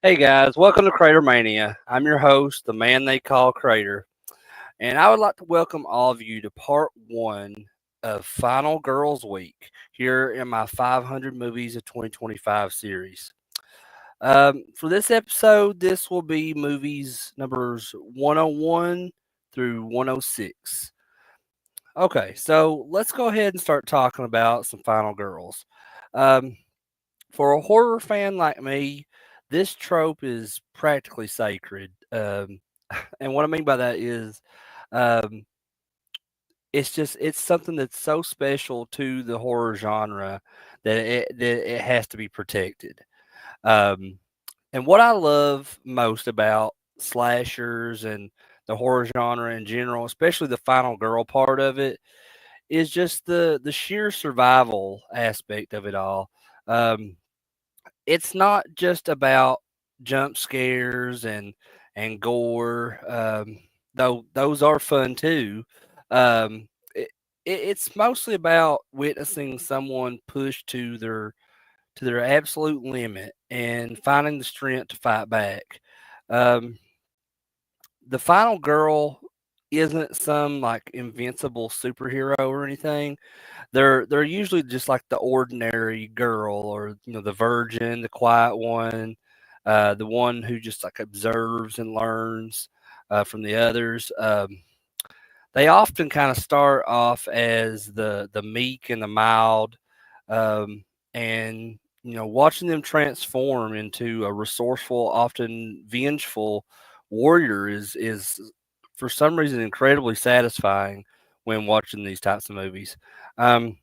Hey guys, welcome to CraterMania. I'm your host, the man they call Crater, and I would like to welcome all of you to part one of Final Girls Week here in my 500 Movies of 2025 series. For this episode, this will be movies numbers 101 through 106. Okay, so let's go ahead and start talking about some Final Girls. Um, for a horror fan like me, this trope is practically sacred. And what I mean by that is, um, it's something that's so special to the horror genre that it has to be protected. Um, and what I love most about slashers and the horror genre in general, especially the final girl part of it, is just the sheer survival aspect of it all. Um, it's not just about jump scares and gore, though those are fun too. Um, it's mostly about witnessing someone pushed to their absolute limit and finding the strength to fight back. Um, the final girl isn't some like invincible superhero or anything. They're usually just like the ordinary girl, or the virgin, the quiet one, the one who just like observes and learns from the others. They often kind of start off as the meek and the mild, um, and watching them transform into a resourceful, often vengeful warrior is for some reason incredibly satisfying when watching these types of movies. Um,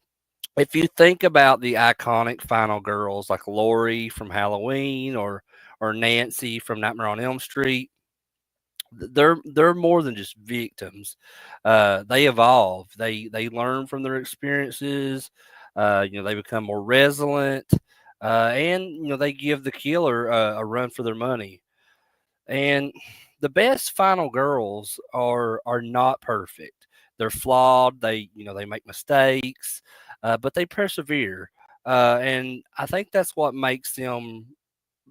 if you think about the iconic final girls like Lori from Halloween or Nancy from Nightmare on Elm Street, they're more than just victims. They evolve. They learn from their experiences. They become more resilient, and they give the killer a run for their money. And the best final girls are not perfect. They're flawed. They make mistakes, but they persevere. And I think that's what makes them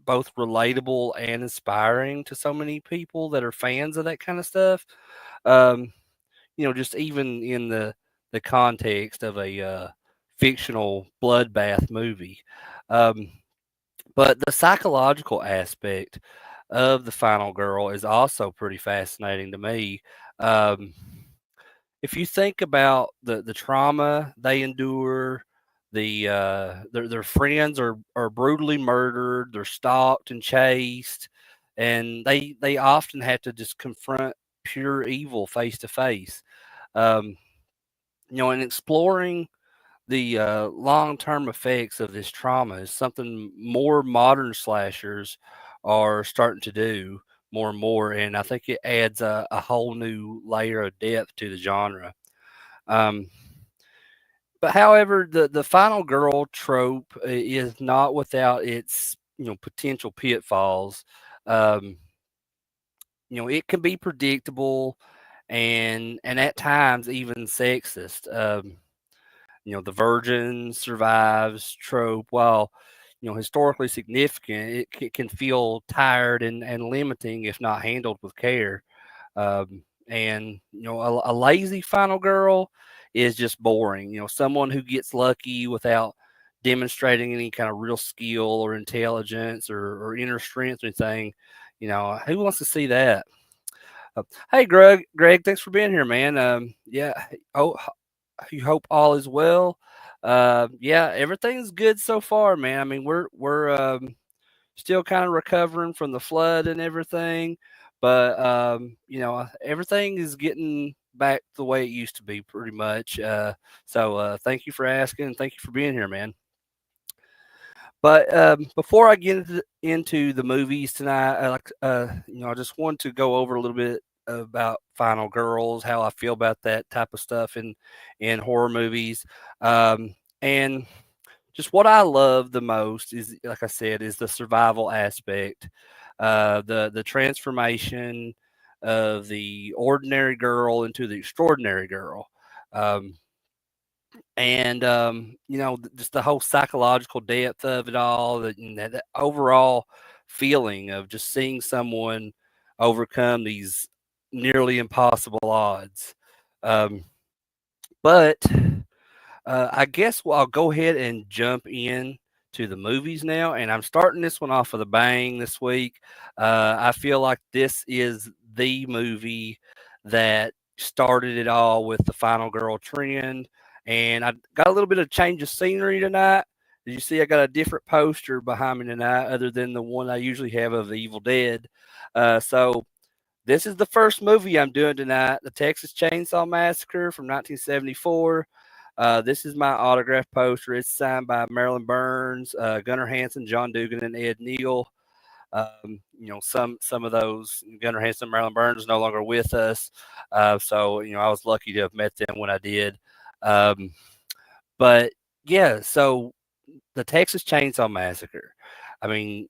both relatable and inspiring to so many people that are fans of that kind of stuff. Um, just even in the context of a fictional bloodbath movie. Um, but the psychological aspect of the final girl is also pretty fascinating to me. Um, if you think about the trauma they endure, their friends are brutally murdered, they're stalked and chased, and they often have to just confront pure evil face to face. Um, and exploring the long term effects of this trauma is something more modern slashers are starting to do more and more, and I think it adds a whole new layer of depth to the genre. Um, but however, the final girl trope is not without its potential pitfalls. Um, it can be predictable and at times even sexist. The virgin survives trope, while historically significant, it can feel tired and limiting if not handled with care. And a lazy final girl is just boring. Someone who gets lucky without demonstrating any kind of real skill or intelligence or inner strength or anything. Who wants to see that? Hey, Greg, thanks for being here, man. Yeah, oh, you hope all is well. Yeah, everything's good so far, man. I mean, we're still kind of recovering from the flood and everything, but everything is getting back the way it used to be, pretty much. So thank you for asking, and thank you for being here, man. But before I get into the movies tonight, I just want to go over a little bit about Final Girls, how I feel about that type of stuff in horror movies, and just what I love the most is, like I said, is the survival aspect, the transformation of the ordinary girl into the extraordinary girl. Um, and just the whole psychological depth of it all, that overall feeling of just seeing someone overcome these nearly impossible odds. Um, but I guess I'll go ahead and jump in to the movies now, and I'm starting this one off with a bang this week. I feel like this is the movie that started it all with the final girl trend, and I got a little bit of change of scenery tonight. As you see, I got a different poster behind me tonight, other than the one I usually have of the Evil Dead. So this is the first movie I'm doing tonight, the Texas Chainsaw Massacre from 1974. This is my autograph poster. It's signed by Marilyn Burns, Gunnar Hansen, John Dugan, and Ed Neal. Some of those Gunnar Hansen, Marilyn Burns is no longer with us, so I was lucky to have met them when I did. Um, but yeah, so the Texas Chainsaw Massacre. I mean,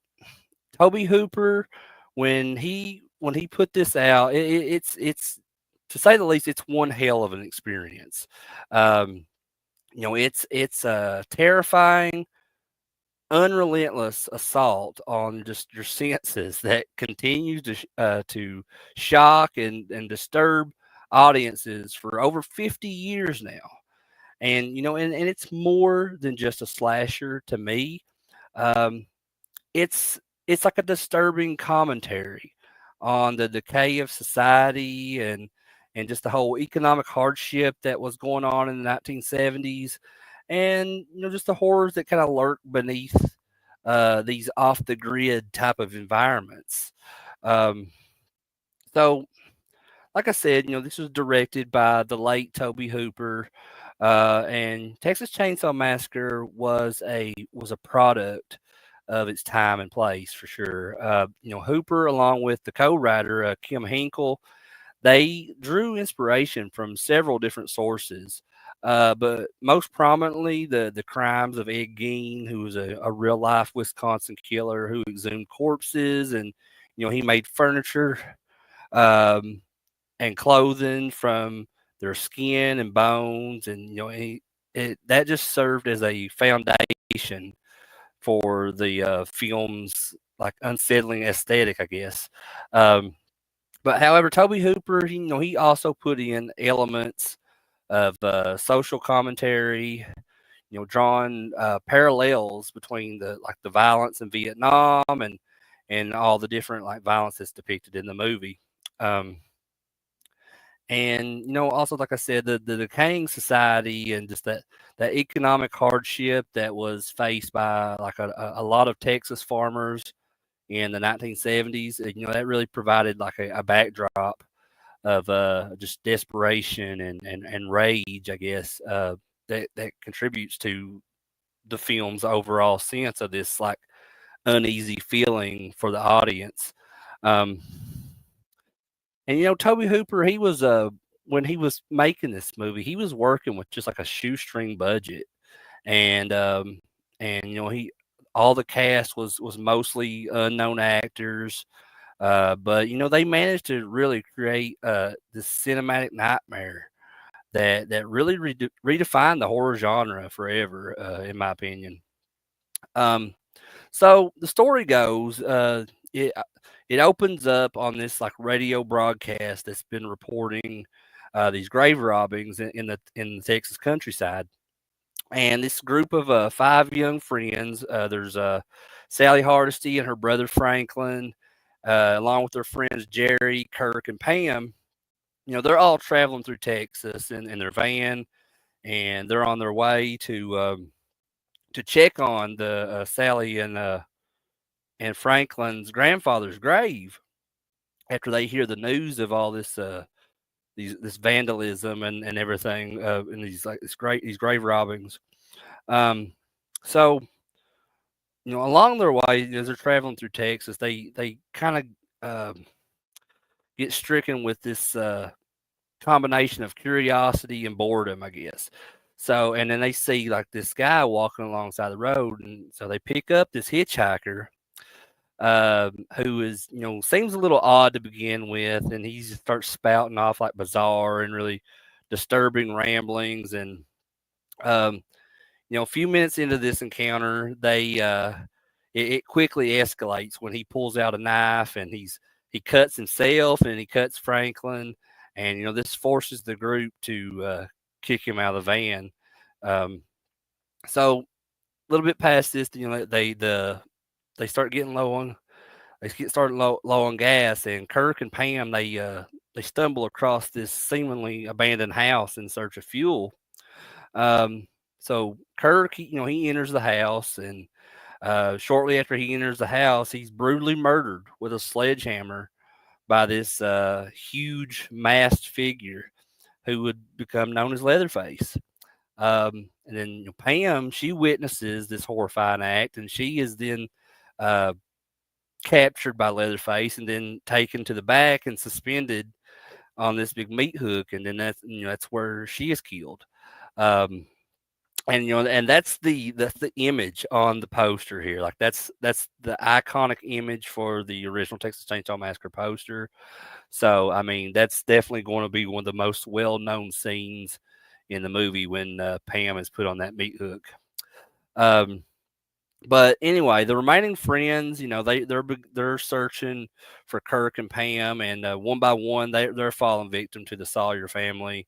Toby Hooper, when he put this out, it's to say the least, it's one hell of an experience. Um, it's a terrifying, unrelentless assault on just your senses that continues to shock and disturb audiences for over 50 years now. And and it's more than just a slasher to me. Um, it's it's like a disturbing commentary on the decay of society and just the whole economic hardship that was going on in the 1970s, and just the horrors that kind of lurk beneath these off the grid type of environments. um, so like I said, this was directed by the late Toby Hooper, and Texas Chainsaw Massacre was a product of its time and place for sure. Hooper, along with the co-writer Kim Hinkle, they drew inspiration from several different sources, but most prominently the crimes of Ed Gein, who was a real life Wisconsin killer who exhumed corpses, and he made furniture. Um, and clothing from their skin and bones, and that just served as a foundation for the film's like unsettling aesthetic, I guess. Um, but however, Toby Hooper, he also put in elements of social commentary, drawing parallels between the violence in Vietnam and all the different like violence that's depicted in the movie. Um, and also, like I said, the decaying society and just that economic hardship that was faced by like a lot of Texas farmers in the 1970s. That really provided like a backdrop of just desperation and rage, I guess, that contributes to the film's overall sense of this like uneasy feeling for the audience. um and Toby Hooper, he was when he was making this movie, he was working with just like a shoestring budget, and he all the cast was mostly unknown actors, but they managed to really create this cinematic nightmare that really redefined the horror genre forever, in my opinion. Um, so the story goes, it it opens up on this like radio broadcast that's been reporting these grave robbings in the Texas countryside, and this group of five young friends. There's Sally Hardesty and her brother Franklin, along with their friends Jerry, Kirk, and Pam. They're all traveling through Texas in their van, and they're on their way to check on the Sally and Franklin's grandfather's grave after they hear the news of all this vandalism and everything, and these grave robbings. Um, so along their way as they're traveling through Texas, they kind of get stricken with this combination of curiosity and boredom, I guess. So, and then they see like this guy walking alongside the road, and so they pick up this hitchhiker, who is, seems a little odd to begin with, and he starts spouting off like bizarre and really disturbing ramblings. And, a few minutes into this encounter, they it quickly escalates when he pulls out a knife and he cuts himself and he cuts Franklin, and this forces the group to kick him out of the van. Um, so a little bit past this, they start getting low on they get started low on gas, and Kirk and Pam they stumble across this seemingly abandoned house in search of fuel. Um, so Kirk, he enters the house, and shortly after he enters the house, he's brutally murdered with a sledgehammer by this huge masked figure who would become known as Leatherface. And then Pam, she witnesses this horrifying act, and she is then uh, captured by Leatherface and then taken to the back and suspended on this big meat hook, and then that's where she is killed. Um, and that's the image on the poster here. Like that's the iconic image for the original Texas Chainsaw Massacre poster. So I mean, that's definitely going to be one of the most well-known scenes in the movie when Pam is put on that meat hook. Um, but anyway, the remaining friends, they're searching for Kirk and Pam, and one by one they're falling victim to the Sawyer family,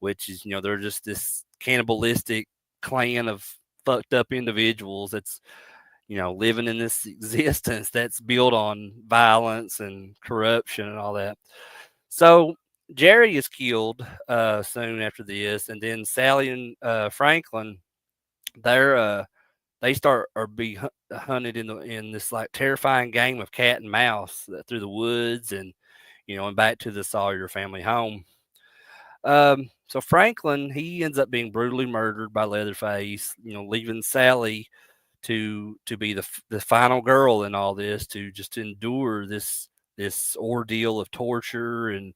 which is they're just this cannibalistic clan of fucked up individuals that's living in this existence that's built on violence and corruption and all that. So Jerry is killed soon after this, and then Sally and Franklin they're they start or be hunted in this like terrifying game of cat and mouse through the woods and back to the Sawyer family home. So Franklin, he ends up being brutally murdered by Leatherface, leaving Sally to be the final girl in all this, to just endure this ordeal of torture and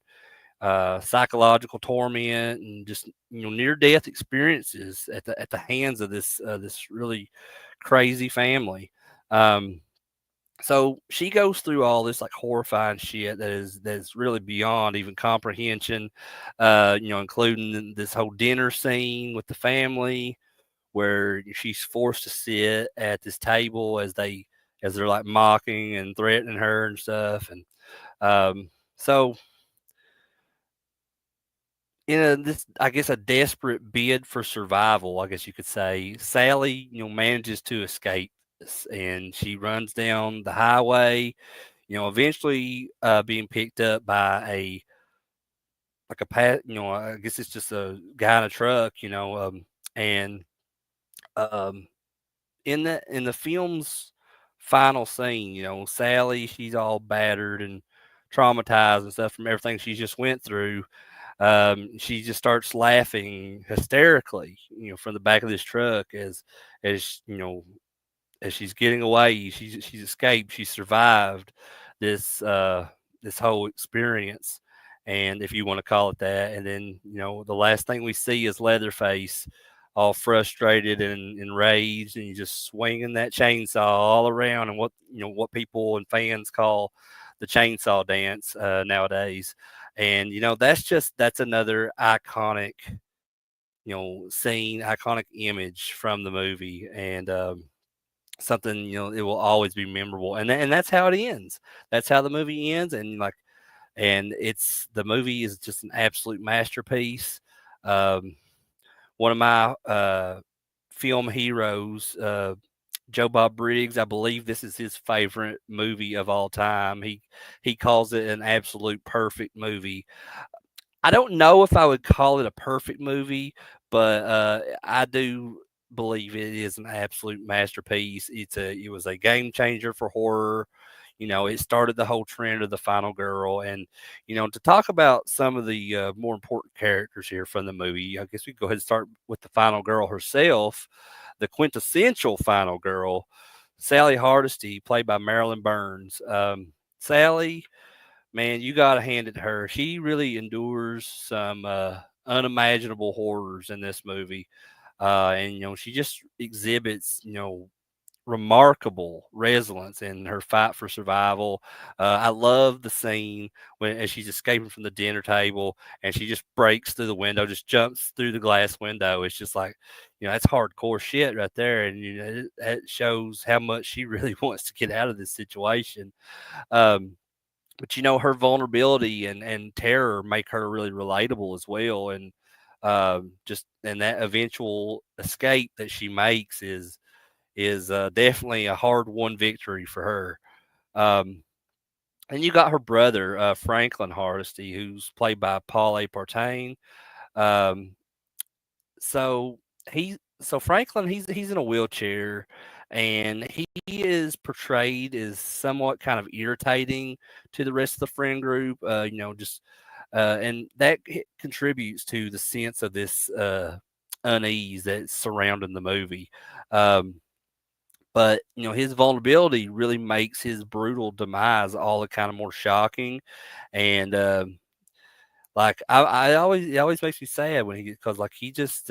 psychological torment and just near death experiences at the hands of this really crazy family. Um, so she goes through all this like horrifying shit that's really beyond even comprehension. Including this whole dinner scene with the family where she's forced to sit at this table as they're like mocking and threatening her and stuff. And so in this, I guess, a desperate bid for survival, I guess you could say, Sally, manages to escape this, and she runs down the highway, eventually being picked up by I guess it's just a guy in a truck, and um, in the film's final scene, Sally, she's all battered and traumatized and stuff from everything she just went through. She just starts laughing hysterically, from the back of this truck as she's getting away. She's escaped. She survived this this whole experience, and if you want to call it that. And then the last thing we see is Leatherface, all frustrated and enraged, and he's just swinging that chainsaw all around, and what people and fans call the chainsaw dance nowadays. And that's another iconic scene, iconic image from the movie, and something it will always be memorable. And that's how it ends. That's how the movie ends. And it's the movie is just an absolute masterpiece. Um, One of my film heroes, Joe Bob Briggs, I believe this is his favorite movie of all time. He calls it an absolute perfect movie. I don't know if I would call it a perfect movie, but I do believe it is an absolute masterpiece. It was a game changer for horror. It started the whole trend of the final girl, and to talk about some of the more important characters here from the movie, I guess we go ahead and start with the final girl herself, the quintessential final girl, Sally Hardesty, played by Marilyn Burns. Sally, man, you got to hand it to her. She really endures some unimaginable horrors in this movie. And she just exhibits, remarkable resilience in her fight for survival. I love the scene when as she's escaping from the dinner table and she just breaks through the window, just jumps through the glass window. It's just like, that's hardcore shit right there, and it shows how much she really wants to get out of this situation. Um, but her vulnerability and terror make her really relatable as well, and just and that eventual escape that she makes is definitely a hard won victory for her. Um, and you got her brother Franklin Hardesty, who's played by Paul A. Partain. Um, so Franklin, he's in a wheelchair, and he is portrayed as somewhat kind of irritating to the rest of the friend group. Just and that contributes to the sense of this unease that's surrounding the movie. Um, but his vulnerability really makes his brutal demise all the kind of more shocking, and like I always it always makes me sad when because like he just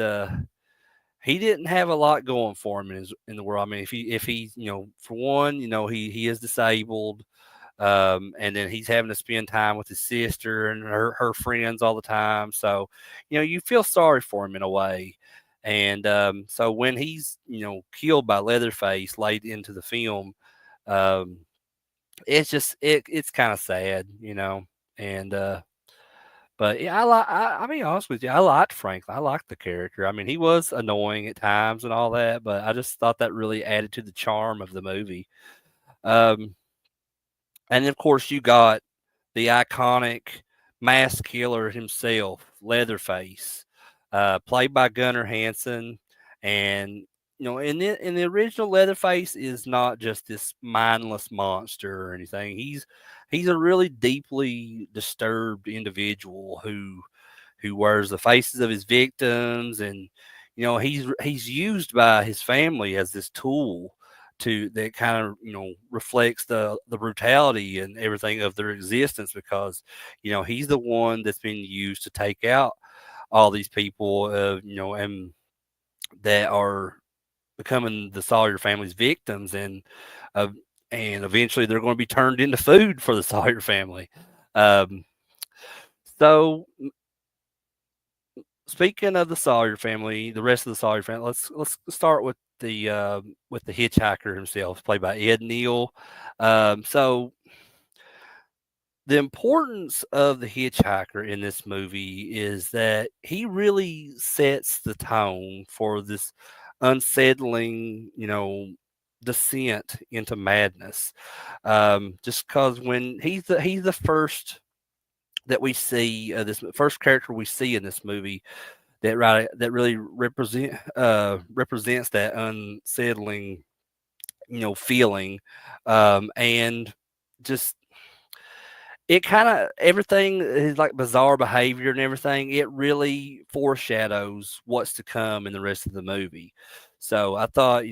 he didn't have a lot going for him in the world. I mean, if he for one, he is disabled, and then he's having to spend time with his sister and her friends all the time. So, you feel sorry for him in a way. And so when he's killed by Leatherface late into the film, um, it's kind of sad. And but yeah, I'll be honest with you, I liked Franklin. I liked the character. I mean, he was annoying at times and all that, but I just thought that really added to the charm of the movie. Um, and of course, you got the iconic mass killer himself, Leatherface, played by Gunnar Hansen. And in the original, Leatherface is not just this mindless monster or anything. He's a really deeply disturbed individual who wears the faces of his victims, and he's used by his family as this tool to that kind of reflects the brutality and everything of their existence, because he's the one that's been used to take out all these people, and that are becoming the Sawyer family's victims, uh, and eventually they're going to be turned into food for the Sawyer family. um, so speaking of the Sawyer family, the rest of the Sawyer family, let's start with the hitchhiker himself, played by Ed Neal. So the importance of the hitchhiker in this movie is that he really sets the tone for this unsettling, descent into madness. Just because when he's the first that we see, this first character we see in this movie that really represents that unsettling feeling, and just it kind of everything is like bizarre behavior and everything. It really foreshadows what's to come in the rest of the movie. So I thought,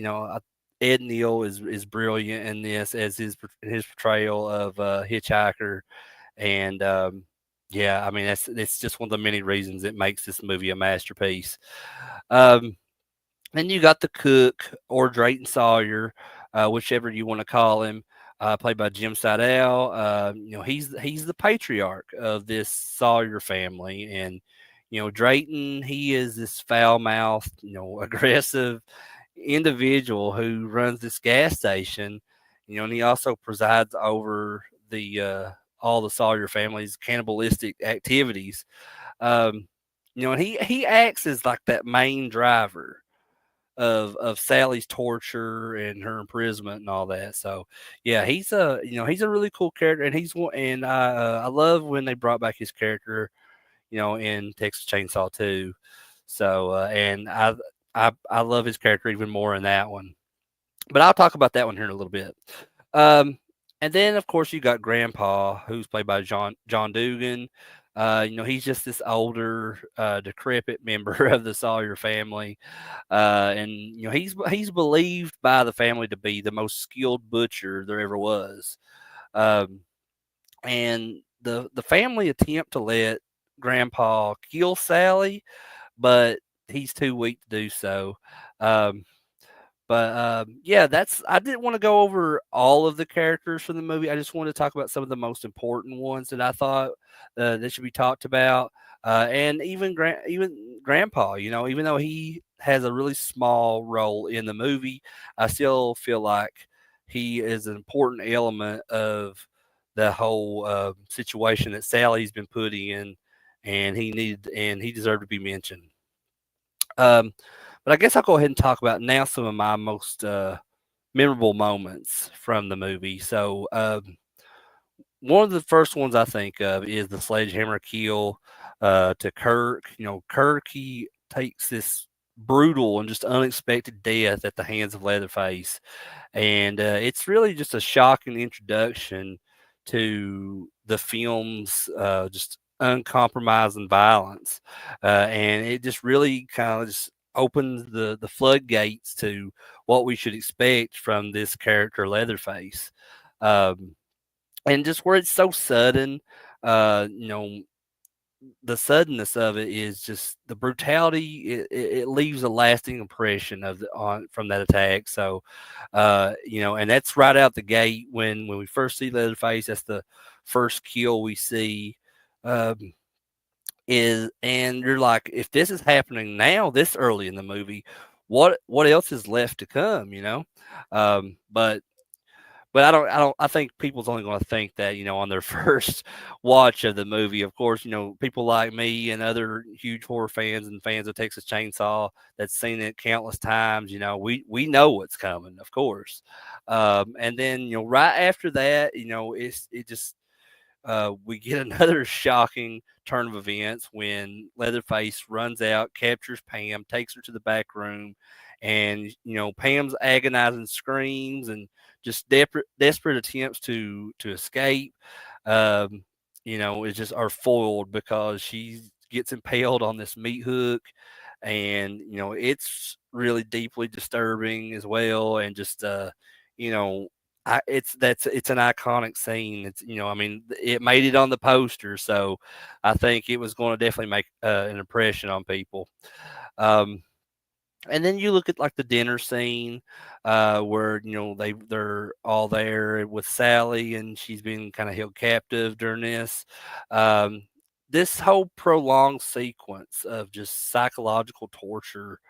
Ed Neal is brilliant in this as his portrayal of Hitchhiker, and yeah, I mean it's just one of the many reasons it makes this movie a masterpiece. Um, then you got the cook or Drayton Sawyer, whichever you want to call him, played by Jim Seidel. He's the patriarch of this Sawyer family, and Drayton, he is this foul mouthed, aggressive individual who runs this gas station. And he also presides over the all the Sawyer family's cannibalistic activities. Um, and he acts as like that main driver of Sally's torture and her imprisonment and all that. So yeah, he's a really cool character, and I love when they brought back his character, in Texas Chainsaw 2. So and I love his character even more in that one. But I'll talk about that one here in a little bit. Um, and then of course you got Grandpa, who's played by John Dugan. He's just this older, decrepit member of the Sawyer family, and he's believed by the family to be the most skilled butcher there ever was. Um, and the family attempt to let Grandpa kill Sally, but he's too weak to do so. Um, But yeah, that's I didn't want to go over all of the characters from the movie. I just wanted to talk about some of the most important ones that I thought that should be talked about. And even Grandpa, even though he has a really small role in the movie, I still feel like he is an important element of the whole situation that Sally's been put in, and he deserved to be mentioned. Um, but I guess I'll go ahead and talk about now some of my most memorable moments from the movie. So, one of the first ones I think of is the sledgehammer kill to Kirk. Kirk, he takes this brutal and just unexpected death at the hands of Leatherface, and it's really just a shocking introduction to the film's just uncompromising violence, and it just really kind of just opens the floodgates to what we should expect from this character Leatherface. Um, and just where it's so sudden, uh, you know, the suddenness of it is just the brutality. It leaves a lasting impression on from that attack. So, and that's right out the gate when we first see Leatherface. That's the first kill we see. Um, is and you're like, if this is happening now, this early in the movie, what else is left to come? Um, but I think people's only going to think that, on their first watch of the movie. Of course, people like me and other huge horror fans and fans of Texas Chainsaw that's seen it countless times. We know what's coming, of course. And then, right after that, it just we get another shocking turn of events when Leatherface runs out, captures Pam, takes her to the back room, and Pam's agonizing screams and just desperate attempts to escape. Um, is just are foiled because she gets impaled on this meat hook, and it's really deeply disturbing as well, and just you know it's an iconic scene. I mean, it made it on the poster, so I think it was going to definitely make an impression on people. Um, and then you look at like the dinner scene, where they're all there with Sally, and she's been kind of held captive during this. Um, this whole prolonged sequence of just psychological torture,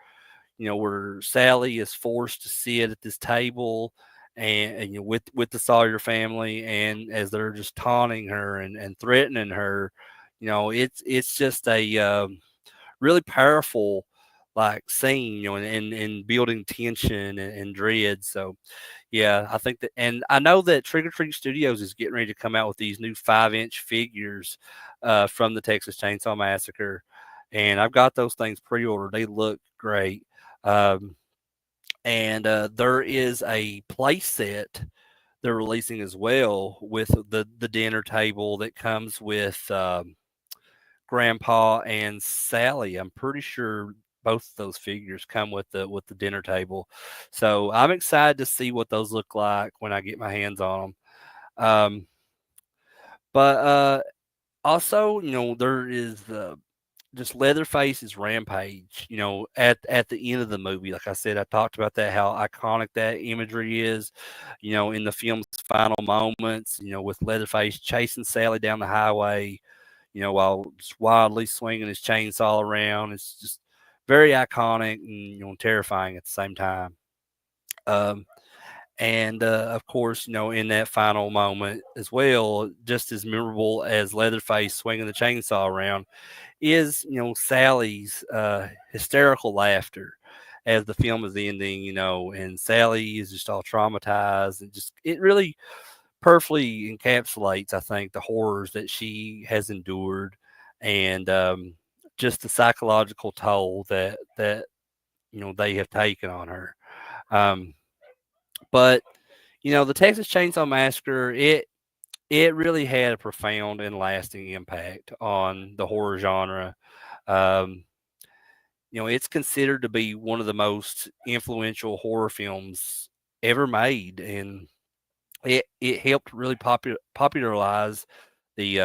where Sally is forced to sit at this table and with the Sawyer family, and as they're just taunting her and threatening her, it's just a really powerful like scene, and building tension and dread. So yeah, I think that, and I know that Trick or Treat Studios is getting ready to come out with these new 5-inch figures from the Texas Chainsaw Massacre, and I've got those things pre-ordered. They look great. Um, and there is a play set they're releasing as well with the dinner table that comes with Grandpa and Sally. I'm pretty sure both of those figures come with the dinner table, so I'm excited to see what those look like when I get my hands on them. But also, there is just Leatherface's rampage. At the end of the movie, like I said, I talked about that, how iconic that imagery is. In the film's final moments, with Leatherface chasing Sally down the highway, while just wildly swinging his chainsaw around. It's just very iconic and terrifying at the same time. Um, and of course, in that final moment as well, just as memorable as Leatherface swinging the chainsaw around, is Sally's hysterical laughter as the film is ending. And Sally is just all traumatized, and just it really perfectly encapsulates, I think, the horrors that she has endured, and just the psychological toll that they have taken on her. Um, but the Texas Chainsaw Massacre, it really had a profound and lasting impact on the horror genre. Um, it's considered to be one of the most influential horror films ever made, and it helped really popularize the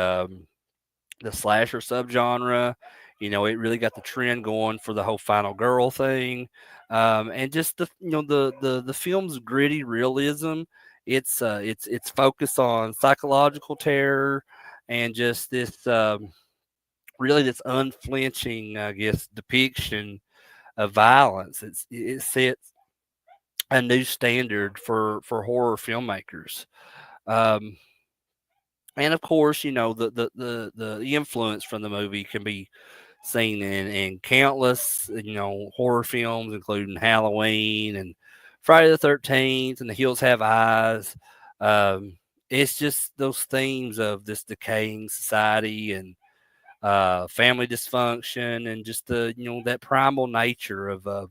the slasher subgenre. It really got the trend going for the whole final girl thing, and just the film's gritty realism. It's focused on psychological terror and just this really this unflinching, I guess, depiction of violence. It sets a new standard for horror filmmakers. Um, and of course, the influence from the movie can be seen in countless horror films, including Halloween and Friday the 13th and The Hills Have Eyes. Um, it's just those themes of this decaying society and family dysfunction and just the that primal nature of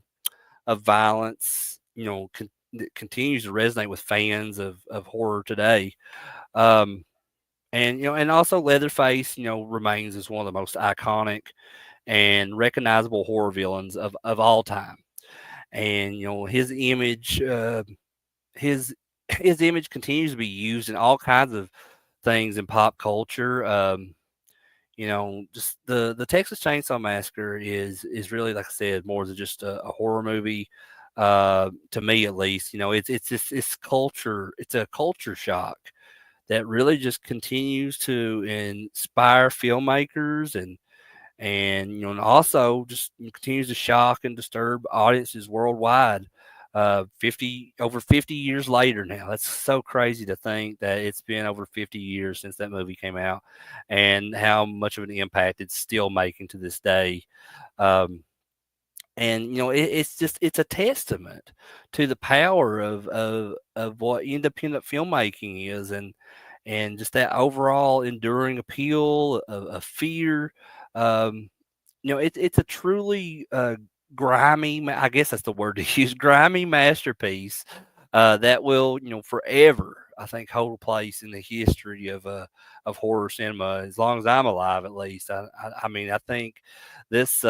violence. That continues to resonate with fans of horror today. Um, and also Leatherface, remains as one of the most iconic and recognizable horror villains of all time. And his image, his his image continues to be used in all kinds of things in pop culture. Just the Texas Chainsaw Massacre is really, like I said, more than just a horror movie. To me, at least, it's culture. It's a culture shock that really just continues to inspire filmmakers and also just continues to shock and disturb audiences worldwide. 50 years later now. That's so crazy to think that it's been over 50 years since that movie came out, and how much of an impact it's still making to this day. Um, and it's a testament to the power of what independent filmmaking is, and just that overall enduring appeal of fear. Um, it's a truly grimy, I guess that's the word to use, grimy masterpiece that will, forever, I think, hold a place in the history of horror cinema as long as I'm alive, at least. I mean, I think this.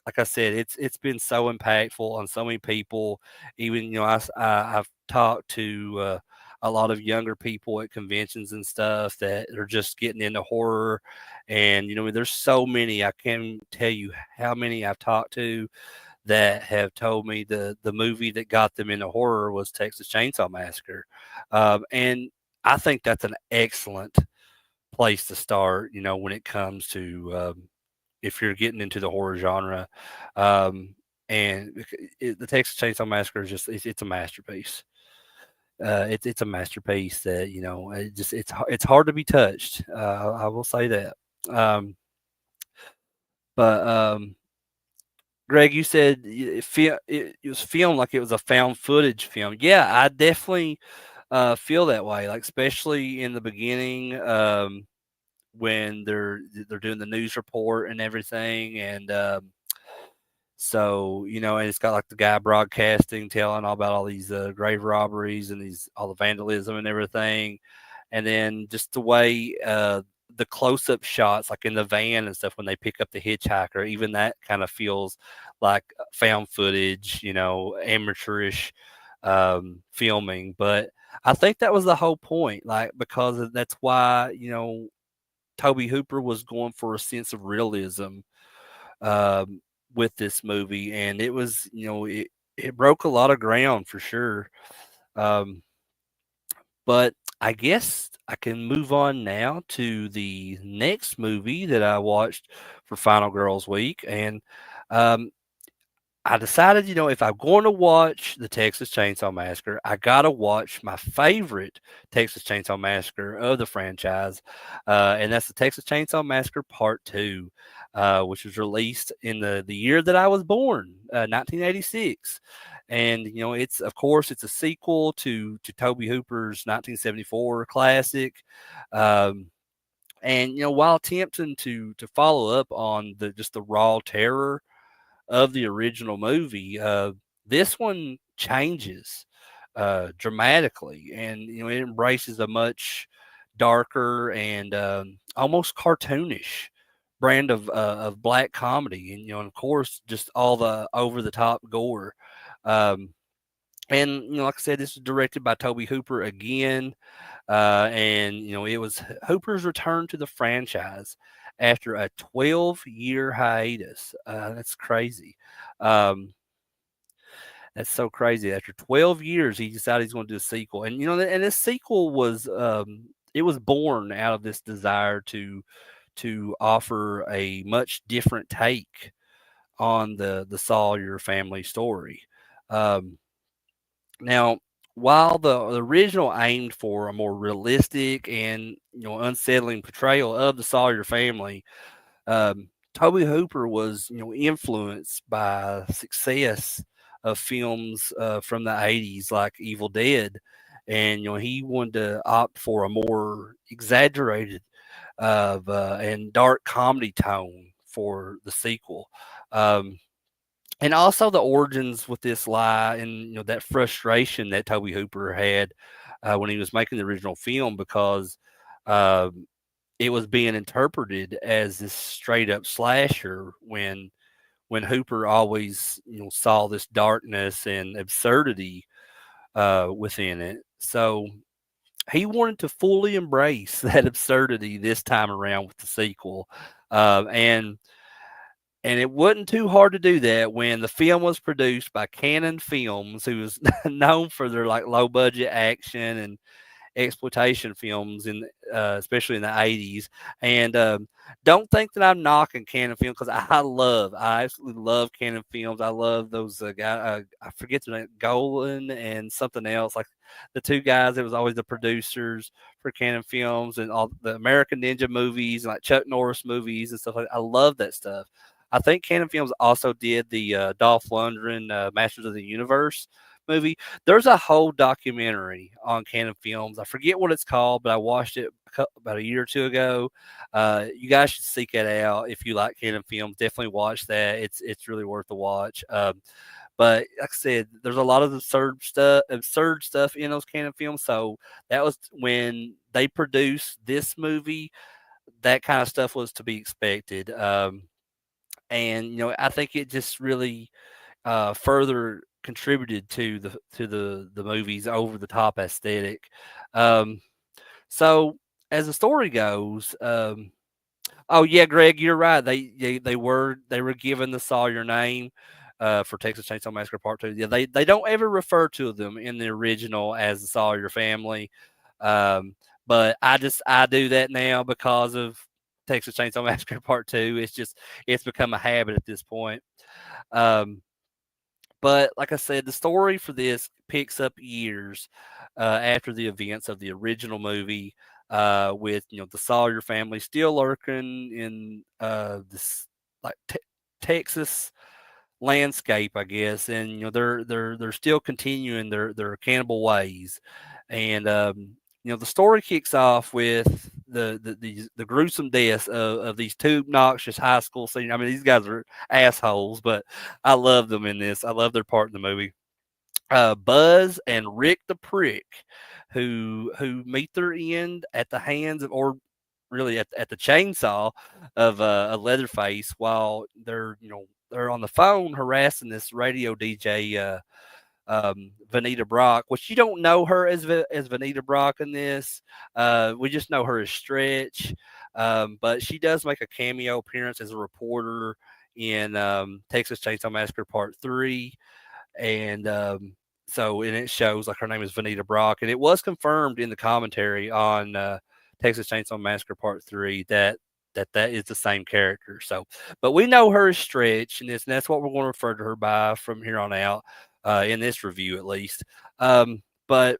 Like I said, it's been so impactful on so many people. Even I've talked to a lot of younger people at conventions and stuff that are just getting into horror, and there's so many. I can't tell you how many I've talked to that have told me the movie that got them into horror was Texas Chainsaw Massacre, and I think that's an excellent place to start. When it comes to if you're getting into the horror genre. Um, and the Texas Chainsaw Massacre is just it's a masterpiece. It's a masterpiece that it's hard to be touched. I will say that. Um, but Greg, you said it was filmed like it was a found footage film. Yeah, I definitely feel that way. Like especially in the beginning. When they're doing the news report and everything, and so and it's got like the guy broadcasting, telling all about all these grave robberies and these all the vandalism and everything, and then just the way the close-up shots, like in the van and stuff, when they pick up the hitchhiker, even that kind of feels like found footage, amateurish filming. But I think that was the whole point, like because that's why Toby Hooper was going for a sense of realism um, with this movie, and it was, it broke a lot of ground for sure. Um, but I guess I can move on now to the next movie that I watched for Final Girls Week, and um, I decided, if I'm going to watch the Texas Chainsaw Massacre, I gotta watch my favorite Texas Chainsaw Massacre of the franchise, and that's the Texas Chainsaw Massacre Part Two, which was released in the year that I was born, 1986. And it's of course it's a sequel to Toby Hooper's 1974 classic. Um, and while attempting to follow up on the raw terror of the original movie, this one changes dramatically, and it embraces a much darker and almost cartoonish brand of black comedy, and and of course just all the over the top gore. Um, and like I said, this is directed by Toby Hooper again, and it was Hooper's return to the franchise after a 12-year hiatus. That's crazy. Um, that's so crazy. After 12 years, he decided he's going to do a sequel, and and this sequel was it was born out of this desire to offer a much different take on the Sawyer family story. Um, Now, while the original aimed for a more realistic and unsettling portrayal of the Sawyer family, Toby Hooper was influenced by success of films from the '80s like Evil Dead, and he wanted to opt for a more exaggerated and dark comedy tone for the sequel. Um, and also the origins with this lie and that frustration that Toby Hooper had when he was making the original film because um, it was being interpreted as this straight up slasher when Hooper always saw this darkness and absurdity within it. So he wanted to fully embrace that absurdity this time around with the sequel, and it wasn't too hard to do that when the film was produced by Canon Films, who was known for their like low budget action and exploitation films especially in the '80s. And don't think that I'm knocking Canon Films because I absolutely love Canon Films. I love those guys. I forget their name, Golan and something else, like the two guys that was always the producers for Canon Films and all the American Ninja movies and like Chuck Norris movies and stuff like that. I love that stuff. I think Canon Films also did the Dolph Lundgren Masters of the Universe movie. There's a whole documentary on Canon Films. I forget what it's called, but I watched it about a year or two ago. You guys should seek that out if you like Canon Films. Definitely watch that. It's really worth the watch. But like I said, there's a lot of absurd stuff in those Canon Films. So that was when they produced this movie. That kind of stuff was to be expected. And I think it just really further contributed to the movie's over the top aesthetic. Um, so as the story goes, oh yeah, Greg, you're right. They were given the Sawyer name for Texas Chainsaw Massacre Part Two. Yeah, they don't ever refer to them in the original as the Sawyer family, um, but I do that now because of Texas Chainsaw Massacre Part Two. It's become a habit at this point. Um, but like I said, the story for this picks up years after the events of the original movie, with the Sawyer family still lurking in this like Texas landscape, I guess, and they're still continuing their cannibal ways, and the story kicks off with the gruesome deaths of these two obnoxious high school seniors. I mean, these guys are assholes, but I love them in this. I love their part in the movie. Buzz and Rick the Prick, who meet their end at the hands of, or really at the chainsaw of a Leatherface while they're on the phone harassing this radio DJ Vanita Brock, which you don't know her as Vanita Brock in this. We just know her as Stretch, but she does make a cameo appearance as a reporter in Texas Chainsaw Massacre Part Three, and and it shows like her name is Vanita Brock, and it was confirmed in the commentary on Texas Chainsaw Massacre Part Three that is the same character. So, but we know her as Stretch, and that's what we're going to refer to her by from here on out, in this review at least. But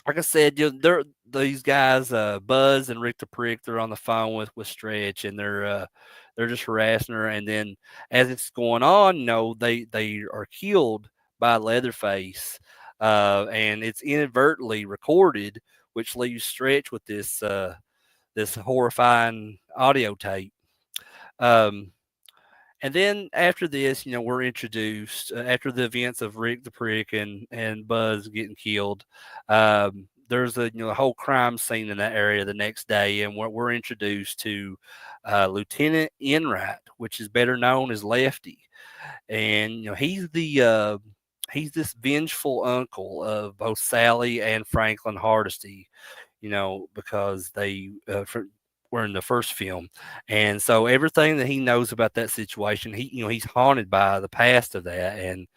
like I said, they're these guys, Buzz and Rick the Prick. They're on the phone with Stretch, and they're just harassing her. And then as it's going on, they are killed by Leatherface, and it's inadvertently recorded, which leaves Stretch with this horrifying audio tape. Um, and then after this, we're introduced after the events of Rick the Prick and Buzz getting killed. There's a whole crime scene in that area the next day, and we're introduced to Lieutenant Enright, which is better known as Lefty, and he's this vengeful uncle of both Sally and Franklin Hardesty. Because they were in the first film, and so everything that he knows about that situation, he's haunted by the past of that,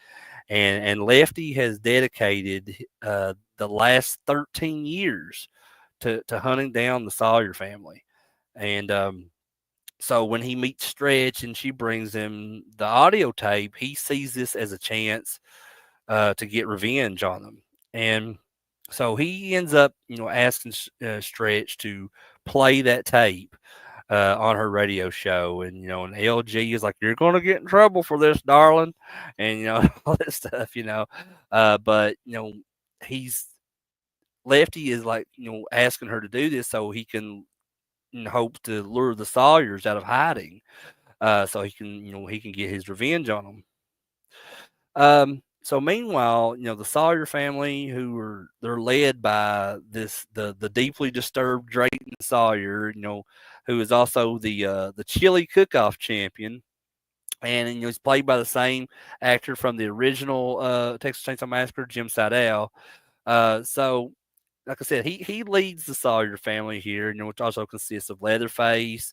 and Lefty has dedicated the last 13 years to hunting down the Sawyer family, and so when he meets Stretch and she brings him the audio tape, he sees this as a chance to get revenge on them. And so he ends up, asking Stretch to play that tape on her radio show. And, and LG is like, "You're going to get in trouble for this, darling." And, all that stuff, but, he's Lefty is like, asking her to do this so he can hope to lure the Sawyers out of hiding, so he can get his revenge on them. So meanwhile, the Sawyer family, they're led by the deeply disturbed Drayton Sawyer, who is also the chili cook-off champion, and he's played by the same actor from the original Texas Chainsaw Massacre, Jim Seidel. So like I said, he leads the Sawyer family here, which also consists of Leatherface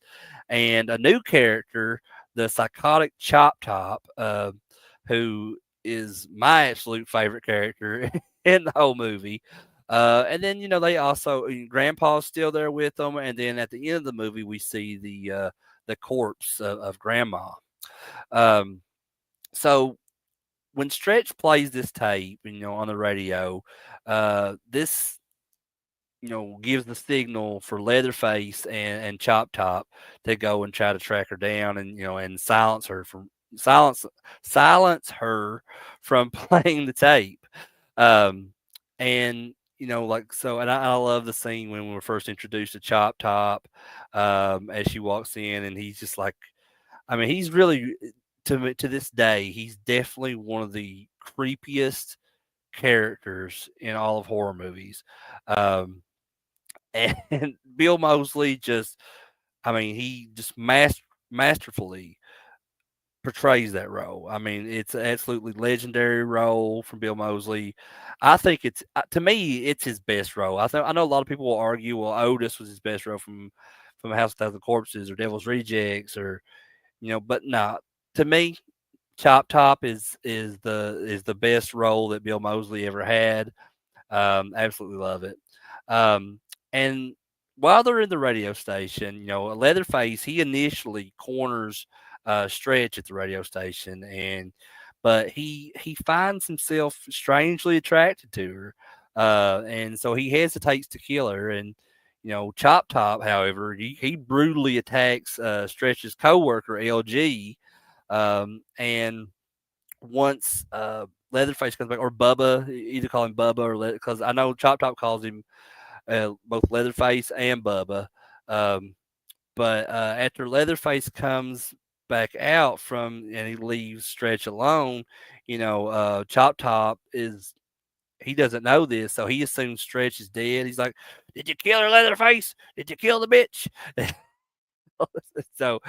and a new character, the psychotic Chop Top, who is my absolute favorite character in the whole movie. And then they also Grandpa's still there with them, and then at the end of the movie we see the corpse of Grandma. Um, so when Stretch plays this tape, on the radio, this gives the signal for Leatherface and Chop Top to go and try to track her down and and silence silence her from playing the tape. Um, and like so, and I love the scene when we were first introduced to Chop Top, as she walks in, and he's just like, I mean, he's really to me to this day, he's definitely one of the creepiest characters in all of horror movies. Um, and Bill Moseley just, I mean, he just masterfully portrays that role. I mean, it's an absolutely legendary role from Bill Moseley. I think it's to me, it's his best role. I know a lot of people will argue, well, Otis was his best role from House of Thousand Corpses or Devil's Rejects or but no, to me, Chop Top is the best role that Bill Moseley ever had. Absolutely love it. Um, and while they're in the radio station, Leatherface, he initially corners Stretch at the radio station, but he finds himself strangely attracted to her, and so he hesitates to kill her. And Chop Top, however, he brutally attacks Stretch's coworker LG, and once Leatherface comes back, or Bubba, either call him Bubba or because I know Chop Top calls him both Leatherface and Bubba. Um, but after Leatherface comes back out and he leaves Stretch alone, Chop Top he doesn't know this, so he assumes Stretch is dead. He's like, "Did you kill her, Leatherface? Did you kill the bitch?" So,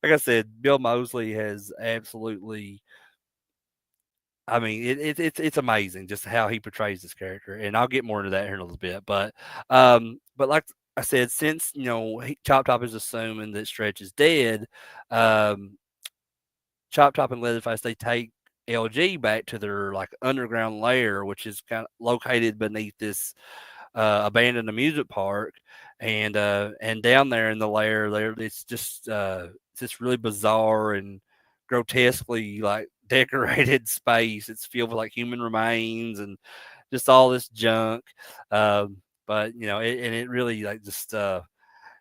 like I said, Bill Moseley has absolutely, I mean, it's amazing just how he portrays this character, and I'll get more into that here in a little bit. But like I said, since Chop Top is assuming that Stretch is dead, um, Chop Top and Leatherface they take LG back to their like underground lair, which is kind of located beneath this abandoned amusement park, and down there in the lair, there it's this really bizarre and grotesquely like decorated space. It's filled with like human remains and just all this junk. But it really like just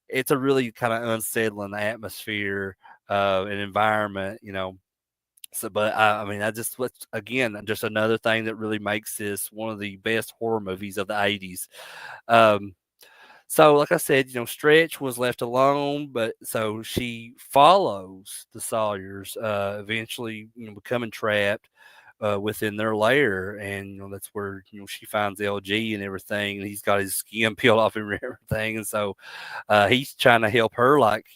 it's a really kind of unsettling atmosphere and environment. So, but I mean, I just again just another thing that really makes this one of the best horror movies of the '80s. Um, so, like I said, Stretch was left alone, but so she follows the Sawyers, eventually, becoming trapped within their lair, and that's where she finds LG and everything, and he's got his skin peeled off and everything, and so he's trying to help her, like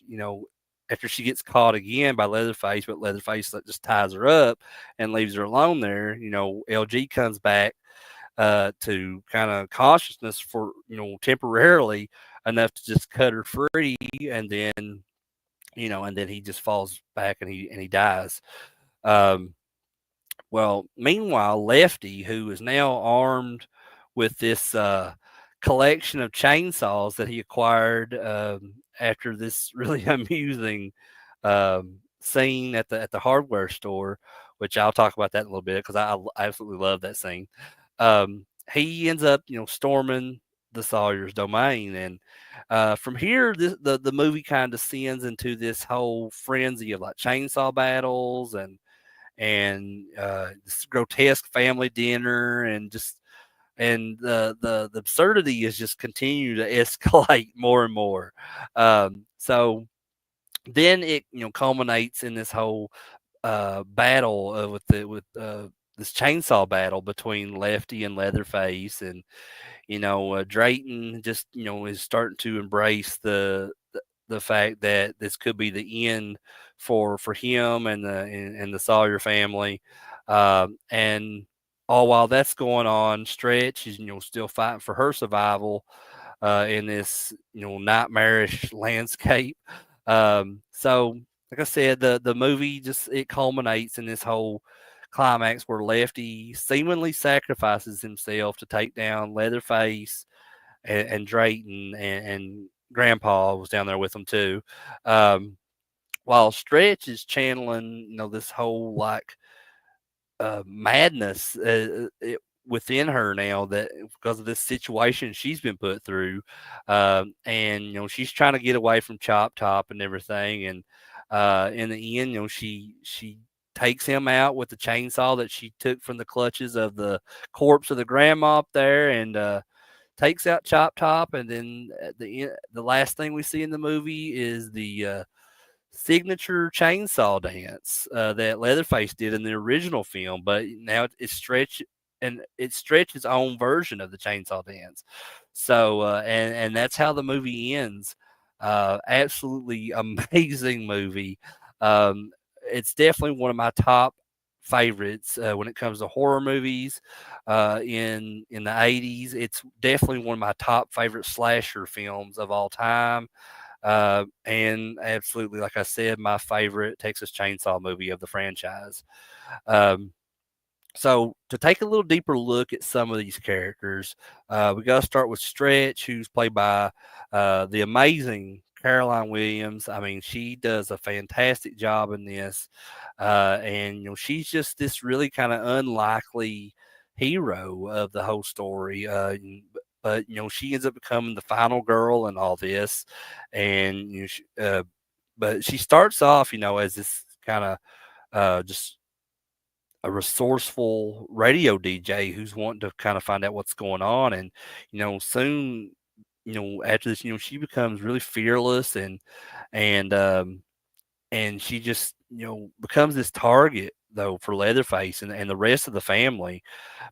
after she gets caught again by Leatherface, but Leatherface just ties her up and leaves her alone there. LG comes back to kind of consciousness for temporarily, enough to just cut her free, and then and then he just falls back and he dies. Um, well, meanwhile, Lefty, who is now armed with this collection of chainsaws that he acquired after this really amusing scene at the hardware store, which I'll talk about that in a little bit because I absolutely love that scene. He ends up, storming the Sawyer's domain, and from here, the movie kind of descends into this whole frenzy of like chainsaw battles and this grotesque family dinner, and just and the absurdity is just continue to escalate more and more. So then it culminates in this whole battle with this chainsaw battle between Lefty and Leatherface, and Drayton just is starting to embrace the fact that this could be the end for him and the Sawyer family, and all while that's going on, Stretch is still fighting for her survival in this nightmarish landscape. So like I said, the movie just it culminates in this whole climax where Lefty seemingly sacrifices himself to take down Leatherface and Drayton, and Grandpa was down there with them too. Um, while Stretch is channeling, this whole like madness within her now, that because of this situation she's been put through, and she's trying to get away from Chop Top and everything, and in the end, she takes him out with the chainsaw that she took from the clutches of the corpse of the grandma up there, and takes out Chop Top, and then at the last thing we see in the movie is the signature chainsaw dance that Leatherface did in the original film, but now it's Stretch's own version of the chainsaw dance. So and that's how the movie ends. Absolutely amazing movie. Um, it's definitely one of my top favorites when it comes to horror movies in the 80s. It's definitely one of my top favorite slasher films of all time. And absolutely, like I said, my favorite Texas Chainsaw movie of the franchise. Um, so to take a little deeper look at some of these characters, we got to start with Stretch, who's played by the amazing Caroline Williams. I mean, she does a fantastic job in this, and she's just this really kind of unlikely hero of the whole story. But she ends up becoming the final girl in all this, and but she starts off, as this kind of just a resourceful radio DJ who's wanting to kind of find out what's going on. And, soon, after this, she becomes really fearless, and, um, and she just, becomes this target though for Leatherface and the rest of the family.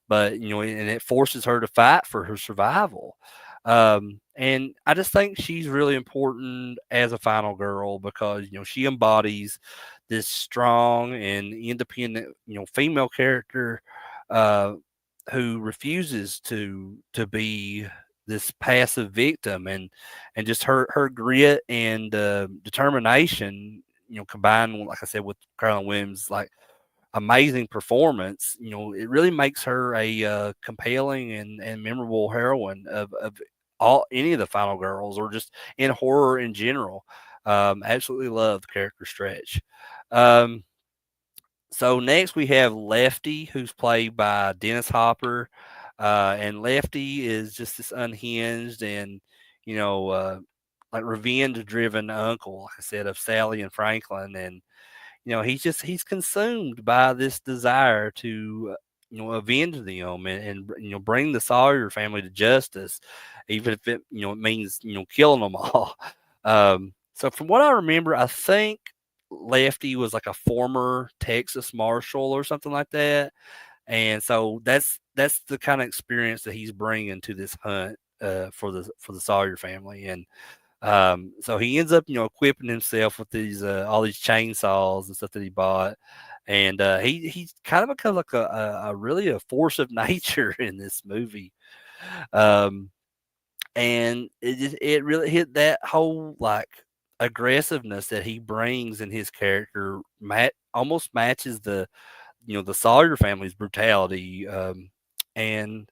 But, and it forces her to fight for her survival. And I just think she's really important as a final girl because, she embodies this strong and independent, female character uh, who refuses to be this passive victim, and just her grit and determination, combined, like I said, with Carolyn Williams, like amazing performance, it really makes her a compelling and memorable heroine of all any of the final girls, or just in horror in general. Absolutely love the character Stretch. Um, so next we have Lefty, who's played by Dennis Hopper, and Lefty is just this unhinged and you know uh, like revenge-driven uncle, like I said, of Sally and Franklin, and he's consumed by this desire to avenge them, and bring the Sawyer family to justice, even if it means killing them all. So from what I remember, I think Lefty was like a former Texas Marshal or something like that, and so that's the kind of experience that he's bringing to this hunt for the Sawyer family. And so he ends up, equipping himself with these all these chainsaws and stuff that he bought, and he kind of becomes like a really a force of nature in this movie. Um, and it really hit that whole like aggressiveness that he brings in his character. Almost matches the Sawyer family's brutality, and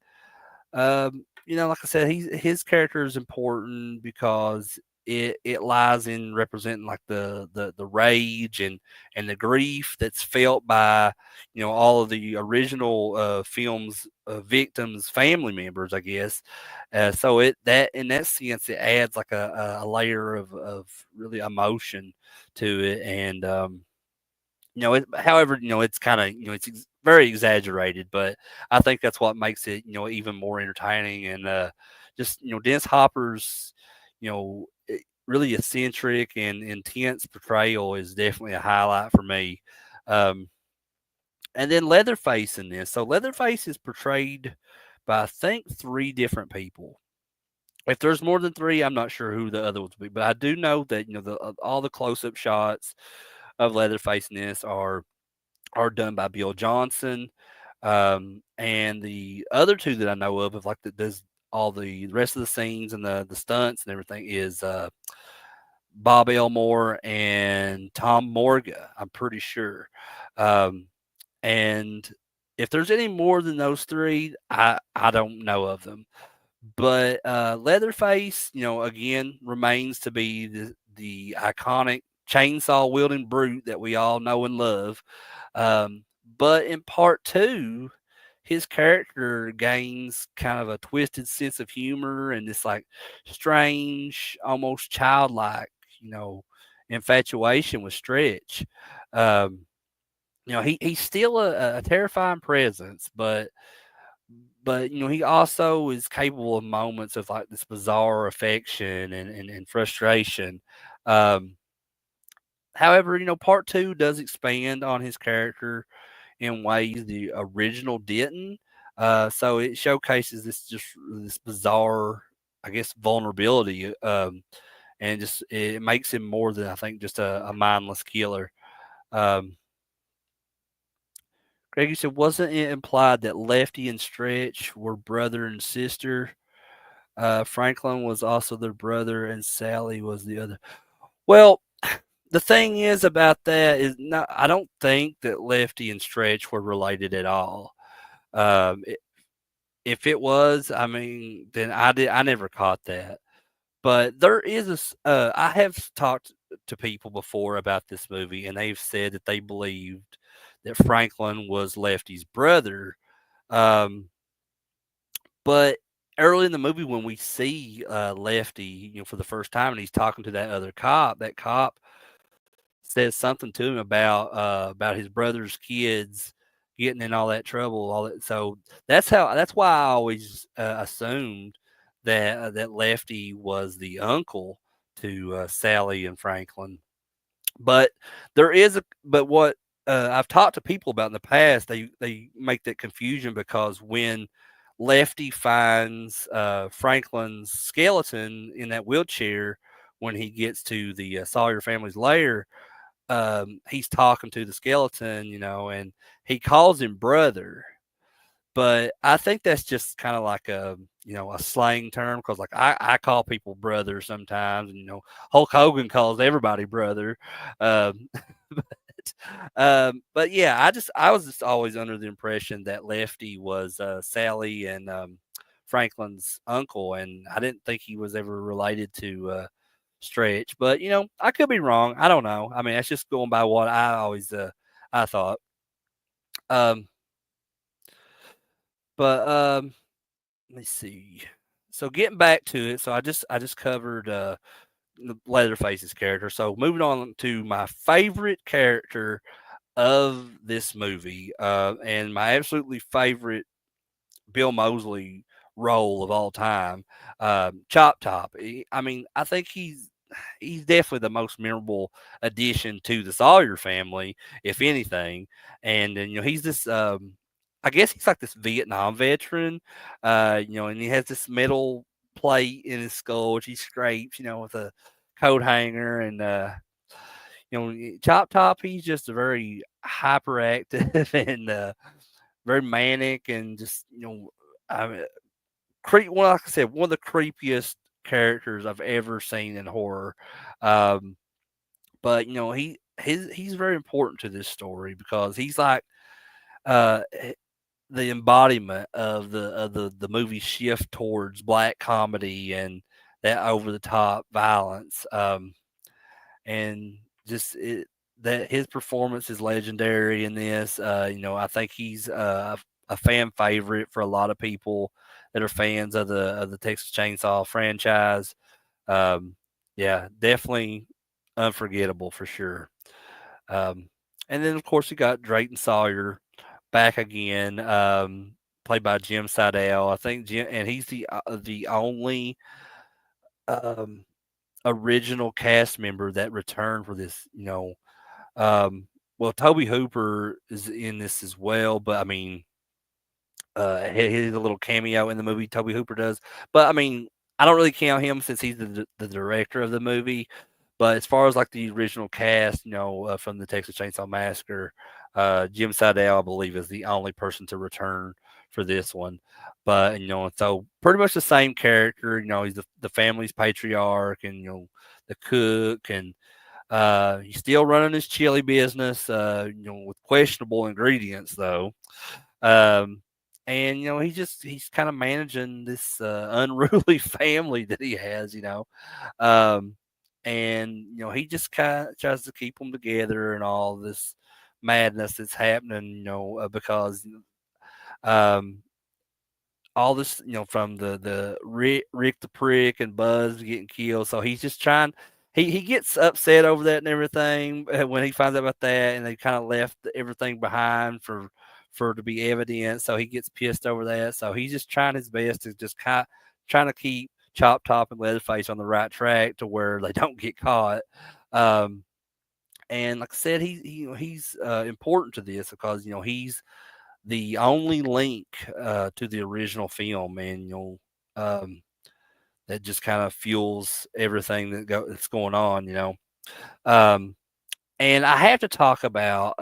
like I said, his character is important because it lies in representing like the rage and the grief that's felt by all of the original films victims family members, I guess. So it that in that sense it adds like a layer of really emotion to it, and however, it's kind of, it's very exaggerated, but I think that's what makes it, even more entertaining. And just, Dennis Hopper's, really eccentric and intense portrayal is definitely a highlight for me. Um, and then Leatherface in this. So Leatherface is portrayed by, I think, three different people. If there's more than three, I'm not sure who the other ones will be, but I do know that, all the close-up shots of Leatherface in this are done by Bill Johnson. And the other two that I know of like that does all the rest of the scenes and the stunts and everything is Bob Elmore and Tom Morga, I'm pretty sure. Um, and if there's any more than those three, I don't know of them. But Leatherface, again, remains to be the iconic chainsaw wielding brute that we all know and love. But in part two, his character gains kind of a twisted sense of humor and this like strange, almost childlike, you know, infatuation with Stretch. Um, he's still a terrifying presence, but he also is capable of moments of like this bizarre affection and frustration. Um, However, part two does expand on his character in ways the original didn't. So it showcases this bizarre, I guess, vulnerability, and just it makes him more than I think just a mindless killer. Um, Greg, you said wasn't it implied that Lefty and Stretch were brother and sister? Franklin was also their brother, and Sally was the other. Well, the thing is about that is not. I don't think that Lefty and Stretch were related at all. Um, i- if it was, I mean, then I never caught that. But there is I have talked to people before about this movie, and they've said that they believed that Franklin was Lefty's brother. Um, but early in the movie, when we see Lefty, for the first time, and he's talking to that cop says something to him about his brother's kids getting in all that trouble, all that. So that's why I always assumed that Lefty was the uncle to Sally and Franklin. But but what I've talked to people about in the past, they make that confusion because when Lefty finds Franklin's skeleton in that wheelchair when he gets to the Sawyer family's lair, he's talking to the skeleton, and he calls him brother. But I think that's just kind of like a slang term because like I call people brother sometimes, and Hulk Hogan calls everybody brother. Um, but yeah, I was just always under the impression that Lefty was Sally and Franklin's uncle, and I didn't think he was ever related to Stretch. But I could be wrong. I don't know. I mean, that's just going by what I thought. Um, but let me see. So getting back to it, so I just covered Leatherface's character. So moving on to my favorite character of this movie, and my absolutely favorite Bill Moseley role of all time, Chop Top. I mean, I think he's definitely the most memorable addition to the Sawyer family, if anything. And then he's this. I guess he's like this Vietnam veteran, and he has this metal plate in his skull, which he scrapes, with a coat hanger, and Chop Top. He's just a very hyperactive and very manic, and just I mean, like I said, one of the creepiest characters I've ever seen in horror. Um, but he's very important to this story because he's like uh the embodiment of the movie shift towards black comedy and that over the top violence. And just that his performance is legendary in this. I think he's a fan favorite for a lot of people that are fans of the Texas Chainsaw franchise. Um, yeah, definitely unforgettable for sure. Um, and then of course you got Drayton Sawyer back again, played by Jim Seidel. I think Jim, and he's the only um, original cast member that returned for this. Well, Toby Hooper is in this as well, but I mean, he's a little cameo in the movie. Toby Hooper does, but I mean, I don't really count him since he's the director of the movie. But as far as like the original cast, from the Texas Chainsaw Massacre, Jim Seidel, I believe, is the only person to return for this one. But so pretty much the same character. He's the family's patriarch, and the cook, and he's still running his chili business. With questionable ingredients though. Um, and he's kind of managing this unruly family that he has. Um, and he just kind of tries to keep them together and all this madness that's happening. Because um, all this, from the Rick the Prick and Buzz getting killed. So he's just trying. He gets upset over that and everything when he finds out about that, and they kind of left everything behind for to be evidence. So he gets pissed over that. So he's just trying his best to just trying to keep Chop Top and Leatherface on the right track to where they don't get caught. Um, and like I said, he's important to this because he's the only link to the original film, and that just kind of fuels everything that's going on. Um, and I have to talk about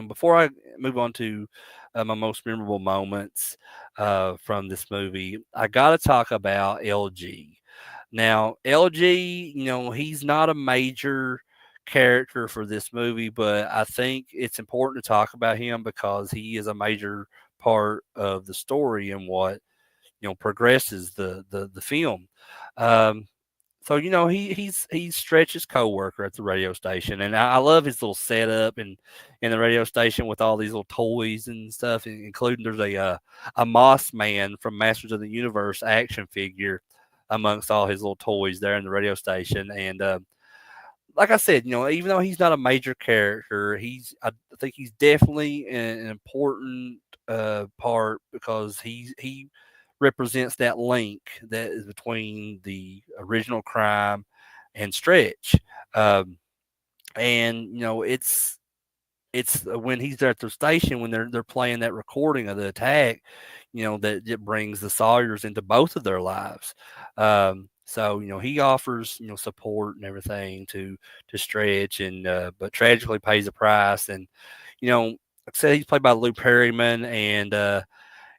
before I move on to my most memorable moments from this movie, I got to talk about LG. Now, LG, he's not a major character for this movie, but I think it's important to talk about him because he is a major part of the story and what progresses the film. Um, so he's Stretch's coworker at the radio station, and I love his little setup and in the radio station with all these little toys and stuff, including there's a Moss Man from Masters of the Universe action figure amongst all his little toys there in the radio station. And like I said, even though he's not a major character, I think he's definitely an important part because he represents that link that is between the original crime and Stretch. Um, and it's when he's there at the station when they're playing that recording of the attack, that it brings the Sawyers into both of their lives. So he offers support and everything to Stretch, and but tragically pays a price. And like I said, he's played by Lou Perryman, and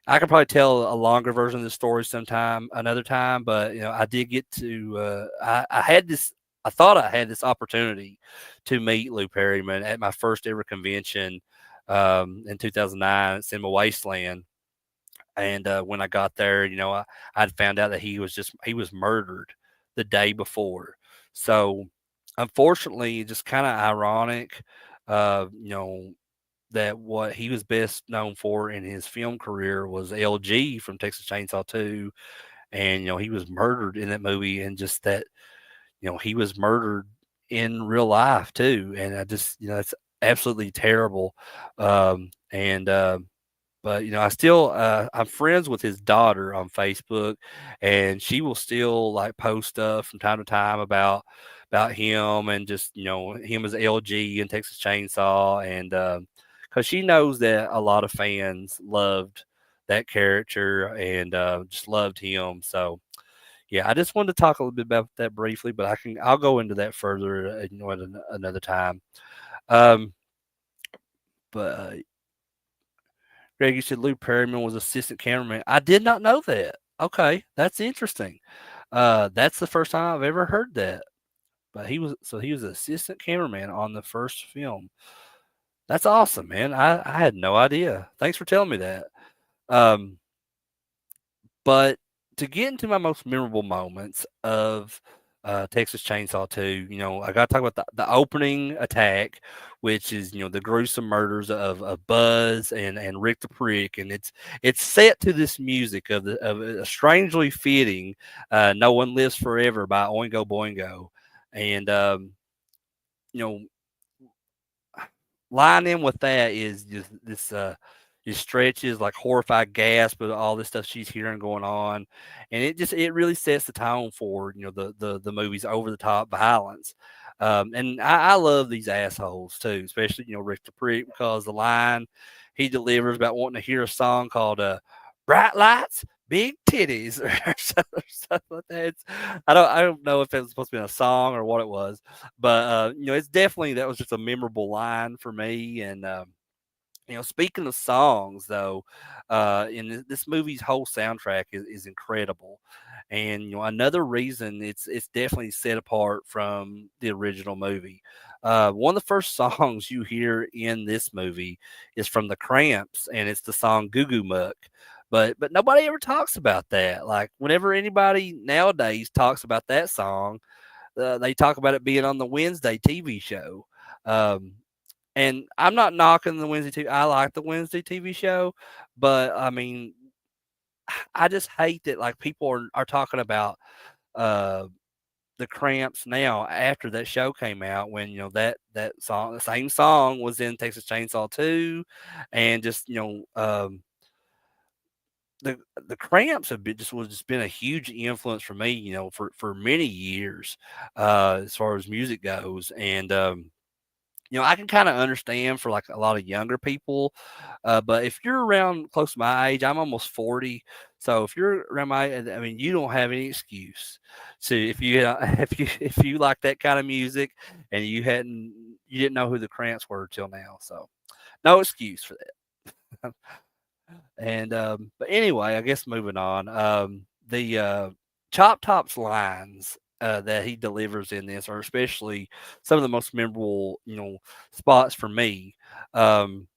I could probably tell a longer version of the story another time. But I did get to. I had this. I thought I had this opportunity to meet Lou Perryman at my first ever convention in 2009 at Cinema Wasteland. And when I got there, I'd found out that he was murdered the day before. So unfortunately, just kind of ironic, that what he was best known for in his film career was LG from Texas Chainsaw 2. And, he was murdered in that movie, and just that, he was murdered in real life too. And I just, it's absolutely terrible. And, but I still I'm friends with his daughter on Facebook, and she will still like post stuff from time to time about him and just him as LG and Texas Chainsaw, and because she knows that a lot of fans loved that character and just loved him. So yeah, I just wanted to talk a little bit about that briefly, but I'll go into that further at another time. Um, but Greg, you said Lou Perryman was assistant cameraman. I did not know that. Okay, that's interesting. That's the first time I've ever heard that. But he was an assistant cameraman on the first film. That's awesome, man. I had no idea. Thanks for telling me that. Um, but to get into my most memorable moments of Texas Chainsaw 2, I got to talk about the opening attack, which is, the gruesome murders of Buzz and Rick the Prick. And it's set to this music of a strangely fitting No One Lives Forever by Oingo Boingo. And, you know, line in with that is just this just stretches like horrified gasp with all this stuff she's hearing going on, and it really sets the tone for the movie's over the top violence. And I love these assholes too, especially Rick the Prick, because the line he delivers about wanting to hear a song called "Bright Lights, Big Titties" or something like that. I don't know if it was supposed to be a song or what it was, but it's definitely, that was just a memorable line for me. And speaking of songs, though, in this movie's whole soundtrack is incredible, and another reason it's definitely set apart from the original movie. One of the first songs you hear in this movie is from the Cramps, and it's the song "Goo Goo Muck." But nobody ever talks about that. Like, whenever anybody nowadays talks about that song, they talk about it being on the Wednesday TV show. Um, and I'm not knocking the Wednesday TV. I like the Wednesday TV show, but I mean, I just hate that like people are talking about uh the Cramps now after that show came out, when that song, the same song, was in Texas Chainsaw 2. And just the the Cramps have been just been a huge influence for me, for many years, as far as music goes. And I can kind of understand for like a lot of younger people, but if you're around close to my age, I'm almost 40. So if you're around I mean, you don't have any excuse. So if you if you like that kind of music, and you didn't know who the Cramps were till now, so no excuse for that. And but anyway, I guess moving on. The Chop Top's lines that he delivers in this are especially some of the most memorable, spots for me. Um,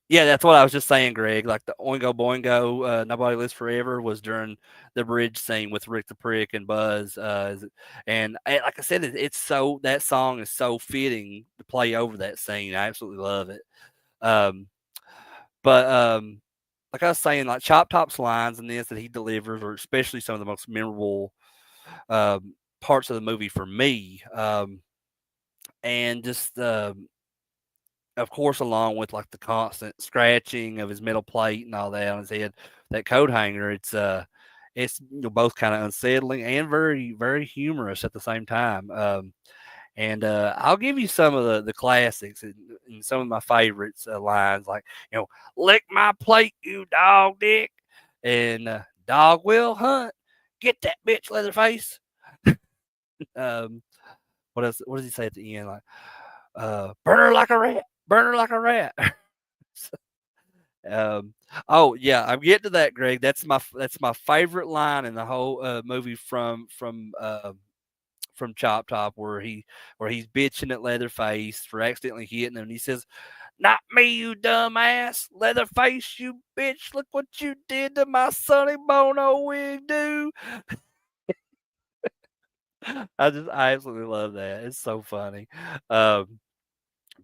yeah, that's what I was just saying, Greg. Like the Oingo Boingo, Nobody Lives Forever was during the bridge scene with Rick the Prick and Buzz. Like I said, it's so, that song is so fitting to play over that scene. I absolutely love it. Um, but like I was saying, like Chop Top's lines in this that he delivers are especially some of the most memorable parts of the movie for me. And just of course, along with like the constant scratching of his metal plate and all that on his head, that coat hanger, it's both kind of unsettling and very, very humorous at the same time. And I'll give you some of the classics, and some of my favorites lines, like, lick my plate, you dog dick, and dog will hunt. Get that bitch, Leatherface. um, what else? What does he say at the end? Like, burn her like a rat, burn her like a rat. um, oh yeah, I'm getting to that, Greg. That's my favorite line in the whole movie from Chop Top, where he's bitching at Leatherface for accidentally hitting him. And he says, "Not me, you dumbass, Leatherface, you bitch! Look what you did to my Sonny Bono wig, dude." I absolutely love that. It's so funny. Um,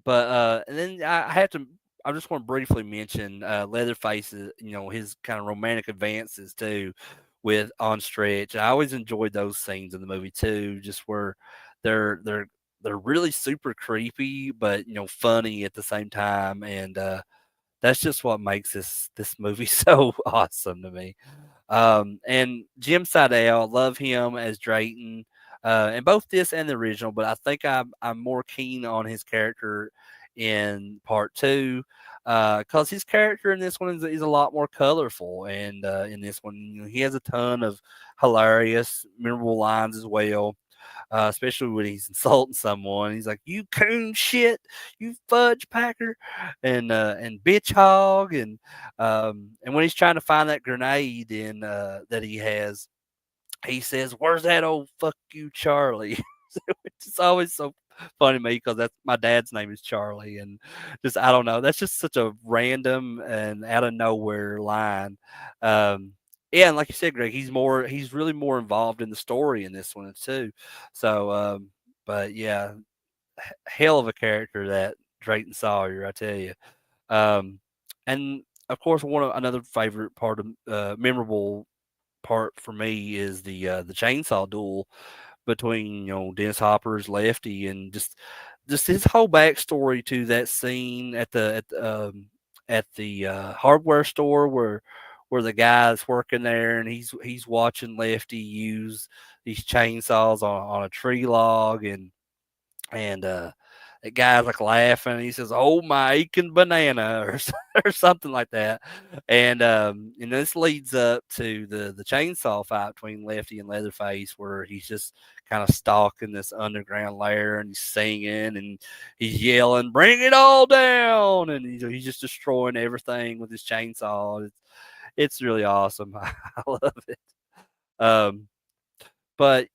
but and then I just want to briefly mention Leatherface's, his kind of romantic advances too, with on Stretch. I always enjoyed those scenes in the movie too, just where they're they're they're really super creepy, but funny at the same time. And that's just what makes this movie so awesome to me. And Jim Seidel, love him as Drayton, in both this and the original, but I think I'm more keen on his character in part two, because his character in this one is a lot more colorful, and in this one, he has a ton of hilarious, memorable lines as well. especially when he's insulting someone. He's like, "You coon shit, you fudge packer," and bitch hog, and when he's trying to find that grenade in that he has, he says, "Where's that old fuck you, Charlie?" It's always so funny to me because that's my dad's name is Charlie, and just I don't know, that's just such a random and out of nowhere line. Um, yeah, and like you said, Greg, he's really more involved in the story in this one too. So, but yeah, hell of a character that Drayton Sawyer, I tell you. Um, and of course, another favorite part of memorable part for me is the chainsaw duel between Dennis Hopper's Lefty and just his whole backstory to that scene at the hardware store where the guy's working there and he's watching Lefty use these chainsaws on a tree log and the guy's like laughing. He says, "Oh my aching banana," or something like that. And this leads up to the chainsaw fight between Lefty and Leatherface, where he's just kind of stalking this underground lair and he's singing and he's yelling, "Bring it all down!" And he's just destroying everything with his chainsaw. It's really awesome. I love it. Um, but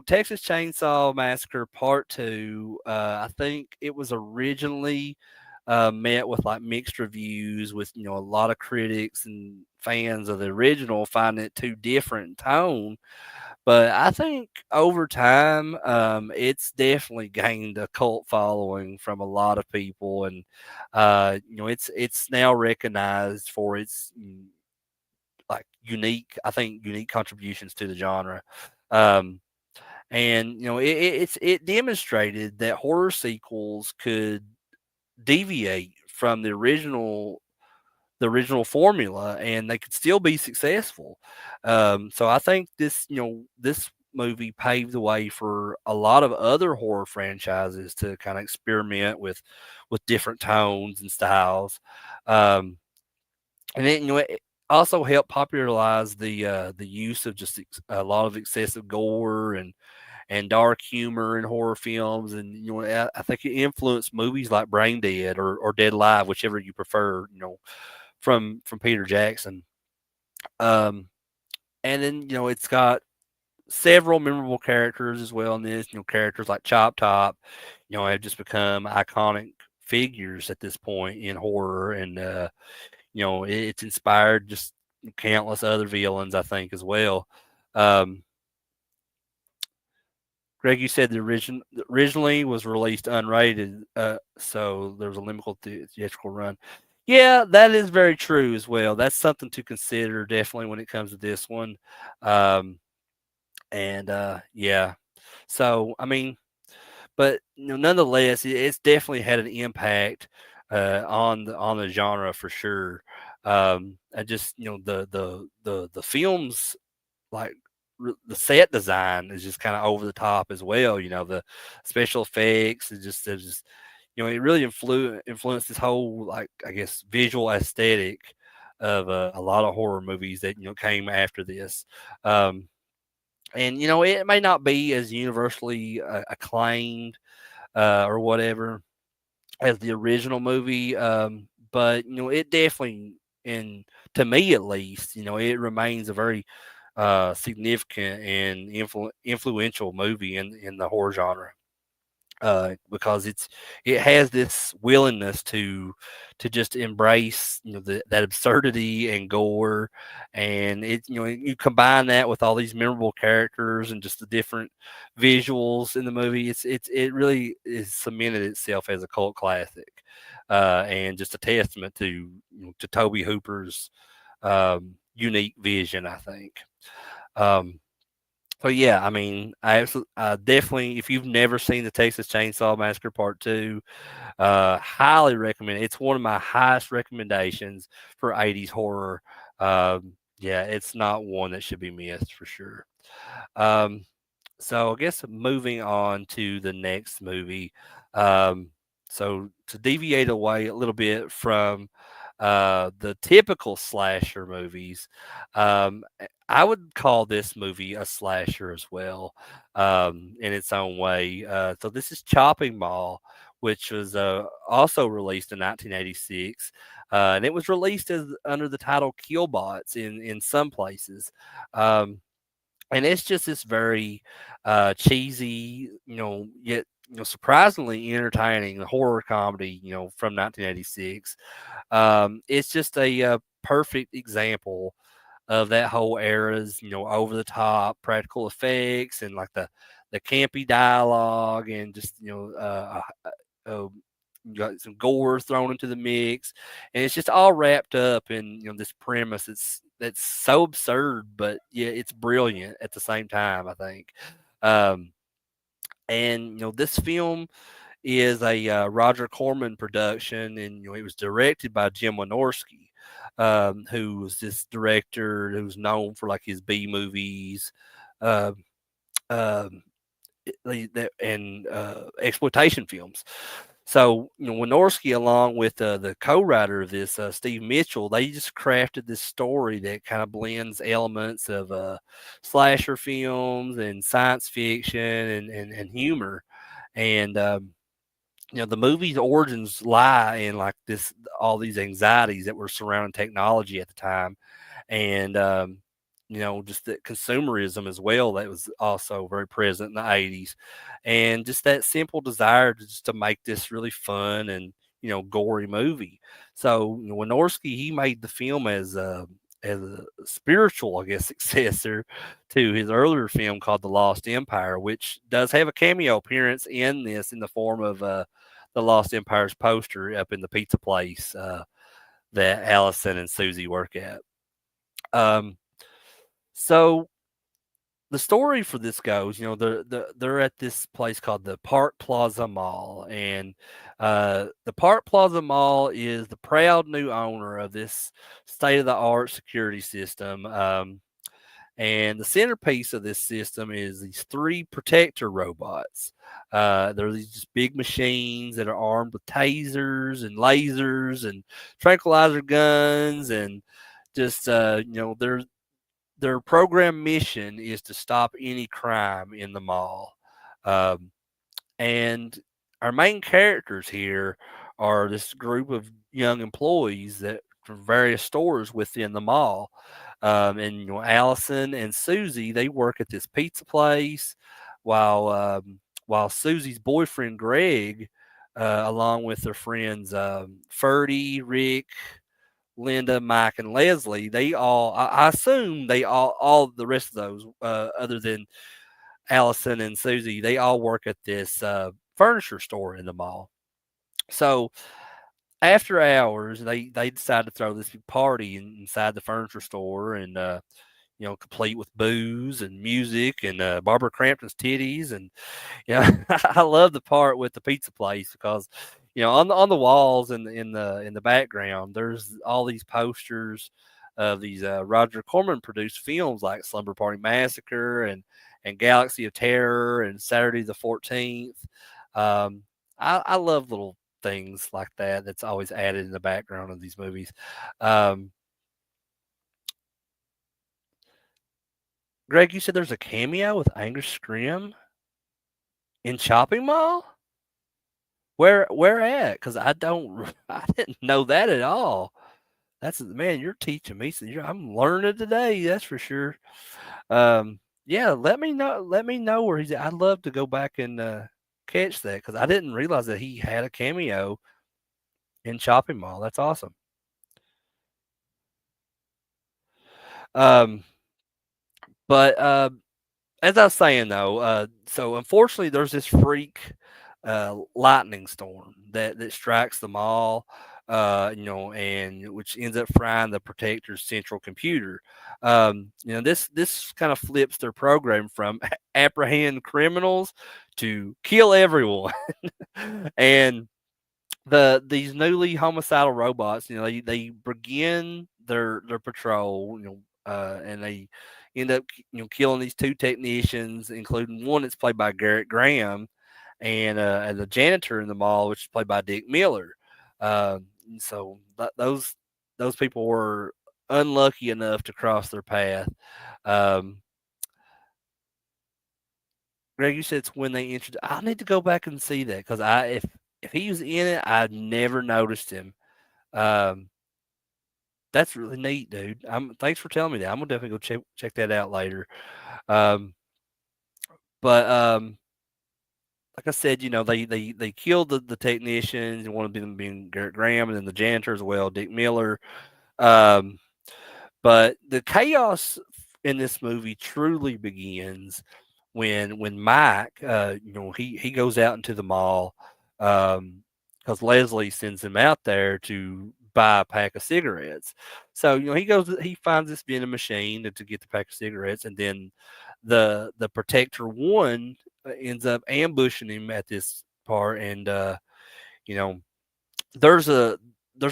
Texas Chainsaw Massacre Part Two, I think it was originally met with like mixed reviews, with a lot of critics and fans of the original finding it too different in tone. But I think over time, it's definitely gained a cult following from a lot of people, and it's now recognized for its like I think unique contributions to the genre. Um, and it demonstrated that horror sequels could deviate from the original formula, and they could still be successful. So I think this movie paved the way for a lot of other horror franchises to kind of experiment with different tones and styles. Um, and then it also helped popularize the use of just a lot of excessive gore and dark humor in horror films. And I think it influenced movies like Brain Dead or Dead Alive, whichever you prefer. From Peter Jackson. Um, and then it's got several memorable characters as well in this. Characters like Chop Top, have just become iconic figures at this point in horror, and it's inspired just countless other villains, I think, as well. Um, Greg, you said the originally was released unrated, so there was a limited theatrical run. Yeah, that is very true as well. That's something to consider definitely when it comes to this one. Um, and yeah, so I mean, but nonetheless, it's definitely had an impact on the genre for sure. And just the films like the set design is just kind of over the top as well. The special effects is just it really influenced this whole, like, I guess, visual aesthetic of a lot of horror movies that came after this. Um, and it may not be as universally acclaimed or whatever as the original movie, but it definitely, and to me at least, it remains a very significant and influential movie in the horror genre, because it has this willingness to just embrace that absurdity and gore, and you combine that with all these memorable characters and just the different visuals in the movie. It really is cemented itself as a cult classic, and just a testament to Toby Hooper's unique vision, I think. Um, so yeah, I mean, I definitely, if you've never seen the Texas Chainsaw Massacre Part Two, highly recommend it. It's one of my highest recommendations for '80s horror. Yeah, it's not one that should be missed for sure. Um, so I guess moving on to the next movie. Um, so to deviate away a little bit from the typical slasher movies. I would call this movie a slasher as well, in its own way. So this is Chopping Mall, which was also released in 1986, and it was released as under the title Killbots in some places. And it's just this very cheesy, yet surprisingly entertaining horror comedy, from 1986. It's just a perfect example of that whole era's, over the top practical effects and like the campy dialogue and just you got some gore thrown into the mix, and it's just all wrapped up in this premise. That's so absurd, but yeah, it's brilliant at the same time. I think, um, and this film is a Roger Corman production, and it was directed by Jim Wynorski, who was this director who's known for like his B movies, uh, um, and exploitation films. So, Wynorski, along with the co-writer of this, Steve Mitchell, they just crafted this story that kind of blends elements of slasher films and science fiction and humor. And the movie's origins lie in like this all these anxieties that were surrounding technology at the time, and just the consumerism as well that was also very present in the 80s, and just that simple desire to make this really fun and gory movie. So Wynorski, he made the film as a spiritual, I guess, successor to his earlier film called The Lost Empire, which does have a cameo appearance in this in the form of the Lost Empire's poster up in the pizza place that Allison and Susie work at. Um, so the story for this goes, they're at this place called the Park Plaza Mall, and the Park Plaza Mall is the proud new owner of this state of the art security system. And the centerpiece of this system is these three protector robots. They're these just big machines that are armed with tasers and lasers and tranquilizer guns, and just their program mission is to stop any crime in the mall. Um, and our main characters here are this group of young employees that from various stores within the mall. And Allison and Susie, they work at this pizza place, while Susie's boyfriend Greg, along with their friends Ferdy, Rick, Linda, Mike, and Leslie, they all, I assume they all the rest of those, other than Allison and Susie, they all work at this furniture store in the mall. So after hours, they decide to throw this big party inside the furniture store, and complete with booze and music and Barbara Crampton's titties, and I love the part with the pizza place because on the walls in the background there's all these posters of these Roger Corman produced films like Slumber Party Massacre and Galaxy of Terror and Saturday the 14th. Um, I love little things like that that's always added in the background of these movies. Um, Greg, you said there's a cameo with Angus Scrim in Chopping Mall? Where at? Because I don't I didn't know that at all. That's man, you're teaching me. So I'm learning today. That's for sure. Yeah, let me know. Let me know where he's at. I'd love to go back and catch that because I didn't realize that he had a cameo in Chopping Mall. That's awesome. Um, but as I was saying though, so unfortunately, there's this freak lightning storm that strikes the mall, and which ends up frying the protector's central computer. This kind of flips their program from apprehend criminals to kill everyone, and these newly homicidal robots, they begin their patrol, and they end up killing these two technicians, including one that's played by Garrett Graham, and the janitor in the mall, which is played by Dick Miller. So those those people were unlucky enough to cross their path. Um, Greg, you said it's when they introduced. I need to go back and see that because if he was in it, I never noticed him. Um, that's really neat, dude. Thanks for telling me that. I'm gonna definitely go check that out later. Um, but like I said, they killed the technicians, and one of them being Garrett Graham, and then the janitor as well, Dick Miller. Um, but the chaos in this movie truly begins when Mike, he goes out into the mall, because Leslie sends him out there to buy a pack of cigarettes. So he finds this vending machine to get the pack of cigarettes, and then the Protector One ends up ambushing him at this part, and you know there's a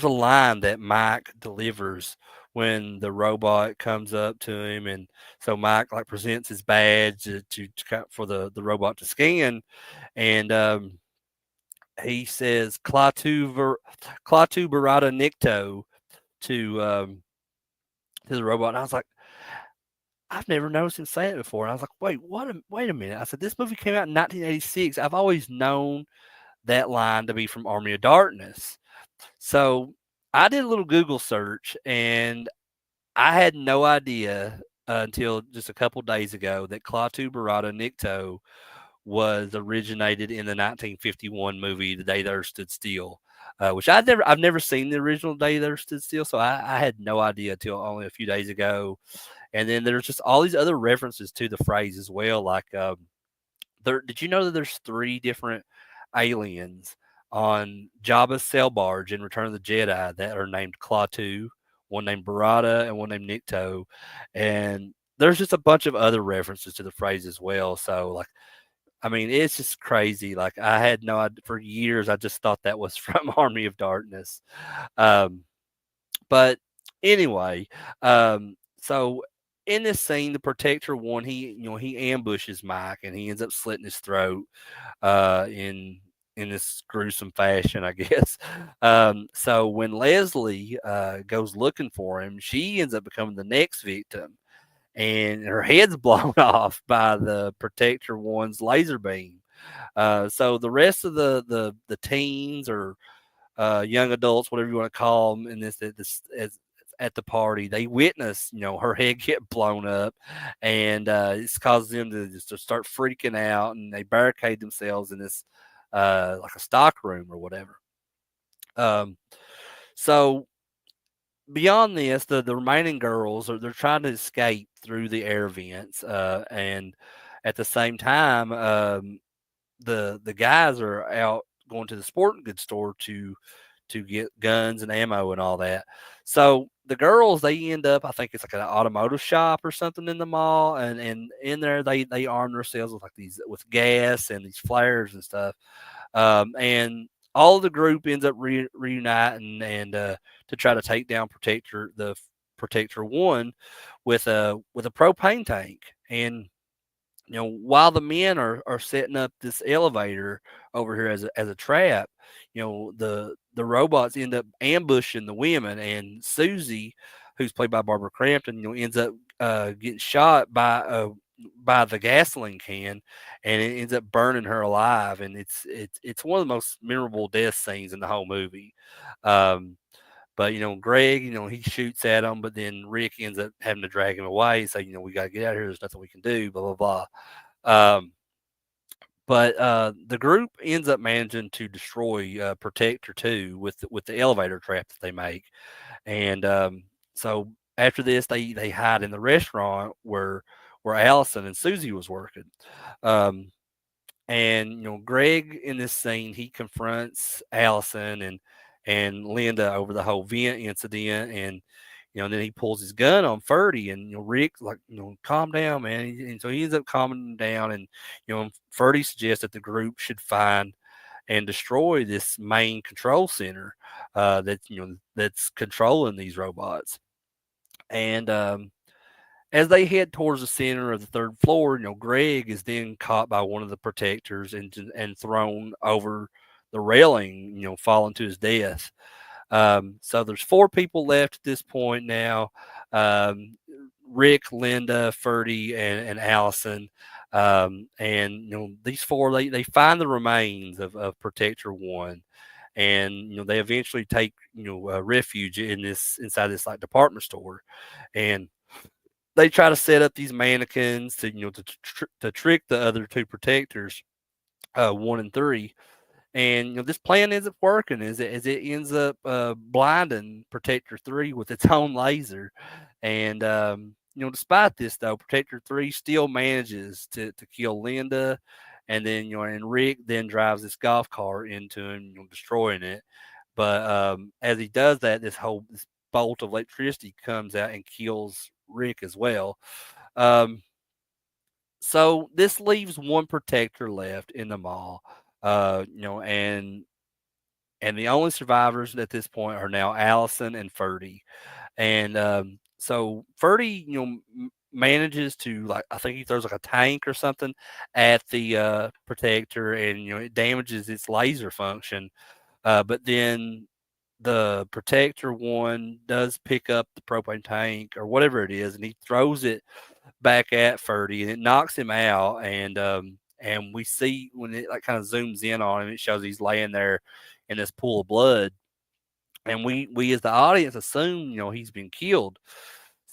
line that Mike delivers when the robot comes up to him, and so Mike like presents his badge for the robot to scan, and he says Klaatu Barada Nikto to to the robot, and I was like, I've never noticed him say it before. And I was like, wait a minute. I said this movie came out in 1986. I've always known that line to be from Army of Darkness. So I did a little Google search, and I had no idea until just a couple days ago that Klaatu Barada Nikto was originated in the 1951 movie The Day the Earth Stood Still, which I've never seen the original Day the Earth Stood Still, so I had no idea until only a few days ago. And then there's just all these other references to the phrase as well, like did you know that there's three different aliens on Jabba's sail barge in Return of the Jedi that are named Klaatu, one named Barada and one named Nikto, and there's just a bunch of other references to the phrase as well. So like, I mean, it's just crazy. Like I had no idea for years. I just thought that was from Army of Darkness. Um, but anyway, so in this scene, the Protector One, he ambushes Mike and he ends up slitting his throat in this gruesome fashion, I guess. So when Leslie goes looking for him, she ends up becoming the next victim, and her head's blown off by the Protector One's laser beam. So the rest of the teens or young adults, whatever you want to call them, in this as at the party, they witness, her head get blown up, and it's causes them to start freaking out, and they barricade themselves in this like a stock room or whatever. Um, so beyond this, the remaining girls they're trying to escape through the air vents, and at the same time, the guys are out going to the sporting goods store to get guns and ammo and all that. So the girls they end up, I think it's like an automotive shop or something in the mall, and in there they arm themselves with like these with gas and these flares and stuff. And all of the group ends up reuniting and to try to take down the Protector One with a propane tank. And while the men are setting up this elevator over here as a trap, the robots end up ambushing the women, and Susie, who's played by Barbara Crampton, ends up getting shot by the gasoline can, and it ends up burning her alive, and it's one of the most memorable death scenes in the whole movie. Um, but Greg, he shoots at him, but then Rick ends up having to drag him away and say, we got to get out of here. There's nothing we can do. Blah blah blah. But the group ends up managing to destroy Protector 2 with the elevator trap that they make, and so after this, they hide in the restaurant where Allison and Susie was working. Um, and Greg in this scene he confronts Allison and Linda over the whole vent incident, and and then he pulls his gun on Ferdy, and Rick like calm down, man. And so he ends up calming down, and Ferdy suggests that the group should find and destroy this main control center that's controlling these robots. And as they head towards the center of the third floor, Greg is then caught by one of the protectors and thrown over the railing, falling to his death. So there's four people left at this point now. Um, Rick, Linda, Ferdy, and Allison. And these four they find the remains of Protector One, and they eventually take refuge in this inside this like department store, and they try to set up these mannequins to to trick the other two protectors, one and three, and this plan ends up working as it ends up blinding Protector Three with its own laser, and despite this though, Protector Three still manages to kill Linda, and then and Rick then drives this golf cart into him, destroying it. But as he does that, this bolt of electricity comes out and kills Rick as well. Um, so this leaves one protector left in the mall, and the only survivors at this point are now Allison and Ferdy. And so Ferdy, manages to, like, I think he throws like a tank or something at the protector, and it damages its laser function. But then the protector one does pick up the propane tank or whatever it is, and he throws it back at Ferdy, and it knocks him out. And we see when it like kind of zooms in on him, it shows he's laying there in this pool of blood, and we as the audience assume he's been killed.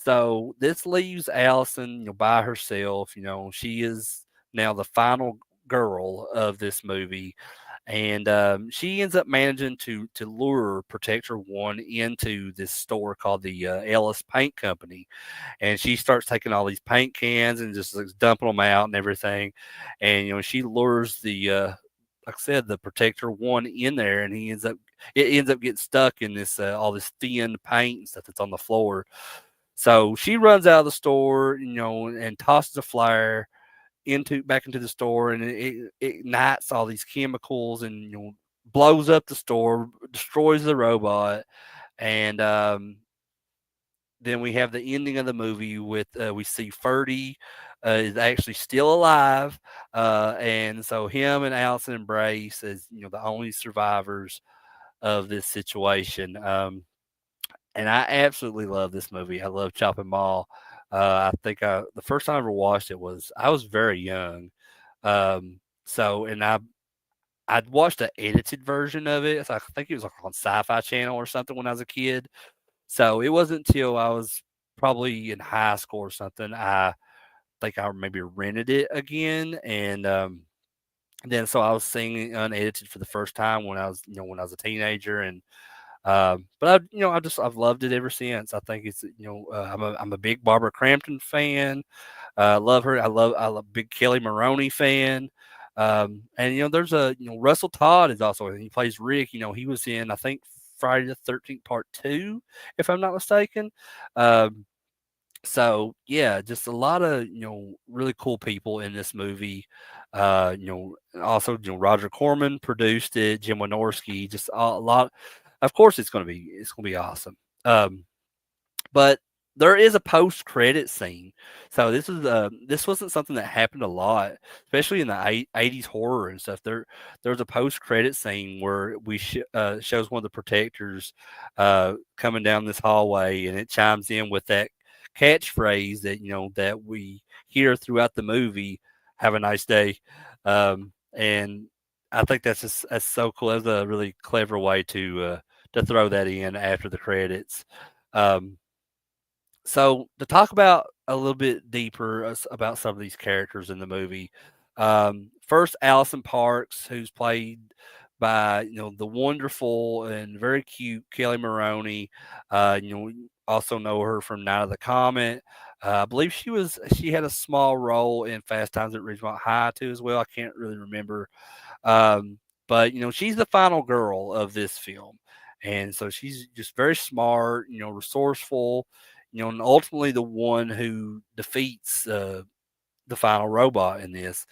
So this leaves Allison by herself. She is now the final girl of this movie, and she ends up managing to lure Protector One into this store called the Ellis Paint Company, and she starts taking all these paint cans and just like, dumping them out and everything, and she lures the like I said, the Protector One in there, and it ends up getting stuck in this all this thin paint and stuff that's on the floor. So she runs out of the store, and tosses a flyer back into the store, and it ignites all these chemicals, and blows up the store, destroys the robot, and then we have the ending of the movie with we see Ferdy is actually still alive, and so him and Allison embrace as the only survivors of this situation. And I absolutely love this movie. I love Chopping Mall. I think the first time I ever watched it was I was very young. So and I'd watched the edited version of it. So I think it was like on Sci-Fi Channel or something when I was a kid. So it wasn't until I was probably in high school or something I think I maybe rented it again, and then so I was seeing it unedited for the first time when I was when I was a teenager, and but I've loved it ever since. I think it's I'm a big Barbara Crampton fan. Love her. I love big Kelly Maroney fan. And there's a Russell Todd is also he plays Rick. He was in I think Friday the 13th Part Two, if I'm not mistaken. Um, so yeah, just a lot of really cool people in this movie. Also Roger Corman produced it. Jim Wynorski, just a lot. Of course, it's gonna be awesome. But there is a post credit scene. So this wasn't something that happened a lot, especially in the 80s horror and stuff. There's a post credit scene where shows one of the protectors coming down this hallway, and it chimes in with that catchphrase that we hear throughout the movie. Have a nice day, and I think that's so cool. That's a really clever way to throw that in after the credits. Um, so to talk about a little bit deeper about some of these characters in the movie, first Allison Parks, who's played by the wonderful and very cute Kelly Maroney. We also know her from Night of the Comet. I believe she had a small role in Fast Times at Ridgemont High too as well. I can't really remember, um, but she's the final girl of this film, and so she's just very smart, resourceful, and ultimately the one who defeats the final robot in this.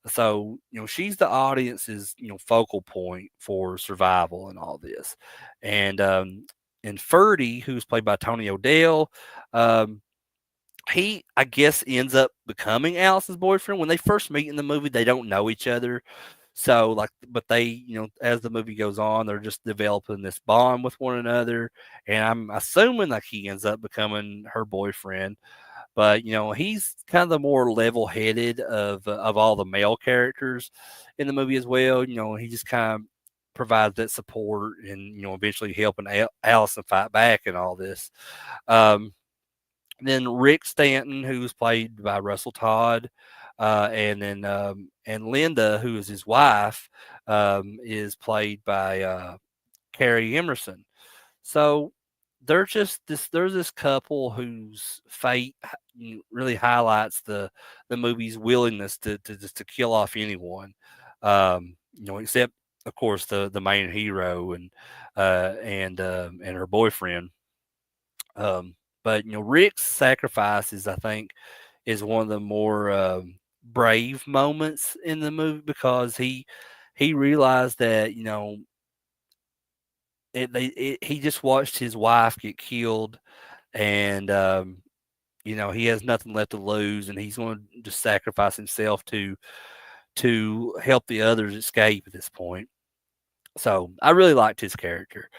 So she's the audience's focal point for survival and all this, and Ferdy, who's played by Tony O'Dell. Um, he, I guess, ends up becoming Alice's boyfriend. When they first meet in the movie, they don't know each other. So like, but they, as the movie goes on, they're just developing this bond with one another, and I'm assuming like he ends up becoming her boyfriend. But he's kind of the more level-headed of all the male characters in the movie as well. He just kind of provides that support and eventually helping Allison fight back and all this. Um, then Rick Stanton, who's played by Russell Todd, and Linda, who is his wife, is played by Carrie Emerson. So there's this couple whose fate really highlights the movie's willingness to just to kill off anyone, except of course the main hero and her boyfriend. Um, but Rick's sacrifice is, I think, is one of the more brave moments in the movie because he realized that he just watched his wife get killed, and he has nothing left to lose, and he's going to just sacrifice himself to help the others escape at this point. So I really liked his character.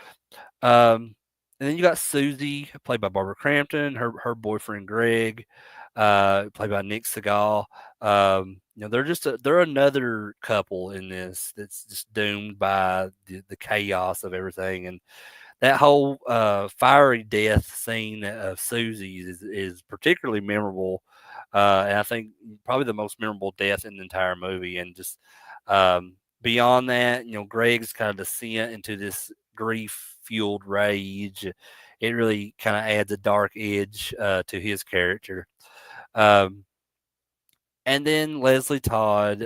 Um, and then you got Susie, played by Barbara Crampton, her boyfriend Greg, played by Nick Segal. They're another couple in this that's just doomed by the chaos of everything, and that whole fiery death scene of Susie is particularly memorable, and I think probably the most memorable death in the entire movie. And just beyond that, Greg's kind of descent into this grief fueled rage. It really kind of adds a dark edge to his character. Um, and then Leslie Todd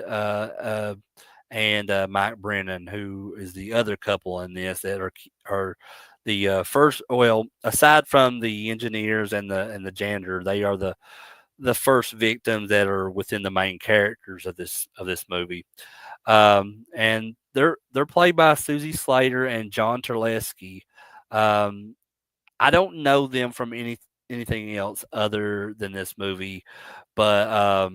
and Mike Brennan, who is the other couple in this that are the first. Well, aside from the engineers and the janitor, they are the first victims that are within the main characters of this movie. And they're played by Susie Slater and John Terlesky. Um, I don't know them from anything else other than this movie, but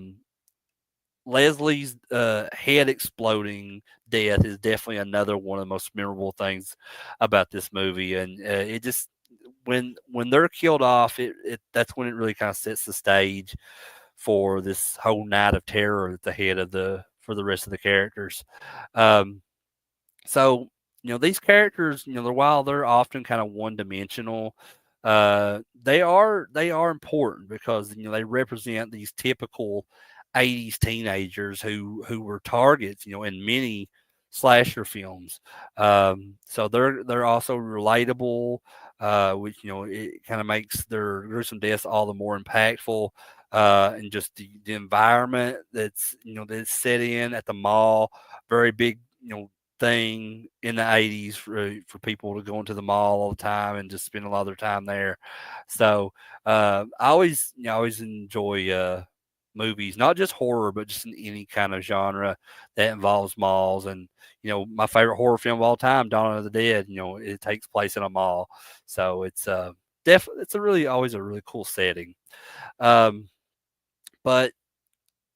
Leslie's head exploding death is definitely another one of the most memorable things about this movie, and it just when they're killed off, it that's when it really kind of sets the stage for this whole night of terror at the head of for the rest of the characters. Um, so, these characters, while they're often kind of one dimensional, they are important because they represent these typical '80s teenagers who were targets, in many slasher films. So they're also relatable, which it kind of makes their gruesome deaths all the more impactful. And just the environment that's set in at the mall, very big, thing in the '80s for people to go into the mall all the time and just spend a lot of their time there. So I always enjoy movies, not just horror, but just in any kind of genre that involves malls. And my favorite horror film of all time, Dawn of the Dead. It takes place in a mall, so it's always a really cool setting. Um, but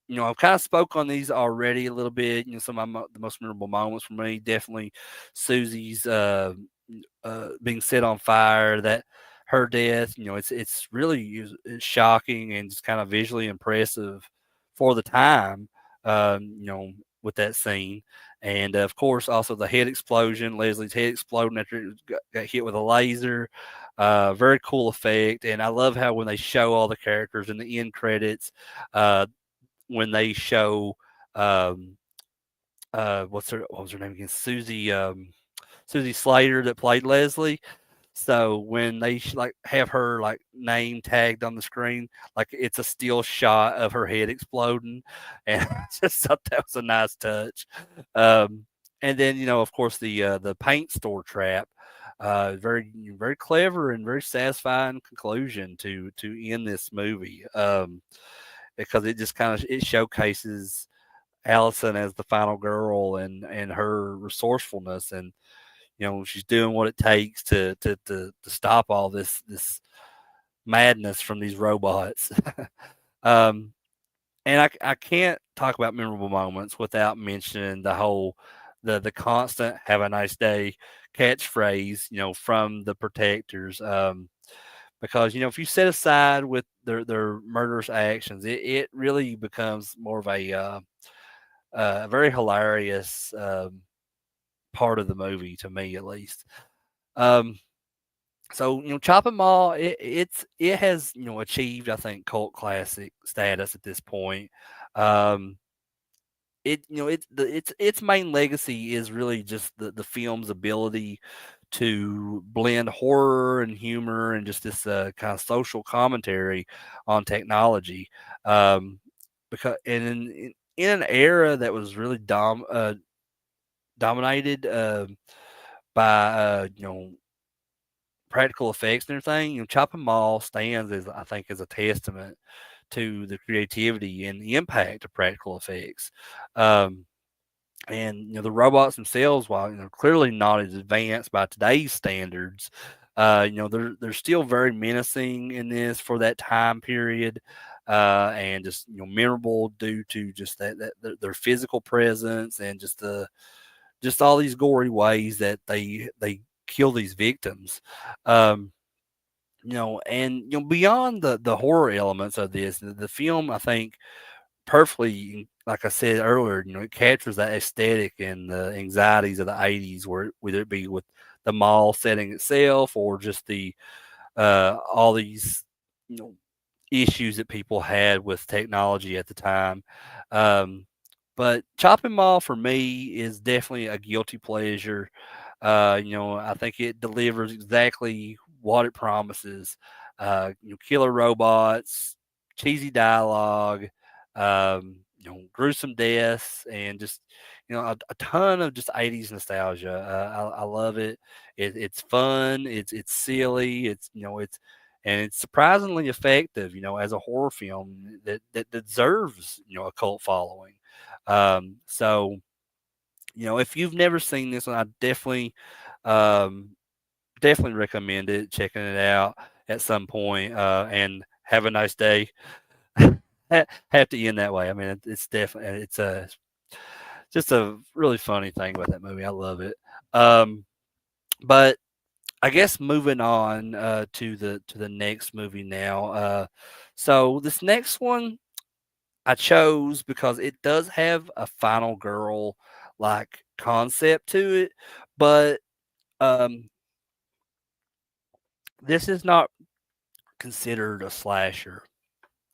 I've kind of spoke on these already a little bit. Some of the most memorable moments for me, definitely Susie's being set on fire. That her death, it's really it's shocking and just kind of visually impressive for the time. With that scene, and of course also the head explosion, Leslie's head exploding after it got hit with a laser. Very cool effect, and I love how when they show all the characters in the end credits. When they show um what was her name again? Susie Slater that played Leslie. So when they like have her like name tagged on the screen, like it's a still shot of her head exploding, and I just thought that was a nice touch. Um, and then of course the paint store trap, very clever and very satisfying conclusion to end this movie. Because it just kind of it showcases Allison as the final girl and her resourcefulness, and she's doing what it takes to stop all this madness from these robots. um, and I can't talk about memorable moments without mentioning the constant "Have a nice day" catchphrase, from the protectors. Because if you set aside with their murderous actions, it really becomes more of a very hilarious part of the movie to me, at least. Um, so Chop and Mall, it has achieved, I think, cult classic status at this point. Um, its main legacy is really just the film's ability to blend horror and humor and just this kind of social commentary on technology. Um, because in an era that was really dominated by practical effects and everything, Chop and Mall stands as I think as a testament to the creativity and the impact of practical effects. Um, and the robots themselves, while clearly not as advanced by today's standards, they're still very menacing in this for that time period, and just memorable due to just that their physical presence and just all these gory ways that they kill these victims. Um, and beyond the horror elements of this, the film I think perfectly, like I said earlier, it captures that aesthetic and the anxieties of the '80s, whether it be with the mall setting itself or just the all these you know issues that people had with technology at the time. Um, but Chopping Mall for me is definitely a guilty pleasure. I think it delivers exactly what it promises. Killer robots, cheesy dialogue, gruesome deaths, and just a ton of just '80s nostalgia. I love it. It's fun. It's silly. It's surprisingly effective, as a horror film that deserves, a cult following. So, if you've never seen this one, I um, definitely recommend it, checking it out at some point, and have a nice day. Have to end that way. I mean, it's definitely, it's just a really funny thing about that movie. I love it. Um, but I guess moving on to the next movie now. So this next one I chose because it does have a final girl like concept to it, but um, this is not considered a slasher.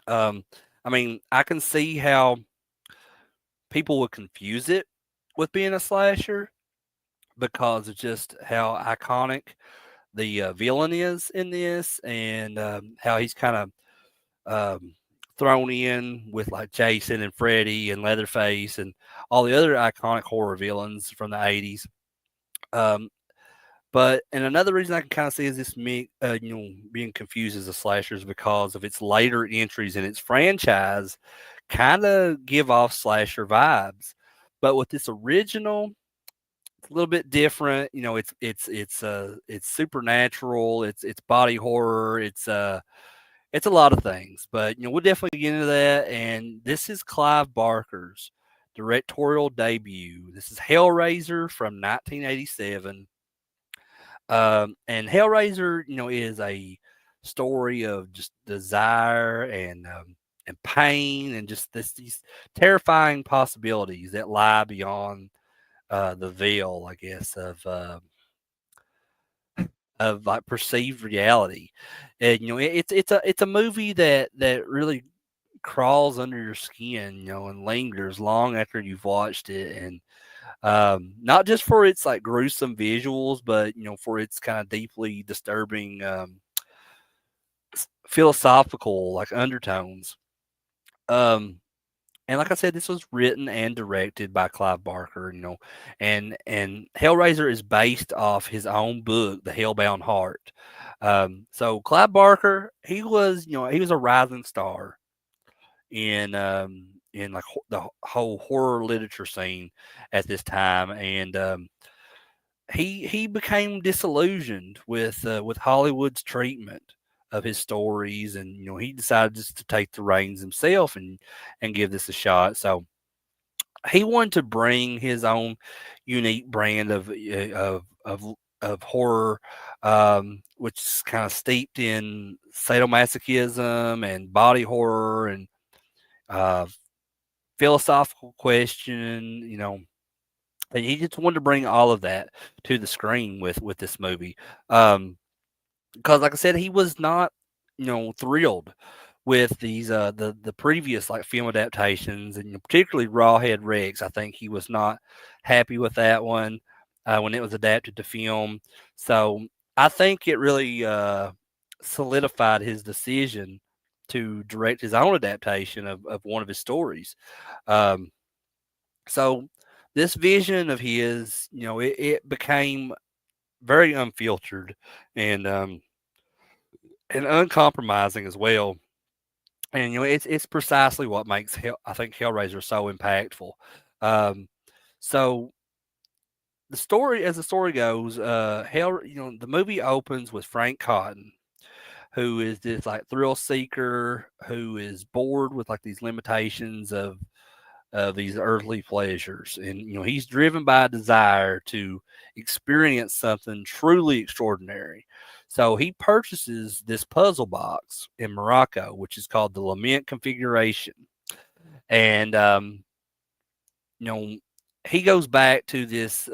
Um, I mean, I can see how people would confuse it with being a slasher because of just how iconic the villain is in this, and how he's kind of um, thrown in with like Jason and Freddy and Leatherface and all the other iconic horror villains from the '80s. Um, and another reason I can kind of see is this me, being confused as a slasher is because of its later entries in its franchise, kind of give off slasher vibes. But with this original, it's a little bit different. It's supernatural. It's body horror. It's a lot of things, but we'll definitely get into that. And this is Clive Barker's directorial debut. This is Hellraiser from 1987. And Hellraiser, is a story of just desire and pain and just these terrifying possibilities that lie beyond the veil, I guess, of like perceived reality. And it's a movie that really crawls under your skin, and lingers long after you've watched it. And not just for its like gruesome visuals, but for its kind of deeply disturbing philosophical like undertones. Um, and like I said, this was written and directed by Clive Barker, and Hellraiser is based off his own book, The Hellbound Heart. So Clive Barker, he was a rising star in like the whole horror literature scene at this time, and he became disillusioned with Hollywood's treatment of his stories, and he decided just to take the reins himself and give this a shot. So he wanted to bring his own unique brand of horror, which is kind of steeped in sadomasochism and body horror and uh, philosophical question. And he just wanted to bring all of that to the screen with this movie. Because like I said, he was not, thrilled with these the previous like film adaptations, and particularly Rawhead Rex. I think he was not happy with that one when it was adapted to film. So I think it really solidified his decision to direct his own adaptation of one of his stories. Um, so this vision of his, it became very unfiltered and and uncompromising as well. And it's precisely what makes I think Hellraiser so impactful. Um, so as the story goes, the movie opens with Frank Cotton, who is this like thrill seeker who is bored with like these limitations of these earthly pleasures, and he's driven by a desire to experience something truly extraordinary. So he purchases this puzzle box in Morocco, which is called the Lament Configuration, and you know he goes back to this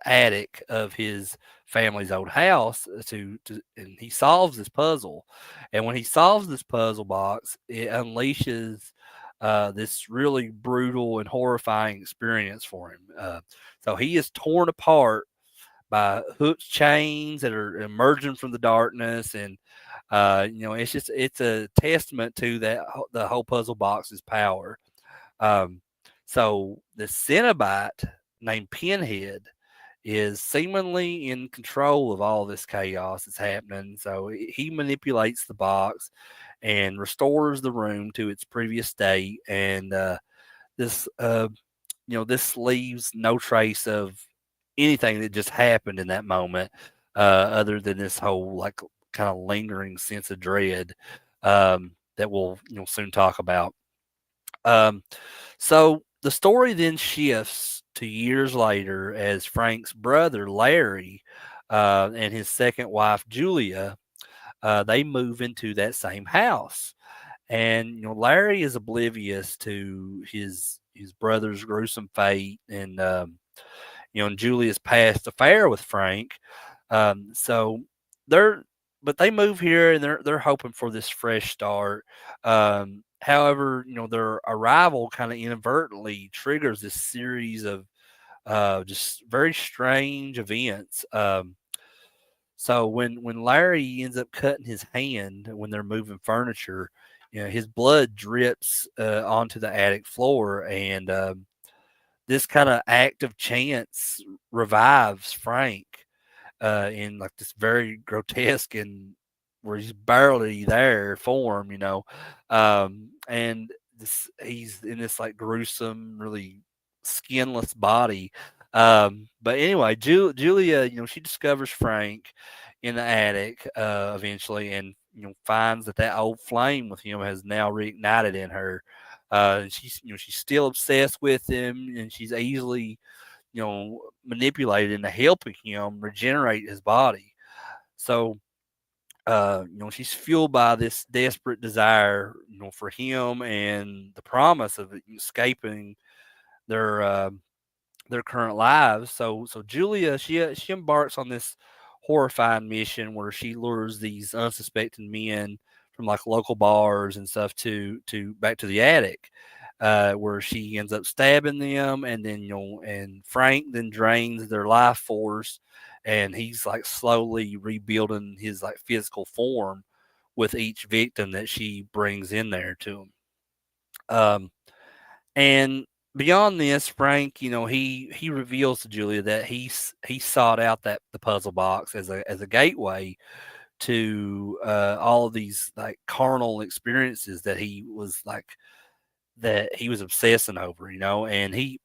attic of his family's old house and he solves this puzzle. And when he solves this puzzle box, it unleashes this really brutal and horrifying experience for him. So he is torn apart by hooked chains that are emerging from the darkness, and it's a testament to the whole puzzle box's power. Um, so the Cenobite named Pinhead is seemingly in control of all this chaos that's happening. So he manipulates the box and restores the room to its previous state. And this, this leaves no trace of anything that just happened in that moment, other than this whole like kind of lingering sense of dread that we'll soon talk about. Um, so the story then shifts to years later as Frank's brother Larry and his second wife Julia they move into that same house, and Larry is oblivious to his brother's gruesome fate, and and Julia's past affair with Frank. So they're but they move here and they're hoping for this fresh start. However, their arrival kind of inadvertently triggers this series of just very strange events. So when Larry ends up cutting his hand when they're moving furniture, his blood drips onto the attic floor, and this kind of act of chance revives Frank in like this very grotesque and where he's barely there form, and he's in this like gruesome, really skinless body. But anyway, Julia, she discovers Frank in the attic eventually, and finds that old flame with him has now reignited in her. And she's still obsessed with him, and she's easily manipulated into helping him regenerate his body. So, she's fueled by this desperate desire, for him and the promise of escaping their uh, their current lives. So Julia, she embarks on this horrifying mission where she lures these unsuspecting men from like local bars and stuff to back to the attic, where she ends up stabbing them, and then and Frank then drains their life force, and he's like slowly rebuilding his like physical form with each victim that she brings in there to him. Um, and beyond this, Frank, he reveals to Julia that he sought out that the puzzle box as a gateway to all of these like carnal experiences that he was obsessing over, and he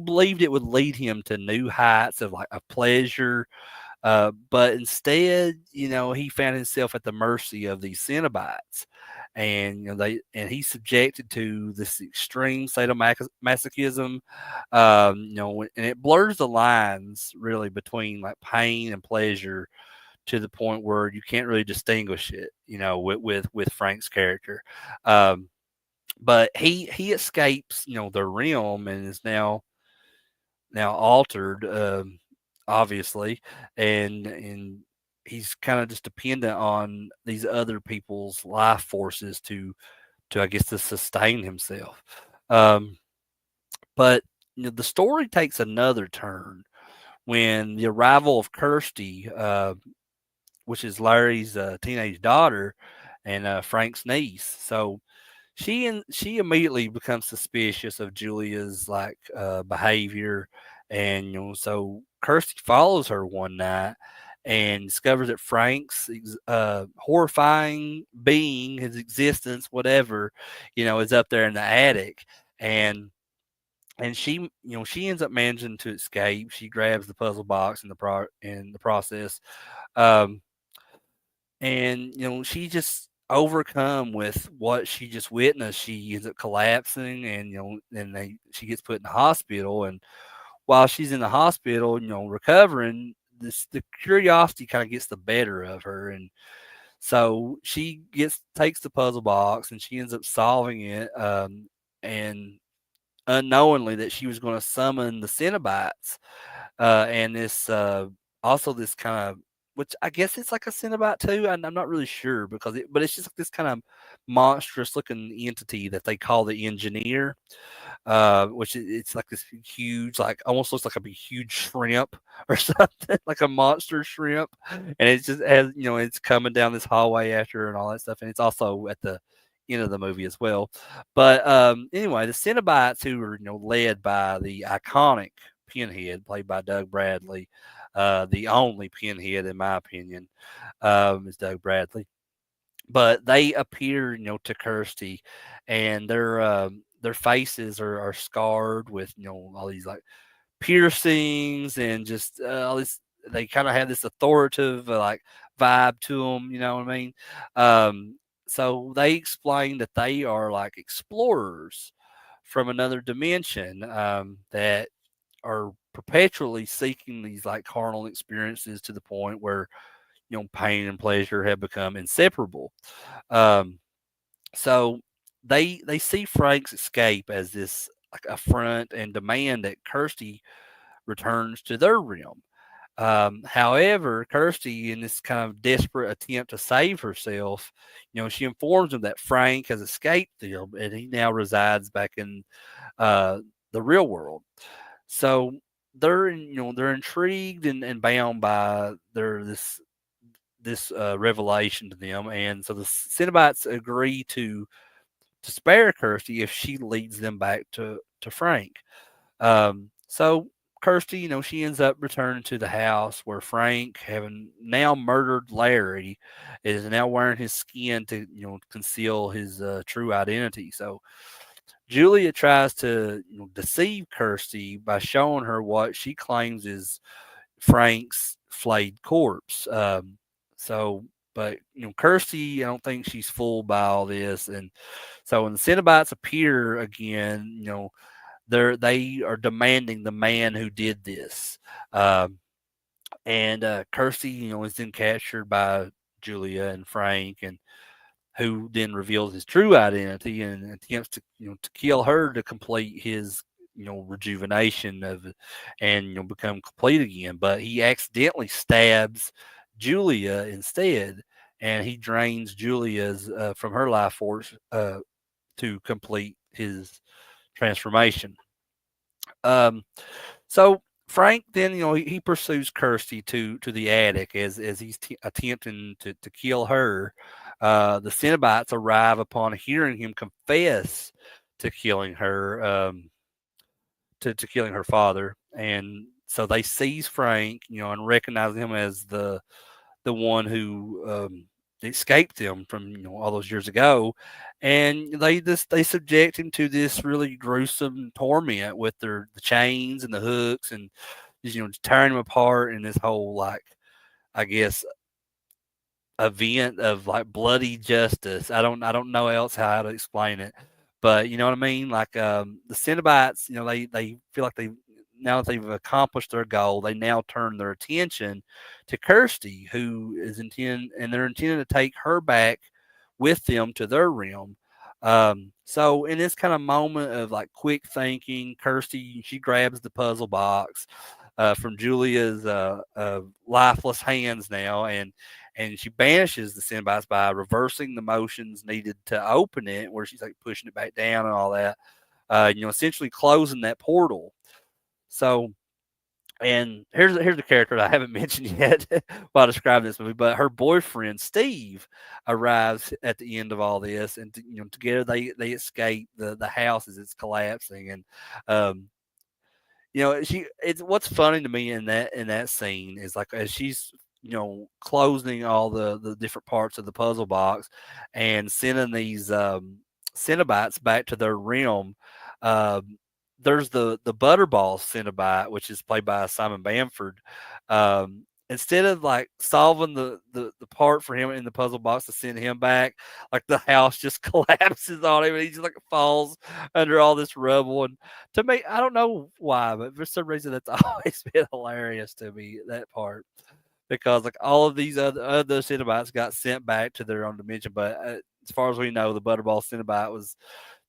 believed it would lead him to new heights of like a pleasure But instead, he found himself at the mercy of these Cenobites, and he's subjected to this extreme sadomasochism, and it blurs the lines really between like pain and pleasure to the point where you can't really distinguish it, with Frank's character. Um, but he escapes, the realm and is now altered, obviously, and he's kind of just dependent on these other people's life forces to I guess to sustain himself. Um, but the story takes another turn when the arrival of Kirsty, which is Larry's teenage daughter and Frank's niece. So she immediately becomes suspicious of Julia's like behavior, and so Kirsty follows her one night and discovers that Frank's horrifying being, his existence, whatever, is up there in the attic, and she ends up managing to escape. She grabs the puzzle box in the process. Um, and she just overcome with what she just witnessed. She ends up collapsing, and she gets put in the hospital. And while she's in the hospital, recovering, the curiosity kind of gets the better of her, and so she takes the puzzle box and she ends up solving it, and unknowingly that she was going to summon the Cenobites, and this also this kind of, which I guess it's like a Cenobite too. I'm not really sure but it's just like this kind of monstrous looking entity that they call the Engineer, which it's like this huge, like almost looks like a big huge shrimp or something, like a monster shrimp, and it just has, it's coming down this hallway after her and all that stuff, and it's also at the end of the movie as well. But anyway, the Cenobites, who are led by the iconic Pinhead, played by Doug Bradley, the only Pinhead in my opinion, is Doug Bradley. But they appear, to Kirsty, and their faces are scarred with all these like piercings and just all this. They kind of have this authoritative like vibe to them. You know what I mean? So they explain that they are like explorers from another dimension, that are perpetually seeking these like carnal experiences to the point where pain and pleasure have become inseparable. Um, so they see Frank's escape as this like affront and demand that Kirsty returns to their realm. However, Kirsty, in this kind of desperate attempt to save herself, she informs them that Frank has escaped them and he now resides back in uh, the real world. So they're intrigued and bound by this revelation to them, and so the Cenobites agree to spare Kirsty if she leads them back to Frank. So Kirsty, she ends up returning to the house where Frank, having now murdered Larry, is now wearing his skin to conceal his true identity. So Julia tries to deceive Kirsty by showing her what she claims is Frank's flayed corpse. So, but Kirsty, I don't think she's fooled by all this, and so when the Cenobites appear again, they are demanding the man who did this, and Kirsty, is then captured by Julia and Frank, and who then reveals his true identity and attempts to kill her to complete his rejuvenation of it and become complete again. But he accidentally stabs Julia instead, and he drains Julia's from her life force to complete his transformation. Um, so Frank then, he pursues Kirsty to the attic as he's attempting to kill her. The Cenobites arrive upon hearing him confess to killing her, to killing her father, and so they seize Frank, and recognize him as the one who escaped them from all those years ago, and they subject him to this really gruesome torment with the chains and the hooks and just tearing him apart and this whole like I guess, event of like bloody justice. I don't know else how to explain it, but you know what I mean. Like the Cenobites, they feel like they now that they've accomplished their goal, they now turn their attention to Kirsty, who is and they're intending to take her back with them to their realm. So in this kind of moment of like quick thinking, Kirsty she grabs the puzzle box from Julia's lifeless hands now, and she banishes the Cenobites by reversing the motions needed to open it, where she's like pushing it back down and all that. Essentially closing that portal. So, and here's the character that I haven't mentioned yet while describing this movie, but her boyfriend Steve arrives at the end of all this, and together they escape the house as it's collapsing, and um, it's what's funny to me in that scene is like as she's closing all the different parts of the puzzle box and sending these Cenobites back to their realm. Um, there's the Butterball Cenobite, which is played by Simon Bamford. Instead of like solving the part for him in the puzzle box to send him back, like the house just collapses on him and he just like falls under all this rubble. And to me, I don't know why, but for some reason that's always been hilarious to me, that part. Because like all of these other Cenobites got sent back to their own dimension, but as far as we know, the Butterball Cenobite was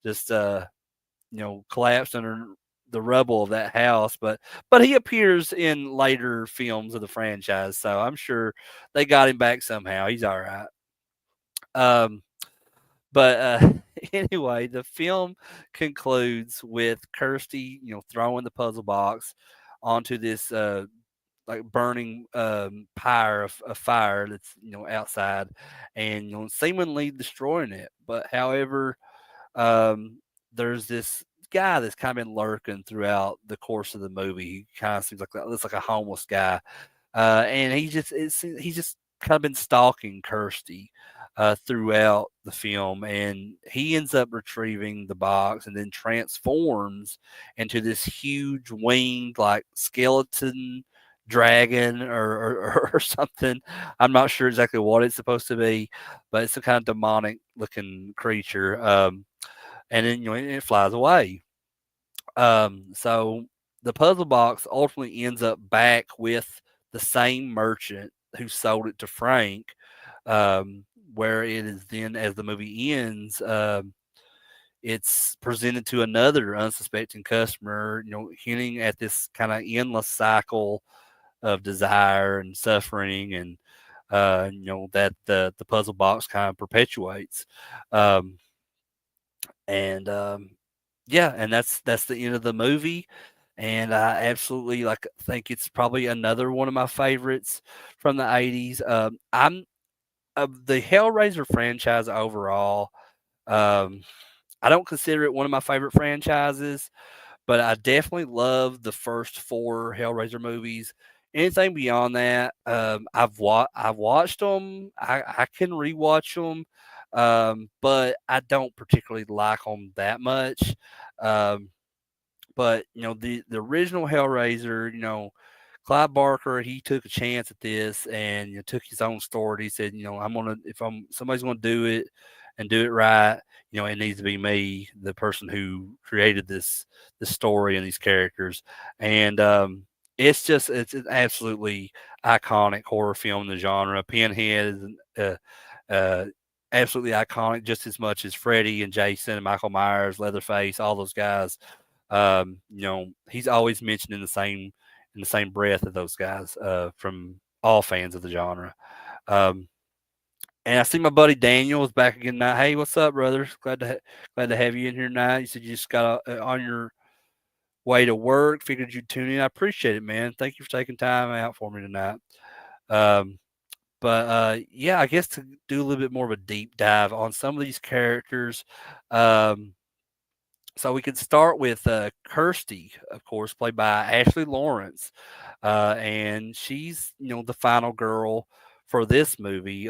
just collapsed under the rubble of that house. But he appears in later films of the franchise, so I'm sure they got him back somehow. He's all right. Um, but anyway, the film concludes with Kirsty, throwing the puzzle box onto this like burning pyre of fire that's outside, and seemingly destroying it. But however, um, there's this guy that's kind of been lurking throughout the course of the movie. He kind of seems like looks like a homeless guy, and he's just kind of been stalking Kirsty throughout the film, and he ends up retrieving the box and then transforms into this huge winged like skeleton dragon or something. I'm not sure exactly what it's supposed to be, but it's some kind of demonic looking creature. And then it flies away. So the puzzle box ultimately ends up back with the same merchant who sold it to Frank, where it is then, as the movie ends, it's presented to another unsuspecting customer, hinting at this kind of endless cycle of desire and suffering, and that the puzzle box kind of perpetuates. Um, and Yeah, and that's the end of the movie. And I absolutely like think it's probably another one of my favorites from the '80s. I'm of the Hellraiser franchise overall. Um, I don't consider it one of my favorite franchises, but I definitely love the first four Hellraiser movies. Anything beyond that, I've watched them. I can rewatch them, but I don't particularly like them that much. Um, but the original Hellraiser, Clive Barker, he took a chance at this and took his own story. He said, I'm gonna if I'm somebody's gonna do it and do it right, it needs to be me, the person who created this story and these characters. And it's an absolutely iconic horror film in the genre. Pinhead is uh, absolutely iconic, just as much as Freddy and Jason and Michael Myers, Leatherface, all those guys. He's always mentioned in the same breath of those guys from all fans of the genre. Um, and I see my buddy Daniel is back again tonight. Hey, what's up, brother? Glad to have you in here tonight. You said you just got on your way to work. Figured you'd tune in. I appreciate it, man. Thank you for taking time out for me tonight. Um, but yeah, I guess to do a little bit more of a deep dive on some of these characters. Um, So we could start with Kirsty, of course, played by Ashley Lawrence, and she's the final girl for this movie,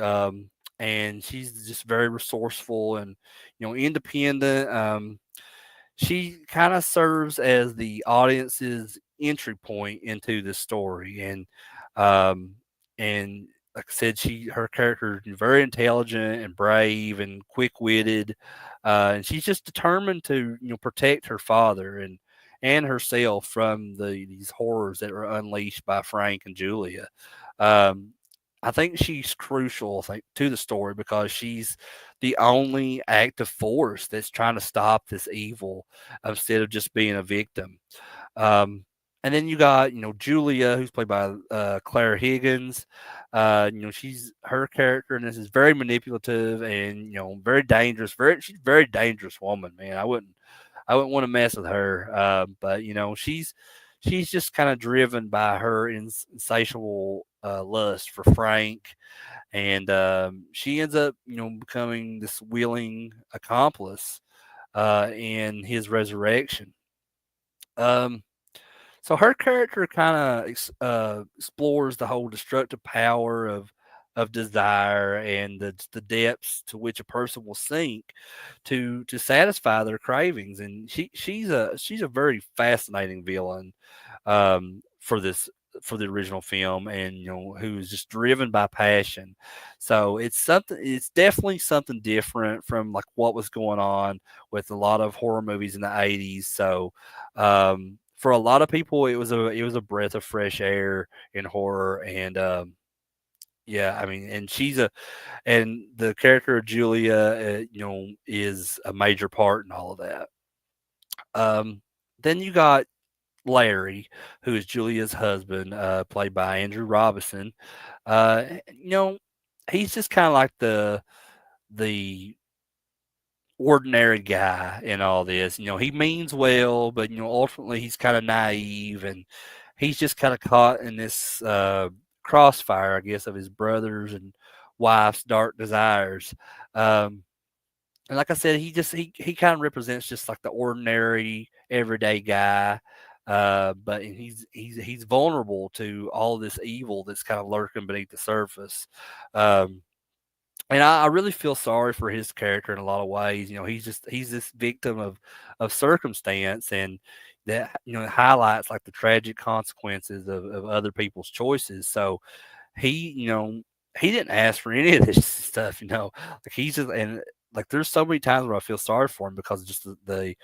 and she's just very resourceful and independent. She kind of serves as the audience's entry point into the story, and um, and like I said, her character is very intelligent and brave and quick witted, and she's just determined to protect her father and herself from these horrors that were unleashed by Frank and Julia. Um, I think she's crucial, I think, to the story because she's the only active force that's trying to stop this evil instead of just being a victim. Um, and then you got, Julia, who's played by Claire Higgins. She's her character in this is very manipulative and very dangerous. She's a very dangerous woman, man. I wouldn't want to mess with her. But she's just kind of driven by her insatiable lust for Frank, and she ends up, becoming this willing accomplice in his resurrection. Um, so her character kind of explores the whole destructive power of desire and the depths to which a person will sink to satisfy their cravings. And she's a very fascinating villain for this for the original film, and who's just driven by passion. So it's definitely something different from like what was going on with a lot of horror movies in the 80s. So for a lot of people, it was a breath of fresh air in horror. And yeah, I mean, and the character of Julia, is a major part in all of that. Um, then you got Larry, who is Julia's husband, played by Andrew Robinson. Uh, you know, he's just kind of like the ordinary guy in all this. He means well, but ultimately he's kind of naive, and he's just kind of caught in this crossfire, I guess, of his brothers and wife's dark desires. Um, and like I said, he kind of represents just like the ordinary, everyday guy. But he's vulnerable to all this evil that's kind of lurking beneath the surface. Um, and I really feel sorry for his character in a lot of ways. He's this victim of circumstance, and that highlights like the tragic consequences of other people's choices. So he didn't ask for any of this stuff. Like he's just and like there's so many times where I feel sorry for him because of just the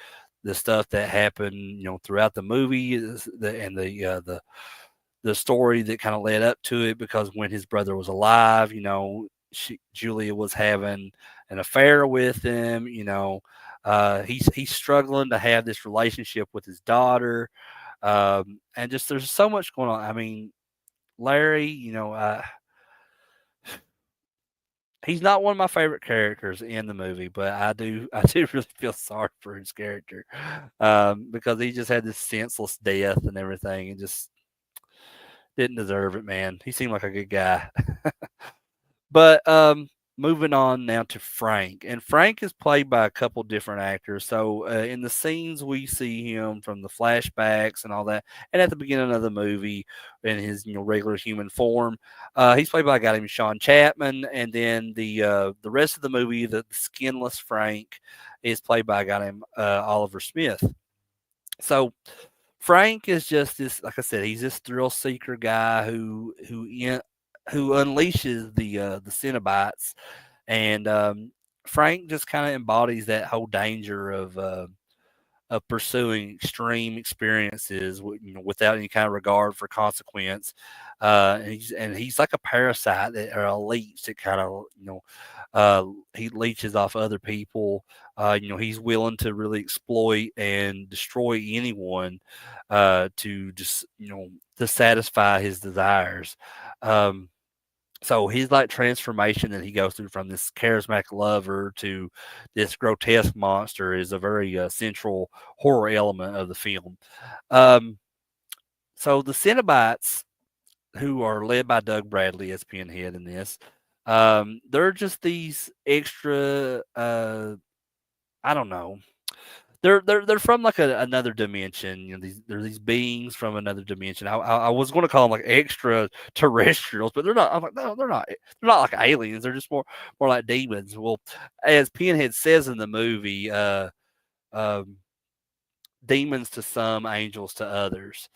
stuff that happened throughout the movie and the story that kind of led up to it, because when his brother was alive, Julia was having an affair with him. He's struggling to have this relationship with his daughter, and just there's so much going on. I mean, Larry, he's not one of my favorite characters in the movie, but I do really feel sorry for his character, because he just had this senseless death and everything, and just didn't deserve it, man. He seemed like a good guy. But moving on now to Frank, and Frank is played by a couple different actors. So in the scenes we see him from the flashbacks and all that, and at the beginning of the movie in his regular human form, he's played by a guy named Sean Chapman, and then the rest of the movie, the skinless Frank, is played by a guy named Oliver Smith. So Frank is just this, like I said, he's this thrill seeker guy who unleashes the Cenobites, and Frank just kind of embodies that whole danger of pursuing extreme experiences, without any kind of regard for consequence. And he's like a parasite that or a leech that kind of uh, he leeches off other people. He's willing to really exploit and destroy anyone to just to satisfy his desires. Um, so his like transformation that he goes through from this charismatic lover to this grotesque monster is a very central horror element of the film. Um, so the Cenobites, who are led by Doug Bradley as Pinhead in this, they're just these extra. I don't know. They're from like another dimension. They're these beings from another dimension. I was going to call them like extraterrestrials, but they're not. I'm like, no, they're not. They're not like aliens. They're just more like demons. Well, as Pinhead says in the movie, um, demons to some, angels to others.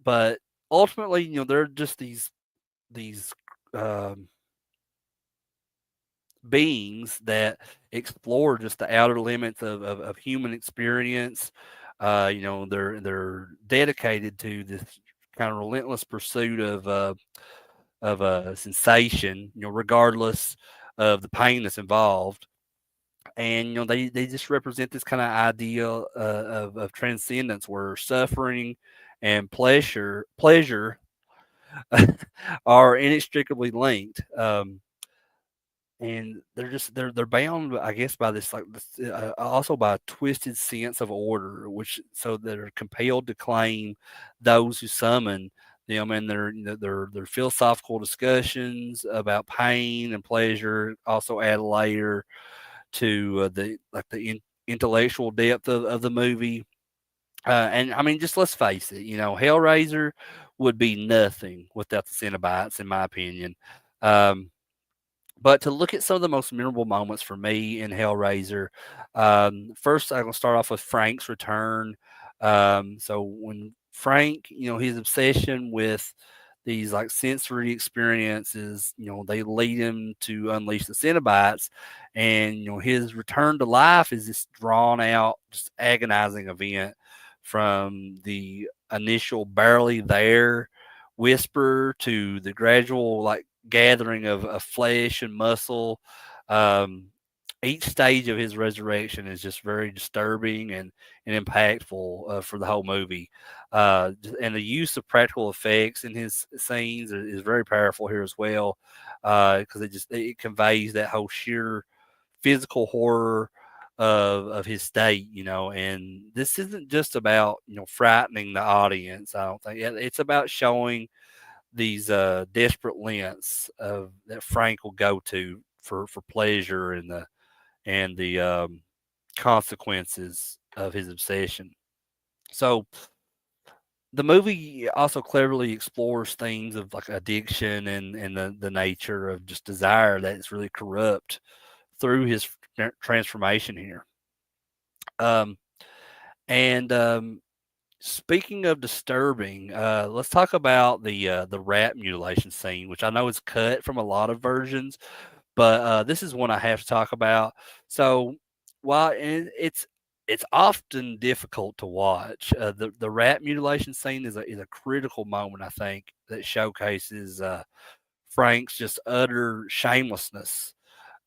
But ultimately, they're just these um, beings that explore just the outer limits of human experience. They're dedicated to this kind of relentless pursuit of a sensation, regardless of the pain that's involved. And they just represent this kind of idea of transcendence, where suffering and pleasure are inextricably linked. And they're bound, I guess, by this also by a twisted sense of order, which so they're compelled to claim those who summon them, and their philosophical discussions about pain and pleasure also add a layer to the intellectual depth of the movie. And I mean, just let's face it, Hellraiser would be nothing without the Cenobites, in my opinion. Um, but to look at some of the most memorable moments for me in Hellraiser, first I'm gonna start off with Frank's return. So when Frank, his obsession with these like sensory experiences, they lead him to unleash the Cenobites, and his return to life is this drawn out, just agonizing event from the initial barely there whisper to the gradual like gathering of flesh and muscle. Um, each stage of his resurrection is just very disturbing and impactful for the whole movie. And the use of practical effects in his scenes is very powerful here as well, because it conveys that whole sheer physical horror of his state, and this isn't just about frightening the audience. I don't think it's about showing these desperate lengths of that Frank will go to for pleasure and the consequences of his obsession. So the movie also cleverly explores themes of like addiction and the nature of just desire that is really corrupt through his transformation here. Um, and speaking of disturbing, let's talk about the rat mutilation scene, which I know is cut from a lot of versions, but this is one I have to talk about. So while it's often difficult to watch, the rat mutilation scene is a critical moment, I think, that showcases Frank's just utter shamelessness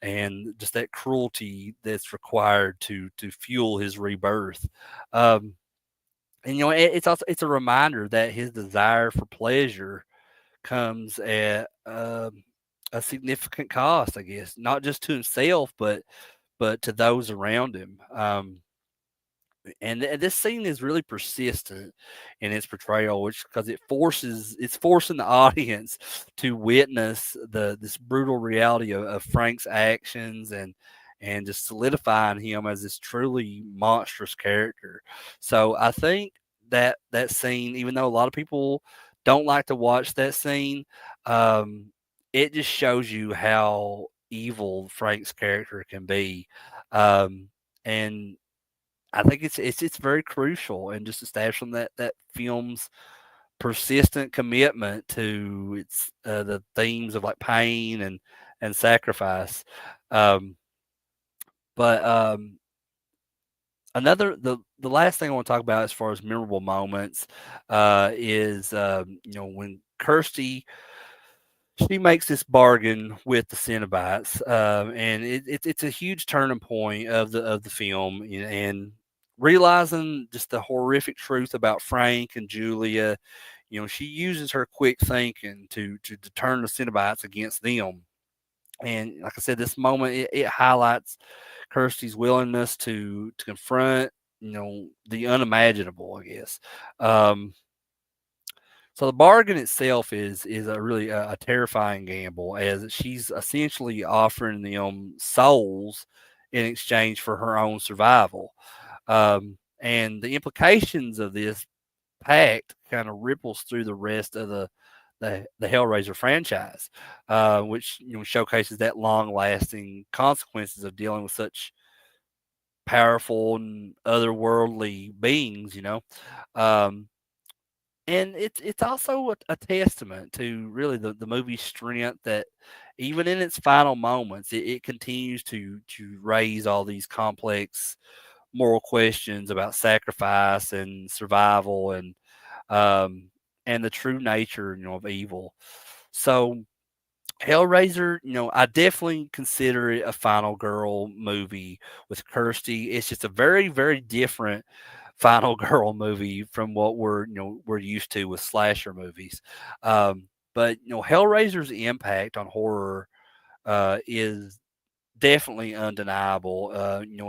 and just that cruelty that's required to fuel his rebirth. Um, and it's a reminder that his desire for pleasure comes at a significant cost, I guess, not just to himself, but to those around him. And this scene is really persistent in its portrayal, which because it's forcing the audience to witness this brutal reality of Frank's actions and just solidifying him as this truly monstrous character. So I think that scene, even though a lot of people don't like to watch that scene, um, it just shows you how evil Frank's character can be. And I think it's very crucial and just establishing that film's persistent commitment to its the themes of like pain and sacrifice. Um, but the last thing I want to talk about as far as memorable moments is when Kirsty she makes this bargain with the Cenobites, and it's a huge turning point of the film, and realizing just the horrific truth about Frank and Julia. She uses her quick thinking to turn the Cenobites against them. And like I said, this moment it highlights Kirsty's willingness to confront the unimaginable, I guess. Um, so the bargain itself is a really a terrifying gamble, as she's essentially offering them souls in exchange for her own survival. And the implications of this pact kind of ripples through the rest of the Hellraiser franchise, which showcases that long lasting consequences of dealing with such powerful and otherworldly beings. Um, and it's also a testament to really the movie's strength that even in its final moments, it continues to raise all these complex moral questions about sacrifice and survival um, and the true nature, of evil. So Hellraiser, I definitely consider it a final girl movie with Kirsty. It's just a very, very different final girl movie from what we're used to with slasher movies. But Hellraiser's impact on horror is definitely undeniable.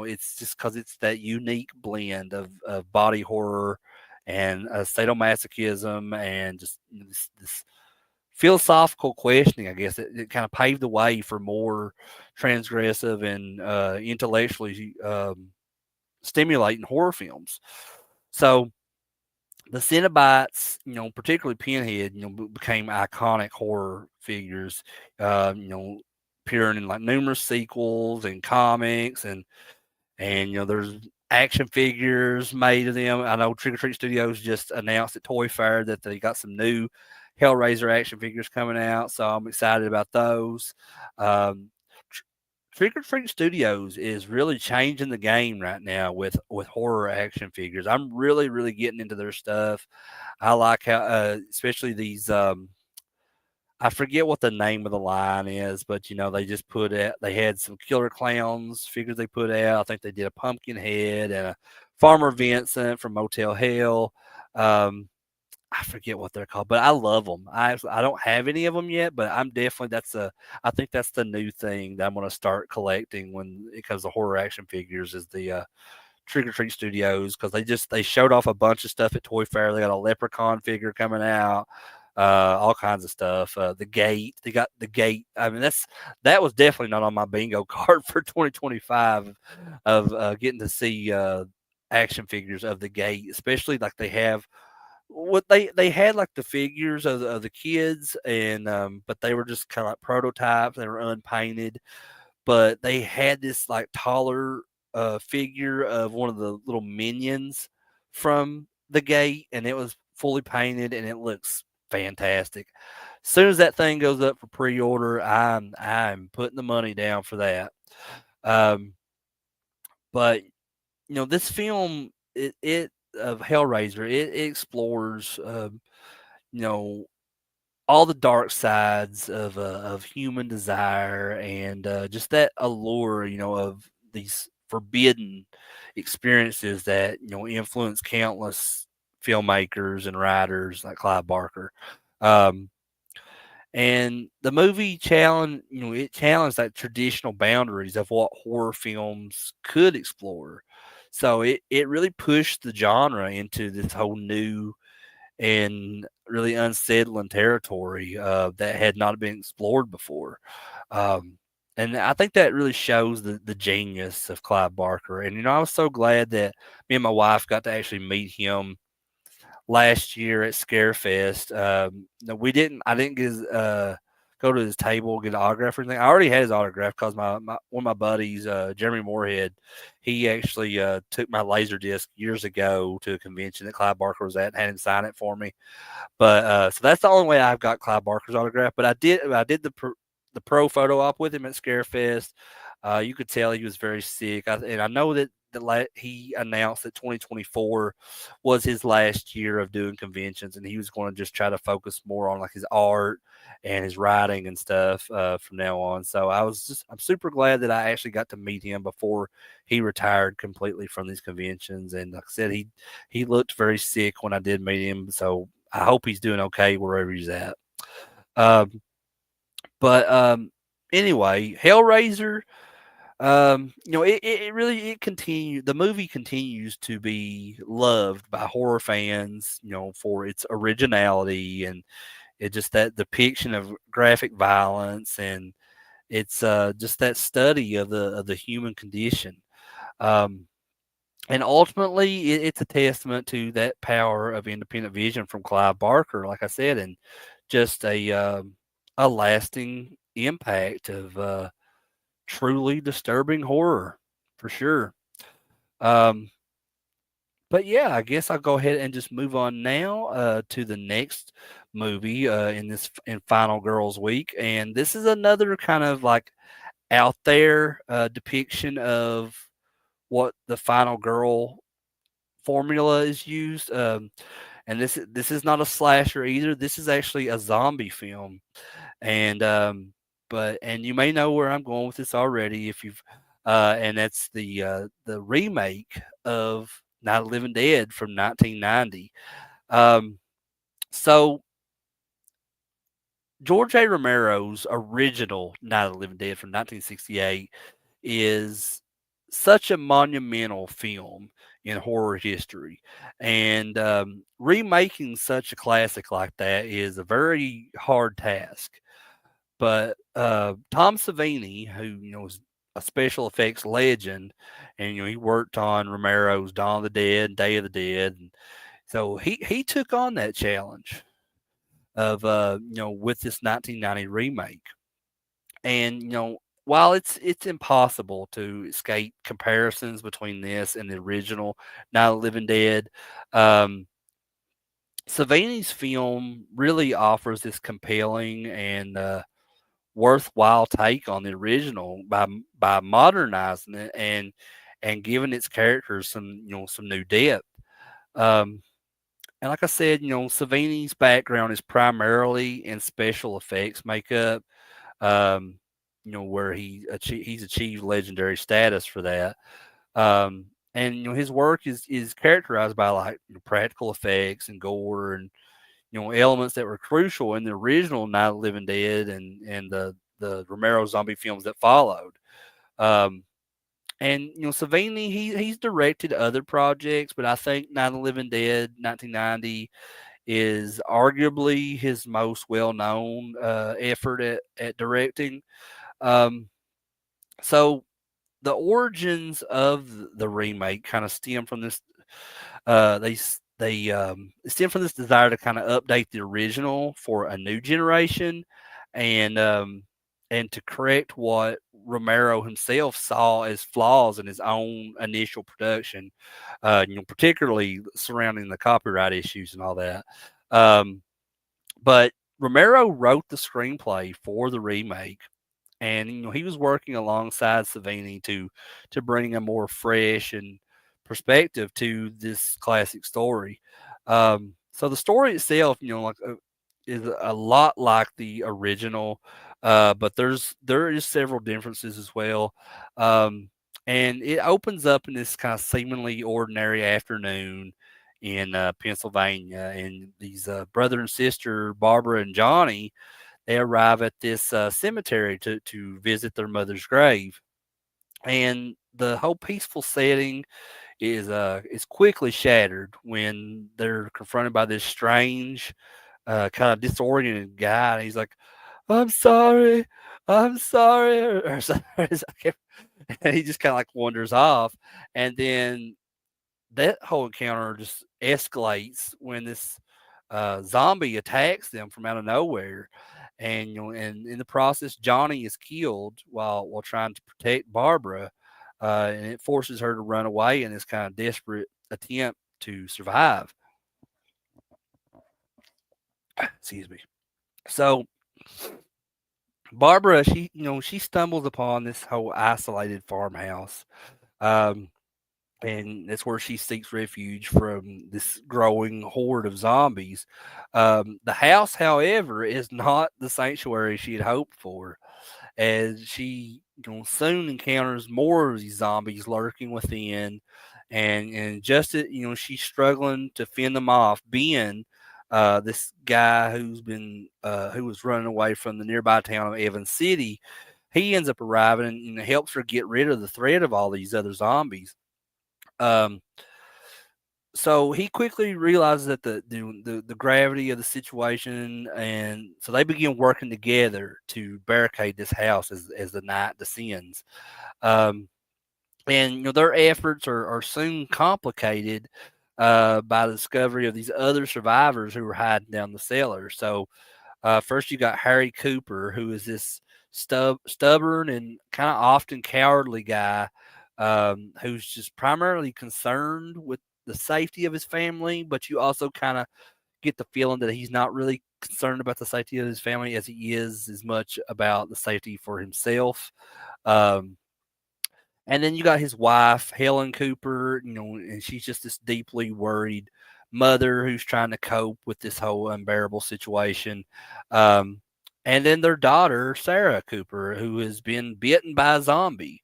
It's just because it's that unique blend of body horror and sadomasochism and just this philosophical questioning. I guess it kind of paved the way for more transgressive and intellectually stimulating horror films. So the Cenobites, particularly Pinhead, became iconic horror figures. Appearing in like numerous sequels and comics, and there's action figures made of them. I know Trick or Treat Studios just announced at Toy Fair that they got some new Hellraiser action figures coming out, so I'm excited about those. Um, Trick or Treat Studios is really changing the game right now with horror action figures. I'm really really getting into their stuff. I like how, especially these. I forget what the name of the line is, but they just put it. They had some killer clowns figures they put out. I think they did a pumpkin head and a Farmer Vincent from Motel Hell. Um, I forget what they're called, but I love them. I don't have any of them yet, but I'm definitely I think that's the new thing that I'm going to start collecting when it comes to horror action figures is the Trick or Treat Studios because they showed off a bunch of stuff at Toy Fair. They got a Leprechaun figure coming out, all kinds of stuff. The Gate, they got the Gate. I mean, that was definitely not on my bingo card for 2025 of getting to see action figures of the Gate, especially like they have what they had like the figures of the kids and but they were just kind of like prototypes. They were unpainted, but they had this like taller figure of one of the little minions from the Gate, and it was fully painted, and it looks fantastic. As soon as that thing goes up for pre-order, I'm putting the money down for that. Um, but this film it of Hellraiser it explores you know all the dark sides of human desire and just that allure, of these forbidden experiences that influence countless filmmakers and writers like Clive Barker. Um, and the movie it challenged that traditional boundaries of what horror films could explore. So it really pushed the genre into this whole new and really unsettling territory that had not been explored before. Um, and I think that really shows the genius of Clive Barker. And I was so glad that me and my wife got to actually meet him last year at Scarefest. No, we didn't. I didn't go to his table get an autograph or anything. I already had his autograph because one of my buddies, Jeremy Moorhead, he actually took my laser disc years ago to a convention that Clive Barker was at and had him sign it for me. But so that's the only way I've got Clive Barker's autograph. But I did the pro photo op with him at Scarefest. You could tell he was very sick, and I know that he announced that 2024 was his last year of doing conventions, and he was going to just try to focus more on like his art and his writing and stuff from now on. So I'm super glad that I actually got to meet him before he retired completely from these conventions. And like I said, he looked very sick when I did meet him, so I hope he's doing okay wherever he's at. Um, but anyway, Hellraiser. It really it continues. The movie continues to be loved by horror fans. For its originality and it just that depiction of graphic violence and it's just that study of the human condition. Um, and ultimately, it's a testament to that power of independent vision from Clive Barker, like I said, and just a lasting impact of truly disturbing horror, for sure. Um, But yeah, I guess I'll go ahead and just move on now to the next movie in this in Final Girls Week, and this is another kind of like out there depiction of what the final girl formula is used. And this is not a slasher either. This is actually a zombie film, and but and you may know where I'm going with this already if you've and that's the remake of Night of the Living Dead from 1990. Um, so George A. Romero's original Night of the Living Dead from 1968 is such a monumental film in horror history, and remaking such a classic like that is a very hard task. But Tom Savini, who is a special effects legend, and he worked on Romero's Dawn of the Dead, Day of the Dead, and so he took on that challenge of with this 1990 remake. And while it's impossible to escape comparisons between this and the original Night of the Living Dead, um, Savini's film really offers this compelling and worthwhile take on the original by modernizing it and giving its characters some new depth. Um, and like I said, Savini's background is primarily in special effects makeup, um, where he's achieved legendary status for that. Um, and his work is characterized by like practical effects and gore and elements that were crucial in the original Night of the Living Dead and the Romero zombie films that followed. Um, and Savini he's directed other projects, but I think Night of the Living Dead 1990 is arguably his most well known effort at directing. Um, so the origins of the remake kind of stem from this. They stem from this desire to kind of update the original for a new generation, and and to correct what Romero himself saw as flaws in his own initial production. Particularly surrounding the copyright issues and all that. Um, but Romero wrote the screenplay for the remake, and he was working alongside Savini to bring a more fresh and perspective to this classic story. So the story itself, is a lot like the original, but there is several differences as well. Um, and it opens up in this kind of seemingly ordinary afternoon in Pennsylvania, and these brother and sister Barbara and Johnny they arrive at this cemetery to visit their mother's grave, and the whole peaceful setting is quickly shattered when they're confronted by this strange, kind of disoriented guy. And he's like, I'm sorry," or something. And he just kind of like wanders off, and then that whole encounter just escalates when this zombie attacks them from out of nowhere, and and in the process, Johnny is killed while trying to protect Barbara, and it forces her to run away in this kind of desperate attempt to survive. Excuse me. So Barbara, she stumbles upon this whole isolated farmhouse. Um, and that's where she seeks refuge from this growing horde of zombies. The house, however, is not the sanctuary she had hoped for, as she soon encounters more of these zombies lurking within, and just she's struggling to fend them off. Ben, this guy who was running away from the nearby town of Evans City, he ends up arriving and helps her get rid of the threat of all these other zombies. Um, so he quickly realizes that the gravity of the situation, and so they begin working together to barricade this house as the night descends. Um, and their efforts are soon complicated by the discovery of these other survivors who are hiding down the cellar. So first, you got Harry Cooper, who is this stubborn and kind of often cowardly guy, who's just primarily concerned with the safety of his family, but you also kind of get the feeling that he's not really concerned about the safety of his family as he is as much about the safety for himself. Um, and then you got his wife, Helen Cooper, and she's just this deeply worried mother who's trying to cope with this whole unbearable situation. Um, and then their daughter, Sarah Cooper, who has been bitten by a zombie,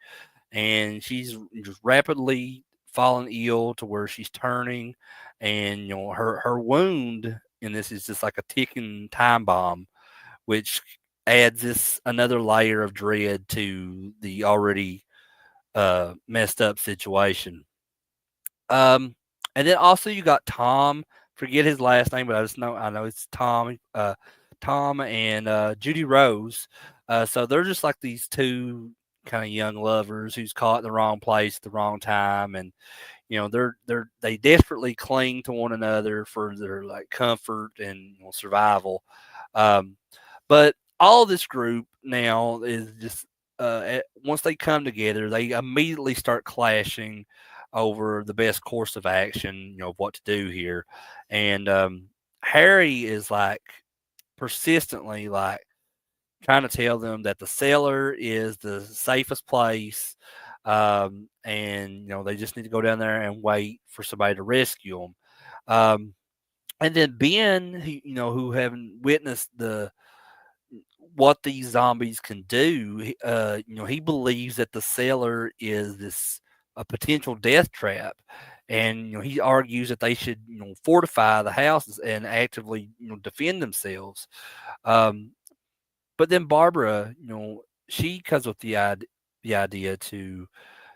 and she's just rapidly falling ill to where she's turning, and her wound in this is just like a ticking time bomb, which adds this another layer of dread to the already messed up situation. Um, and then also you got Tom. Forget his last name, but I know it's Tom. Tom and Judy Rose. So they're just like these two kind of young lovers who's caught in the wrong place at the wrong time, and they desperately cling to one another for their like comfort and survival. Um, but all this group now is just once they come together, they immediately start clashing over the best course of action, of what to do here. And Harry is like persistently like trying to tell them that the cellar is the safest place. And they just need to go down there and wait for somebody to rescue them. And then Ben, who haven't witnessed what these zombies can do, he believes that the cellar is this a potential death trap, and he argues that they should fortify the houses and actively defend themselves. Um, but then Barbara, she comes with the idea to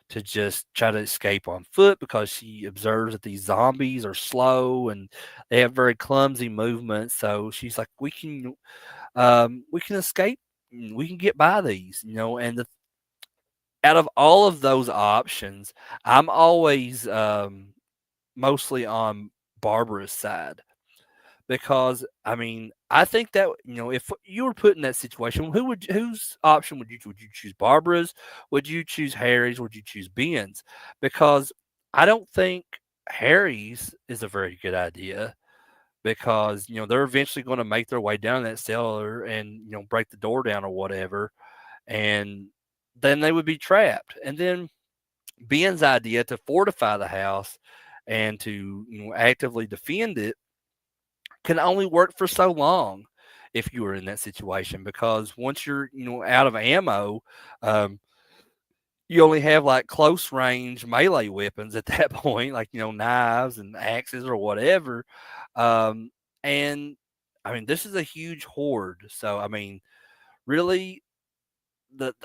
just try to escape on foot because she observes that these zombies are slow and they have very clumsy movements. So she's like, we can escape, we can get by these, and out of all of those options, I'm always mostly on Barbara's side because I mean I think that if you were put in that situation, whose option would you choose? Would you choose Barbara's? Would you choose Harry's? Would you choose Ben's? Because I don't think Harry's is a very good idea because they're eventually going to make their way down that cellar and break the door down or whatever, and then they would be trapped. And then Ben's idea to fortify the house and to actively defend it can only work for so long if you were in that situation because once you're out of ammo, um, you only have like close range melee weapons at that point, like knives and axes or whatever. um, and I mean this is a huge horde, so I mean really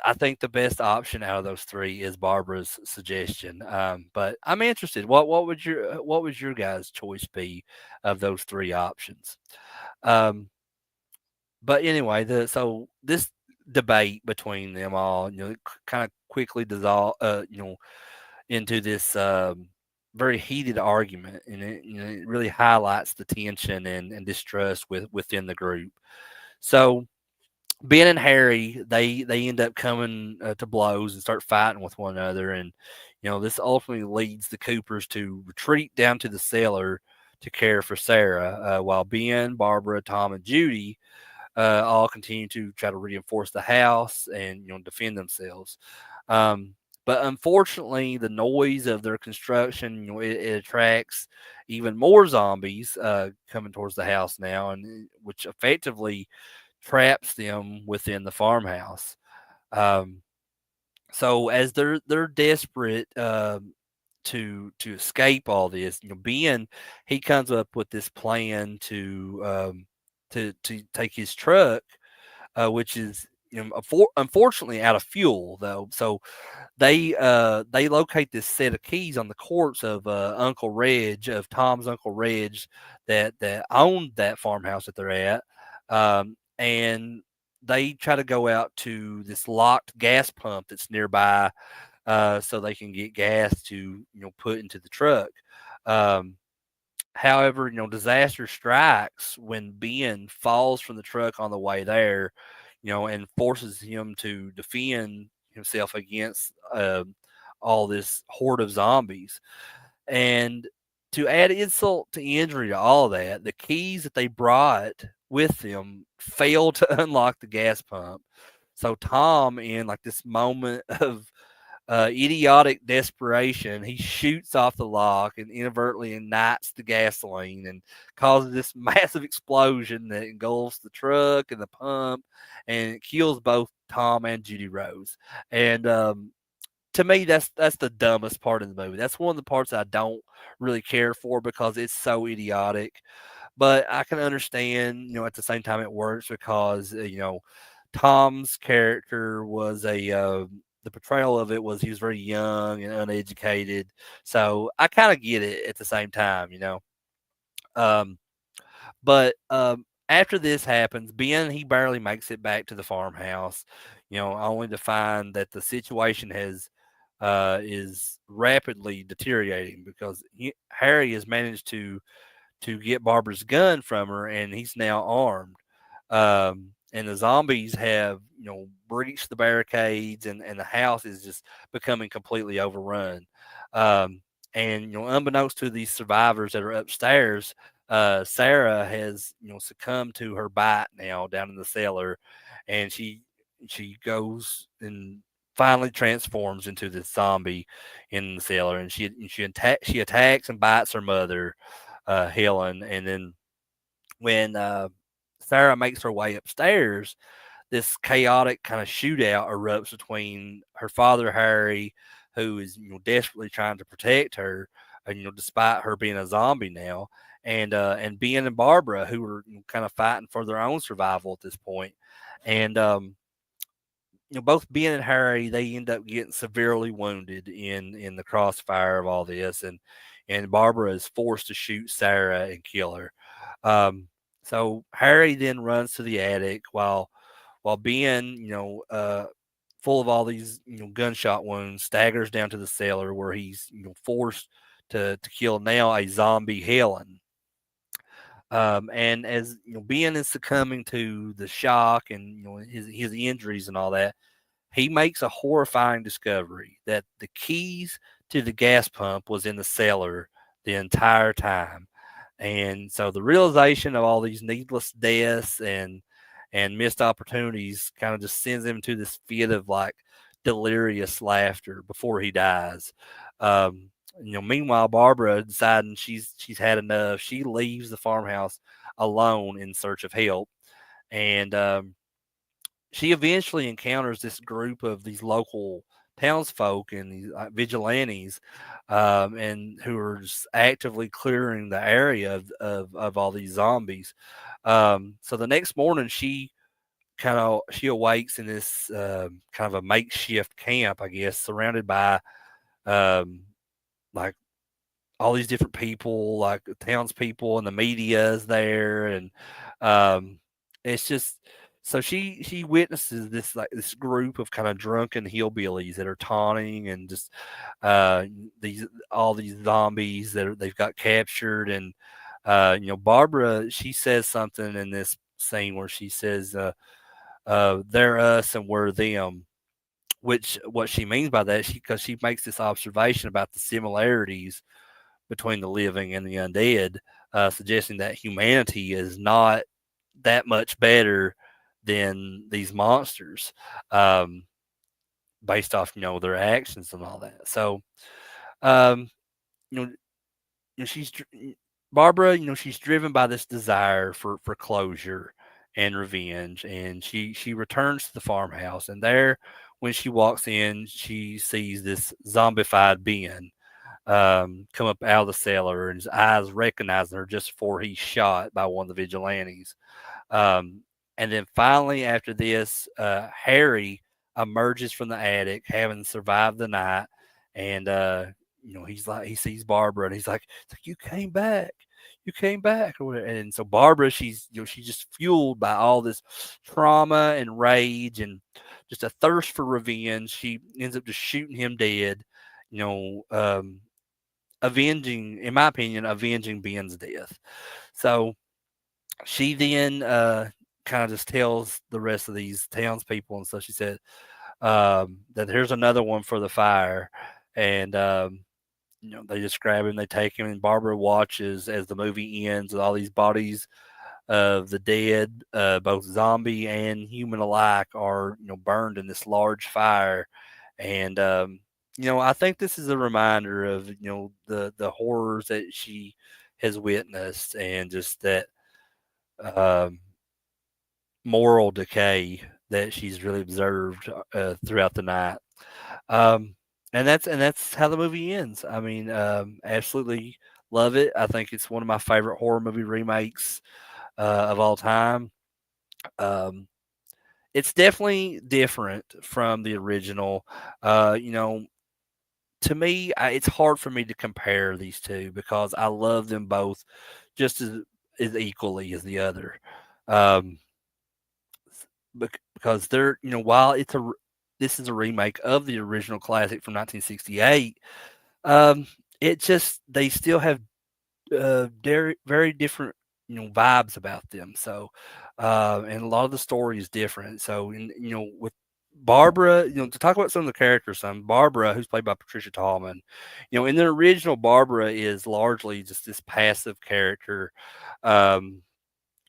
I think the best option out of those three is Barbara's suggestion. But I'm interested. What would your guys' choice be of those three options? Um, but anyway, the so this debate between them all, kind of quickly dissolve, into this very heated argument, and it really highlights the tension and distrust within the group. So Ben and Harry, they end up coming to blows and start fighting with one another, and this ultimately leads the Coopers to retreat down to the cellar to care for Sarah, while Ben, Barbara, Tom, and Judy all continue to try to reinforce the house and defend themselves. Um, but unfortunately, the noise of their construction, it attracts even more zombies coming towards the house now, and which effectively traps them within the farmhouse. Um, so as they're desperate to escape all this, Ben, he comes up with this plan to take his truck, which is unfortunately out of fuel though. So they locate this set of keys on the corpse of Tom's Uncle Reg, that owned that farmhouse that they're at. And they try to go out to this locked gas pump that's nearby, so they can get gas to put into the truck. Um, However, disaster strikes when Ben falls from the truck on the way there, and forces him to defend himself against all this horde of zombies. And to add insult to injury to all that, the keys that they brought with them failed to unlock the gas pump. So Tom, in like this moment of idiotic desperation, he shoots off the lock and inadvertently ignites the gasoline and causes this massive explosion that engulfs the truck and the pump, and it kills both Tom and Judy Rose. And to me, that's the dumbest part of the movie. That's one of the parts I don't really care for because it's so idiotic. But I can understand, at the same time it works because Tom's character was the portrayal of it was he was very young and uneducated. So I kind of get it at the same time. Um, but after this happens, Ben he barely makes it back to the farmhouse, only to find that the situation is rapidly deteriorating because Harry has managed to get Barbara's gun from her, and he's now armed. And the zombies have, breached the barricades, and the house is just becoming completely overrun. Um, and unbeknownst to these survivors that are upstairs, Sarah has, succumbed to her bite now down in the cellar, and she goes and finally transforms into this zombie in the cellar, and she attacks and bites her mother, Helen, and then when Sarah makes her way upstairs, this chaotic kind of shootout erupts between her father Harry, who is desperately trying to protect her, despite her being a zombie now, and Ben and Barbara, who are kind of fighting for their own survival at this point, and both Ben and Harry they end up getting severely wounded in the crossfire of all this, and Barbara is forced to shoot Sarah and kill her. Um, so Harry then runs to the attic while Ben, full of all these gunshot wounds, staggers down to the cellar where he's forced to kill now a zombie Helen. And as Ben is succumbing to the shock and his injuries and all that, he makes a horrifying discovery that the keys to the gas pump was in the cellar the entire time. And so the realization of all these needless deaths and missed opportunities kind of just sends him to this fit of like delirious laughter before he dies. Meanwhile, Barbara deciding she's had enough, she leaves the farmhouse alone in search of help, and she eventually encounters this group of these local townsfolk and these vigilantes, and who are just actively clearing the area of all these zombies. So the next morning, she awakes in this kind of a makeshift camp, I guess, surrounded by um, like all these different people, like townspeople, and the media is there, and um, it's just so she witnesses this group of kind of drunken hillbillies that are taunting and just uh, these all these zombies they've got captured, and Barbara she says something in this scene where she says they're us and we're them, which what she means by that because she makes this observation about the similarities between the living and the undead, suggesting that humanity is not that much better than these monsters, um, based off their actions and all that. So, um, you know, she's Barbara. She's driven by this desire for closure and revenge, and she returns to the farmhouse. And there, when she walks in, she sees this zombified Ben come up out of the cellar, and his eyes recognizing her just before he's shot by one of the vigilantes. Um, and then finally, after this, Harry emerges from the attic, having survived the night, and he's like, he sees Barbara, and he's like, you came back, or whatever. And so Barbara, she's just fueled by all this trauma and rage and just a thirst for revenge. She ends up just shooting him dead. You know, avenging, in my opinion, avenging Ben's death. So she then kind of just tells the rest of these townspeople and stuff. She said that here's another one for the fire, and they just grab him, they take him, and Barbara watches as the movie ends with all these bodies of the dead, both zombie and human alike, are burned in this large fire. And I think this is a reminder of the horrors that she has witnessed, and just that um, moral decay that she's really observed throughout the night. Um, and that's how the movie ends. I mean, absolutely love it. I think it's one of my favorite horror movie remakes of all time. Um, it's definitely different from the original. To me, it's hard for me to compare these two because I love them both just as equally as the other. Um, because they're while this is a remake of the original classic from 1968. Um, it just they still have very very different vibes about them. So, and a lot of the story is different. So, with Barbara, to talk about some of the characters, Barbara, who's played by Patricia Tallman, in the original, Barbara is largely just this passive character. Um,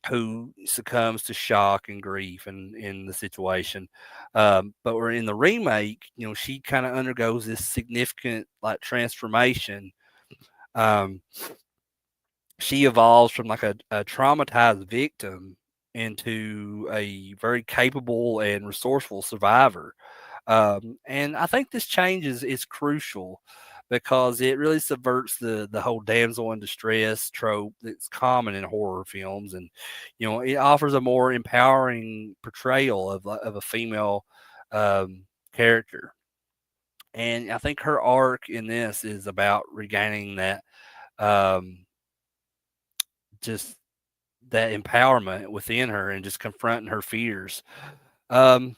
who succumbs to shock and grief in the situation. But we're in the remake, she kind of undergoes this significant like transformation. Um, she evolves from like a traumatized victim into a very capable and resourceful survivor. And I think this change is crucial because it really subverts the whole damsel in distress trope that's common in horror films, and it offers a more empowering portrayal of a female character. And I think her arc in this is about regaining that um, just that empowerment within her and just confronting her fears. Um,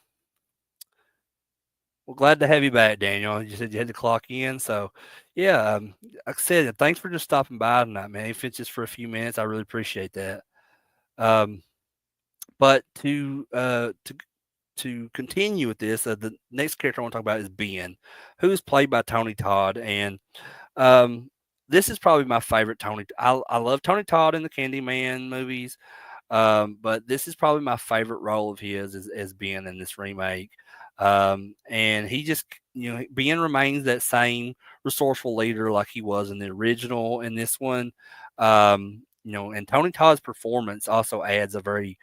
well, glad to have you back, Daniel. You said you had to clock in, so yeah. Like I said, thanks for just stopping by tonight, man. If it's just for a few minutes, I really appreciate that. Um, but to continue with this, the next character I want to talk about is Ben, who is played by Tony Todd, and um, this is probably my favorite Tony. I love Tony Todd in the Candyman movies. But this is probably my favorite role of his as Ben in this remake. And he just, Ben remains that same resourceful leader like he was in the original. In this one, and Tony Todd's performance also adds a very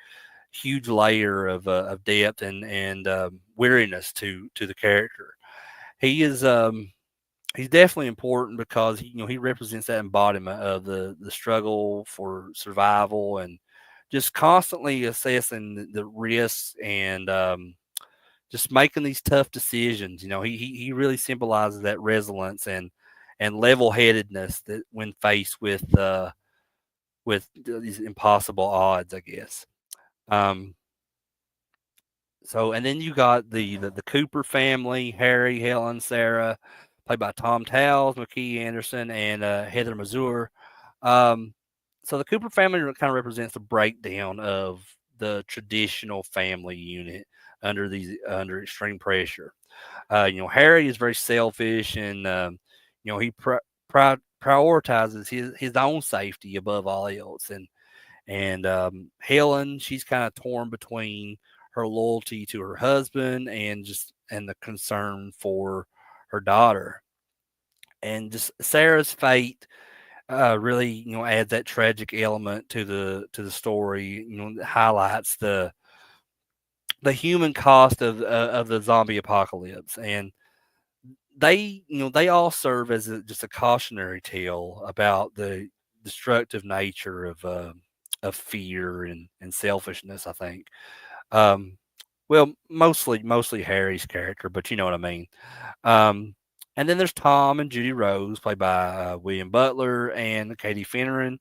huge layer of depth and weariness to the character. He is he's definitely important because he represents that embodiment of the struggle for survival and just constantly assessing the risks and just making these tough decisions. He really symbolizes that resilience and level headedness that when faced with these impossible odds, I guess. Um, and then you got the Cooper family: Harry, Helen, Sarah, played by Tom Towles, McKee Anderson, and Heather Mazur. Um, so the Cooper family kind of represents the breakdown of the traditional family unit under extreme pressure. Harry is very selfish, and he prioritizes his own safety above all else, and Helen, she's kind of torn between her loyalty to her husband and the concern for her daughter. And just Sarah's fate really, adds that tragic element to the story. That highlights the human cost of the zombie apocalypse, and they all serve as just a cautionary tale about the destructive nature of fear and selfishness. I think. Um, well, mostly Harry's character, but you know what I mean. Um, and then there's Tom and Judy Rose, played by William Butler and Katie Finneran.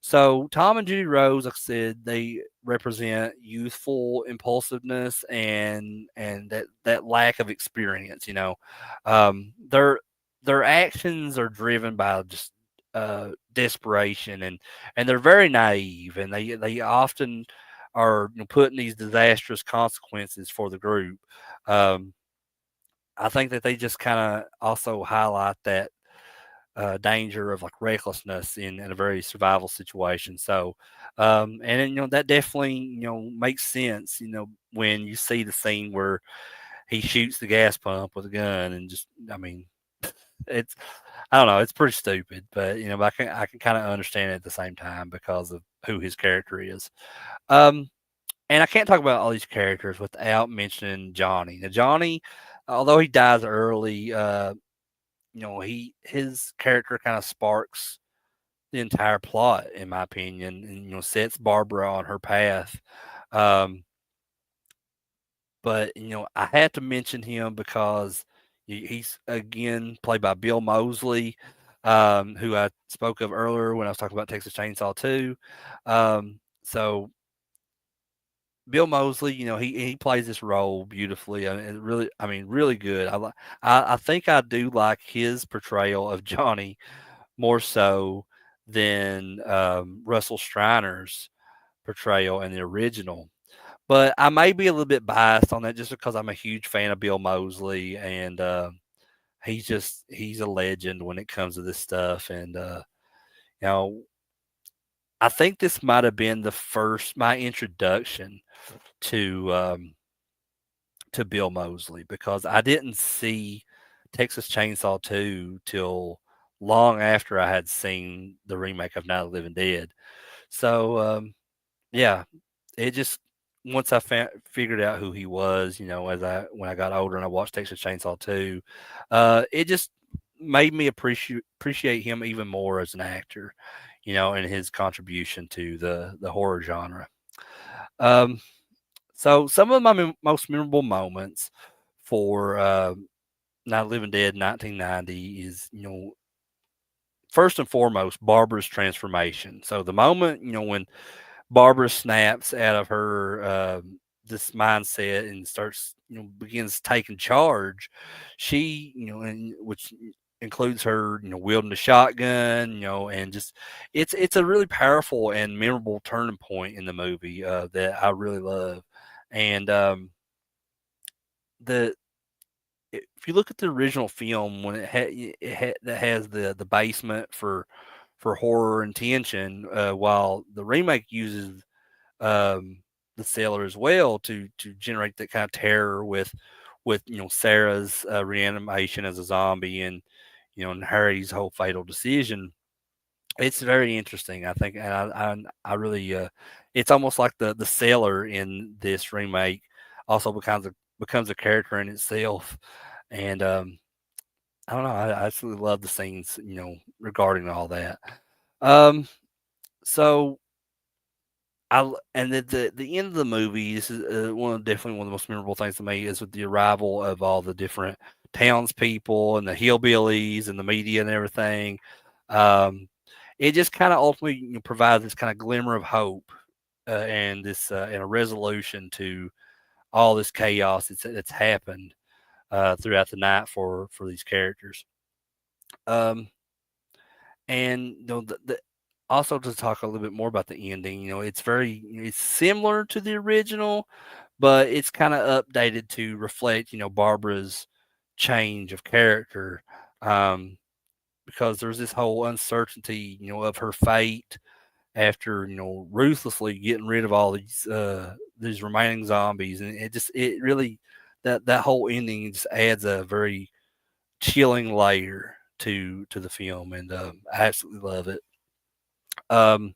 So Tom and Judy Rose, like I said, they represent youthful impulsiveness and that lack of experience. Their actions are driven by just desperation, and they're very naive, and they often are putting these disastrous consequences for the group. Um, I think that they just kind of also highlight danger of like recklessness in a very survival situation. So, and then, that definitely makes sense. When you see the scene where he shoots the gas pump with a gun and just, I mean, it's I don't know, it's pretty stupid, but but I can kind of understand it at the same time because of who his character is. Um, and I can't talk about all these characters without mentioning Johnny. Now, Johnny, although he dies early, his character kind of sparks the entire plot, in my opinion, and sets Barbara on her path. Um, but I had to mention him because he's again played by Bill Moseley, who I spoke of earlier when I was talking about Texas Chainsaw 2. So Bill Moseley, he plays this role beautifully, and really, I mean, really good. I think I do like his portrayal of Johnny more so than Russell Striner's portrayal in the original. But I may be a little bit biased on that just because I'm a huge fan of Bill Moseley, and he's a legend when it comes to this stuff. And you know, I think this might have been the first my introduction to Bill Moseley, because I didn't see Texas Chainsaw 2 till long after I had seen the remake of Night of the Living Dead. So yeah, it just once I figured out who he was, as I when I got older and I watched Texas Chainsaw 2, it just made me appreciate him even more as an actor, and his contribution to the horror genre. Um, so some of my most memorable moments for Night of the Living Dead 1990 is, first and foremost, Barbara's transformation. So the moment, when Barbara snaps out of her this mindset and starts, begins taking charge, she, and which includes her, wielding the shotgun, and just it's a really powerful and memorable turning point in the movie that I really love. And the if you look at the original film, when that has the basement for horror and tension, while the remake uses the cellar as well to generate that kind of terror with Sarah's reanimation as a zombie, and and Harry's whole fatal decision. It's very interesting, I think, and I really it's almost like the sailor in this remake also becomes a character in itself. And I don't know, I absolutely love the scenes, regarding all that. Um, so and the end of the movie, this is definitely one of the most memorable things to me, is with the arrival of all the different townspeople and the hillbillies and the media and everything. Um, it just kind of ultimately, provides this kind of glimmer of hope, and this and a resolution to all this chaos that's happened throughout the night for these characters. Um, and also to talk a little bit more about the ending, it's similar to the original, but it's kind of updated to reflect, Barbara's change of character. Um, because there's this whole uncertainty, of her fate after, ruthlessly getting rid of all these remaining zombies, and it really that whole ending just adds a very chilling layer to the film, and I absolutely love it. Um,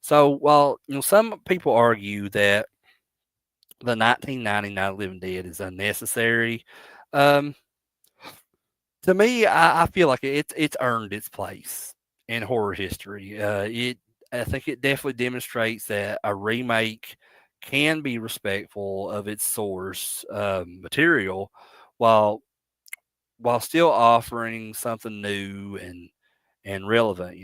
so while some people argue that the 1999 Living Dead is unnecessary, um, to me, I feel like it's earned its place in horror history. I think it definitely demonstrates that a remake can be respectful of its source material, while still offering something new and relevant.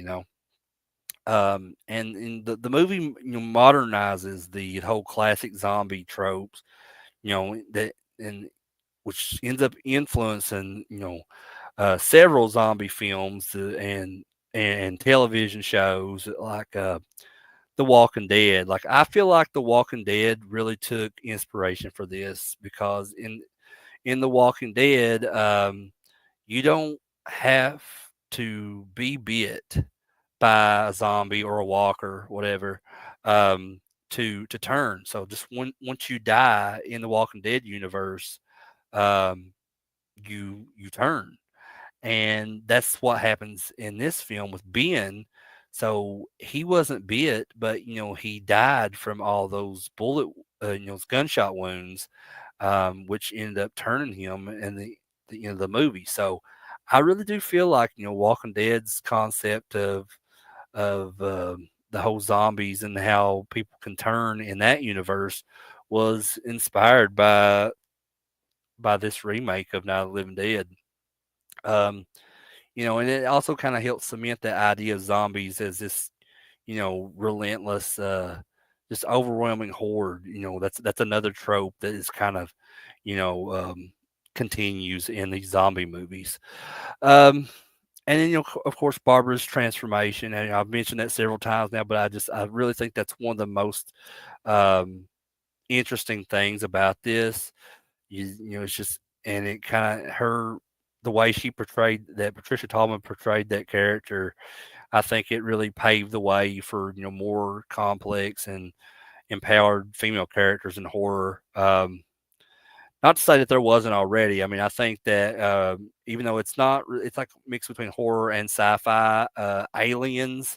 And the movie, modernizes the whole classic zombie tropes, that and which ends up influencing, several zombie films, and television shows like The Walking Dead. Like, I feel like The Walking Dead really took inspiration for this, because in The Walking Dead, you don't have to be bit by a zombie or a walker, whatever, um, to turn. So just once you die in the Walking Dead universe, um, you turn, and that's what happens in this film with Ben. So he wasn't bit, but he died from all those those gunshot wounds, which ended up turning him in the movie. So I really do feel like Walking Dead's concept of the whole zombies and how people can turn in that universe was inspired by this remake of Night of the Living Dead. Um, and it also kind of helps cement the idea of zombies as this, relentless, just overwhelming horde. That's another trope that is kind of, you know, um, continues in these zombie movies. Um, and then, of course, Barbara's transformation, and I've mentioned that several times now, but I really think that's one of the most um, interesting things about this. It's just, and it kind of the way she portrayed that Patricia Tallman portrayed that character. I think it really paved the way for more complex and empowered female characters in horror. Not to say that there wasn't already. I mean, I think that even though it's not, it's like a mix between horror and sci-fi. Aliens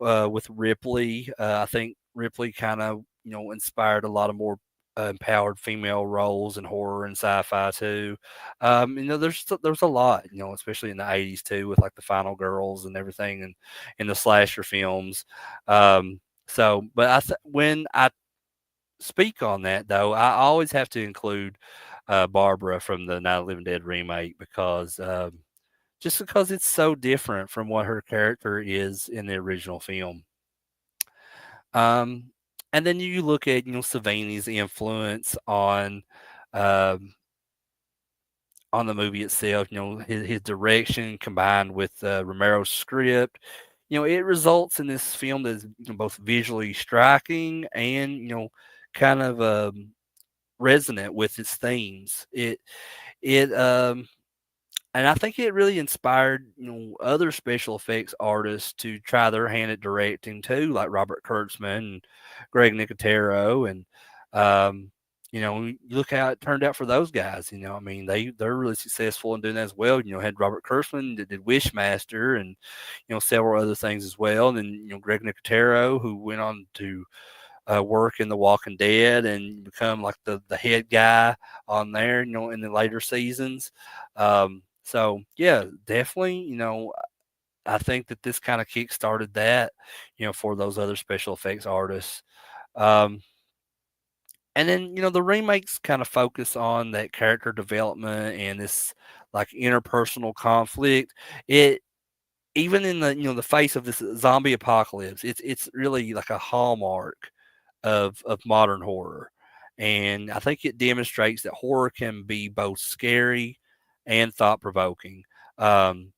with Ripley, I think Ripley kind of inspired a lot of more empowered female roles in horror and sci-fi too. There's a lot, especially in the '80s too, with like the Final Girls and everything, and in the slasher films. But when I speak on that though, I always have to include Barbara from the Night of the Living Dead remake because just because it's so different from what her character is in the original film. Um, and then you look at Savini's influence um, on the movie itself. His direction combined with Romero's script. It results in this film that's both visually striking and kind of resonant with its themes. It and I think it really inspired other special effects artists to try their hand at directing too, like Robert Kurtzman and Greg Nicotero, and you look how it turned out for those guys. I mean they're really successful in doing that as well. Had Robert Kurtzman that did Wishmaster and several other things as well, and then Greg Nicotero who went on to work in The Walking Dead and become like the head guy on there, in the later seasons. So yeah, definitely, I think that this kind of kick started that, for those other special effects artists. Um, and then, the remakes kind of focus on that character development and this like interpersonal conflict. It even in the face of this zombie apocalypse, it's really like a hallmark of modern horror. And I think it demonstrates that horror can be both scary and thought provoking. Um,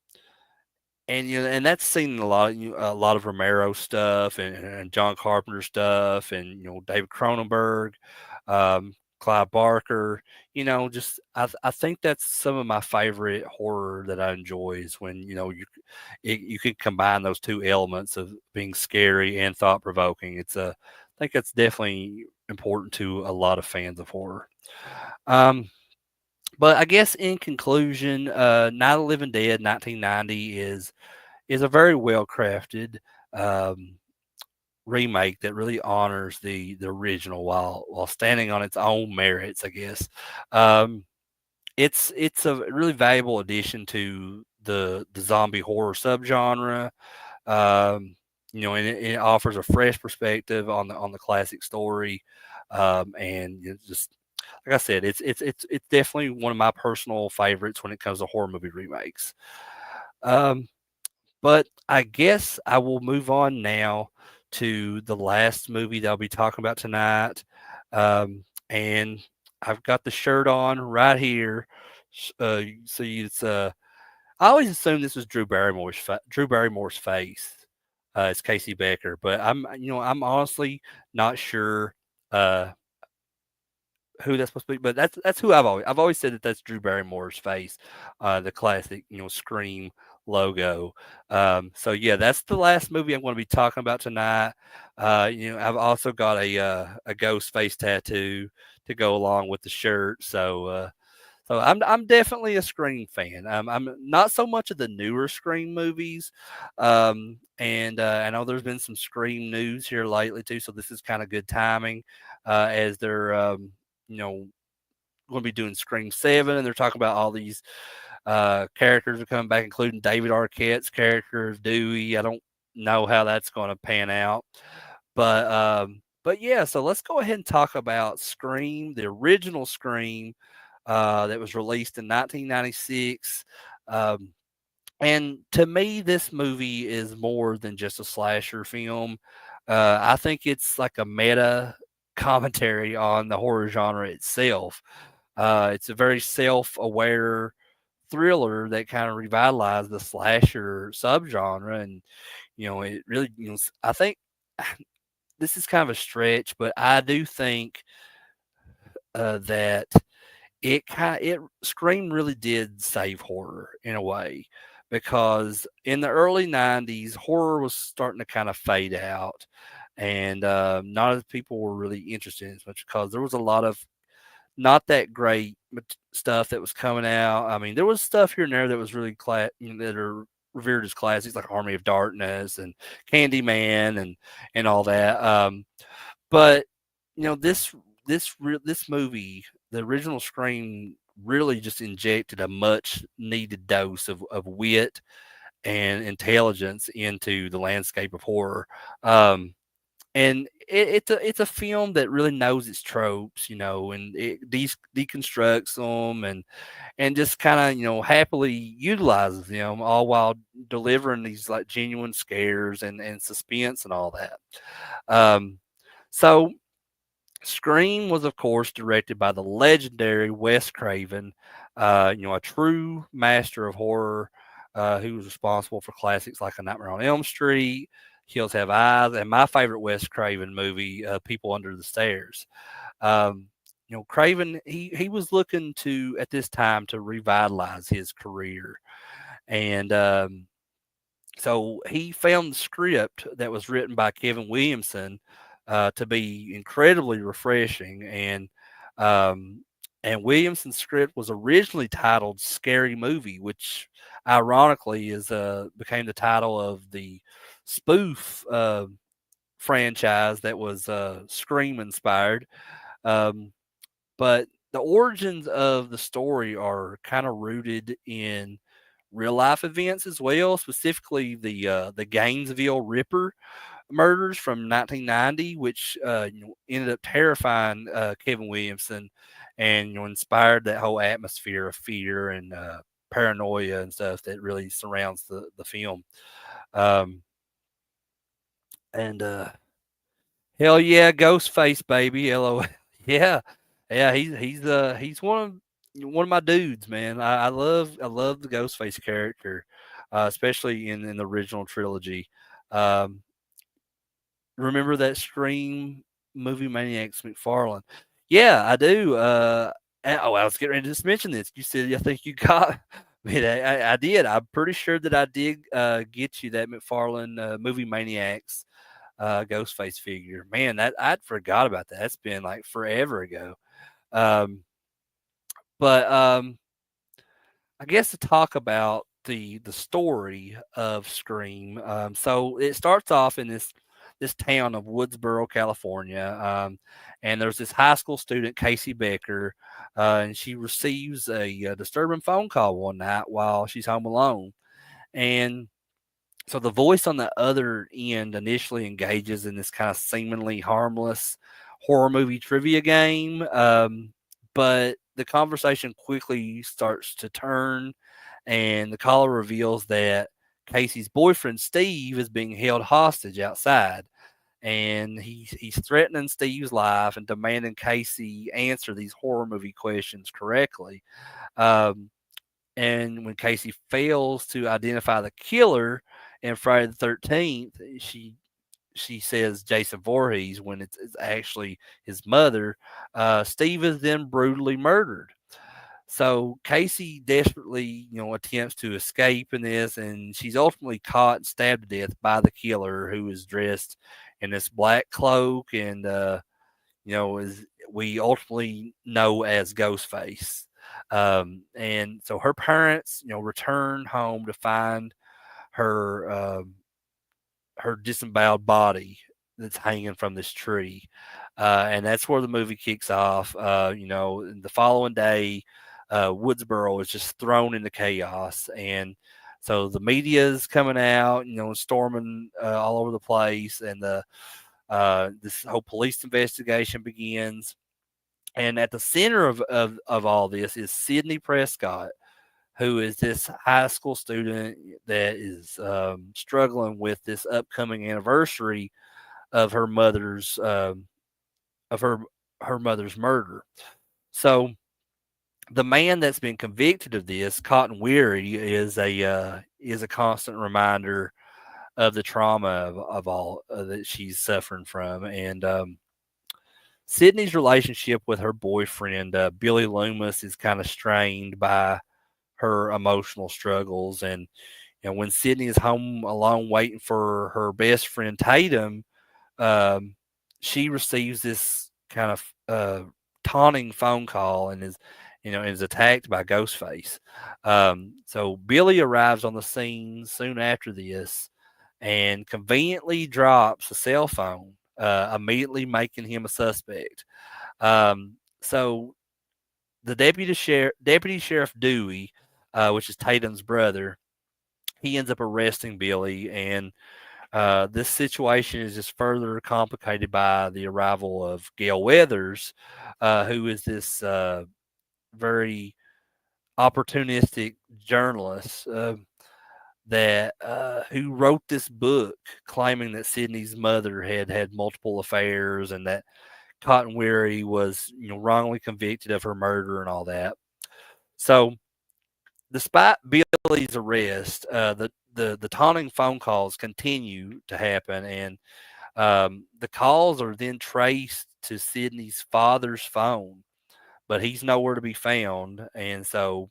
and that's seen in a lot of Romero stuff and John Carpenter stuff and David Cronenberg, Clive Barker. Just I think that's some of my favorite horror that I enjoy is when you can combine those two elements of being scary and thought provoking. I think that's definitely important to a lot of fans of horror. Um, but I guess in conclusion, Night of the Living Dead 1990 is a very well crafted um, remake that really honors the original while standing on its own merits. I guess um, it's a really valuable addition to the zombie horror subgenre. Um, and it offers a fresh perspective on the classic story, and just like I said, it's definitely one of my personal favorites when it comes to horror movie remakes. Um, but I guess I will move on now to the last movie that I'll be talking about tonight. And I've got the shirt on right here. I always assumed this was Drew Barrymore's face. It's Casey Becker, but I'm honestly not sure uh, who that's supposed to be. But that's who I've always said that that's Drew Barrymore's face, the classic Scream logo. So yeah, that's the last movie I'm going to be talking about tonight. I've also got a ghost face tattoo to go along with the shirt. So I'm definitely a Scream fan. I'm not so much of the newer Scream movies, and I know there's been some Scream news here lately too. So this is kind of good timing, as they're you know going to be doing Scream 7, and they're talking about all these characters are coming back, including David Arquette's character of Dewey. I don't know how that's going to pan out, but yeah. So let's go ahead and talk about Scream, the original Scream, that was released in 1996. Um, and to me, this movie is more than just a slasher film. I think it's like a meta commentary on the horror genre itself. It's a very self-aware thriller that kind of revitalized the slasher subgenre, and it really, I think this is kind of a stretch, but I do think that it Scream really did save horror in a way, because in the early 90s horror was starting to kind of fade out, and not as people were really interested in as much, because there was a lot of not that great stuff that was coming out. I mean, there was stuff here and there that was really that are revered as classics, like Army of Darkness and Candyman and all that. But this movie, the original Scream, really just injected a much needed dose of wit and intelligence into the landscape of horror. And it's a film that really knows its tropes, and it deconstructs them, and just kind of happily utilizes them, all while delivering these like genuine scares and suspense and all that. Um, so Scream was, of course, directed by the legendary Wes Craven, a true master of horror, who was responsible for classics like A Nightmare on Elm Street, Hills Have Eyes, and my favorite Wes Craven movie, People Under the Stairs. Um, Craven, he was looking to, at this time, to revitalize his career, and so he found the script that was written by Kevin Williamson to be incredibly refreshing, um, and Williamson's script was originally titled "Scary Movie," which ironically is became the title of the spoof franchise that was Scream inspired. Um, but the origins of the story are kind of rooted in real life events as well, specifically the Gainesville Ripper murders from 1990, which ended up terrifying Kevin Williamson, and inspired that whole atmosphere of fear and paranoia and stuff that really surrounds the film. Um, and Hell yeah, Ghostface baby, LOL. Yeah, yeah, he's one of my dudes, man. I love the Ghostface character, especially in the original trilogy. Um, Remember that Scream movie Maniacs McFarlane? Yeah, I do. I was getting ready to just mention this. You said I think you got me. I did. I'm pretty sure that I did get you that McFarlane movie Maniacs Ghostface figure. Man, that I'd forgot about that. That's been like forever ago. Um, but I guess to talk about the story of Scream. So it starts off in this town of Woodsboro, California, and there's this high school student, Casey Becker, and she receives a disturbing phone call one night while she's home alone, and so the voice on the other end initially engages in this kind of seemingly harmless horror movie trivia game, but the conversation quickly starts to turn, and the caller reveals that Casey's boyfriend Steve is being held hostage outside, and he's threatening Steve's life and demanding Casey answer these horror movie questions correctly. Um, and when Casey fails to identify the killer in Friday the 13th, she says Jason Voorhees when it's actually his mother. Steve is then brutally murdered. So Casey desperately, attempts to escape in this, and she's ultimately caught and stabbed to death by the killer, who is dressed in this black cloak and, as we ultimately know as Ghostface. And so her parents, return home to find her her disemboweled body that's hanging from this tree. And that's where the movie kicks off. The following day, Woodsboro is just thrown into chaos. And so the media is coming out, storming all over the place. And this whole police investigation begins. And at the center of all this is Sidney Prescott, who is this high school student that is struggling with this upcoming anniversary of her mother's of her mother's murder. So the man that's been convicted of this, Cotton Weary, is a constant reminder of the trauma of all that she's suffering from. And Sydney's relationship with her boyfriend Billy Loomis is kind of strained by her emotional struggles. And when Sydney is home alone waiting for her best friend Tatum, um, she receives this kind of taunting phone call and is attacked by Ghostface. So Billy arrives on the scene soon after this and conveniently drops a cell phone, immediately making him a suspect. So the Deputy Sheriff Dewey, which is Tatum's brother, he ends up arresting Billy, and this situation is just further complicated by the arrival of Gail Weathers, who is this very opportunistic journalist that who wrote this book claiming that Sydney's mother had had multiple affairs and that Cotton Weary was wrongly convicted of her murder and all that. So despite Billy's arrest, the taunting phone calls continue to happen, and the calls are then traced to Sydney's father's phone, but he's nowhere to be found. And so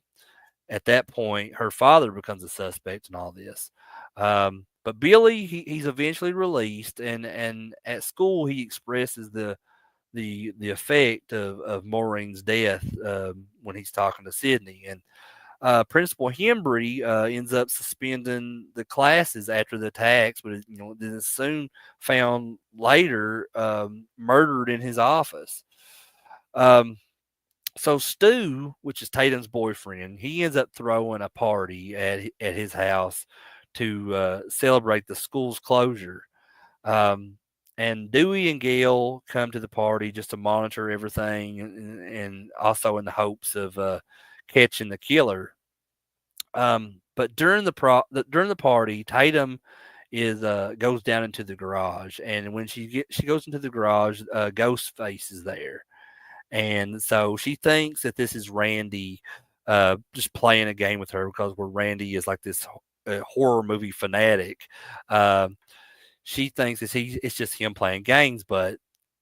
at that point, her father becomes a suspect in all this. But Billy, he's eventually released, and at school he expresses the effect of Maureen's death when he's talking to Sydney. And Principal Hembry ends up suspending the classes after the attacks, but then is soon found later murdered in his office. Um, so Stu, which is Tatum's boyfriend, he ends up throwing a party at his house to celebrate the school's closure. Um, and Dewey and Gail come to the party just to monitor everything, and also in the hopes of catching the killer. But during the party, Tatum is goes down into the garage, and when she goes into the garage, Ghostface is there, and so she thinks that this is Randy, just playing a game with her because where Randy is like this horror movie fanatic. Um, she thinks it's just him playing games, but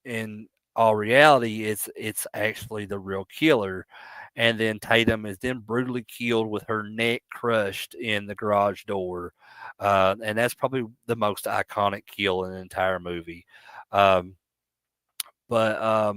in all reality, it's actually the real killer. And then Tatum is then brutally killed with her neck crushed in the garage door, and that's probably the most iconic kill in the entire movie. Um, but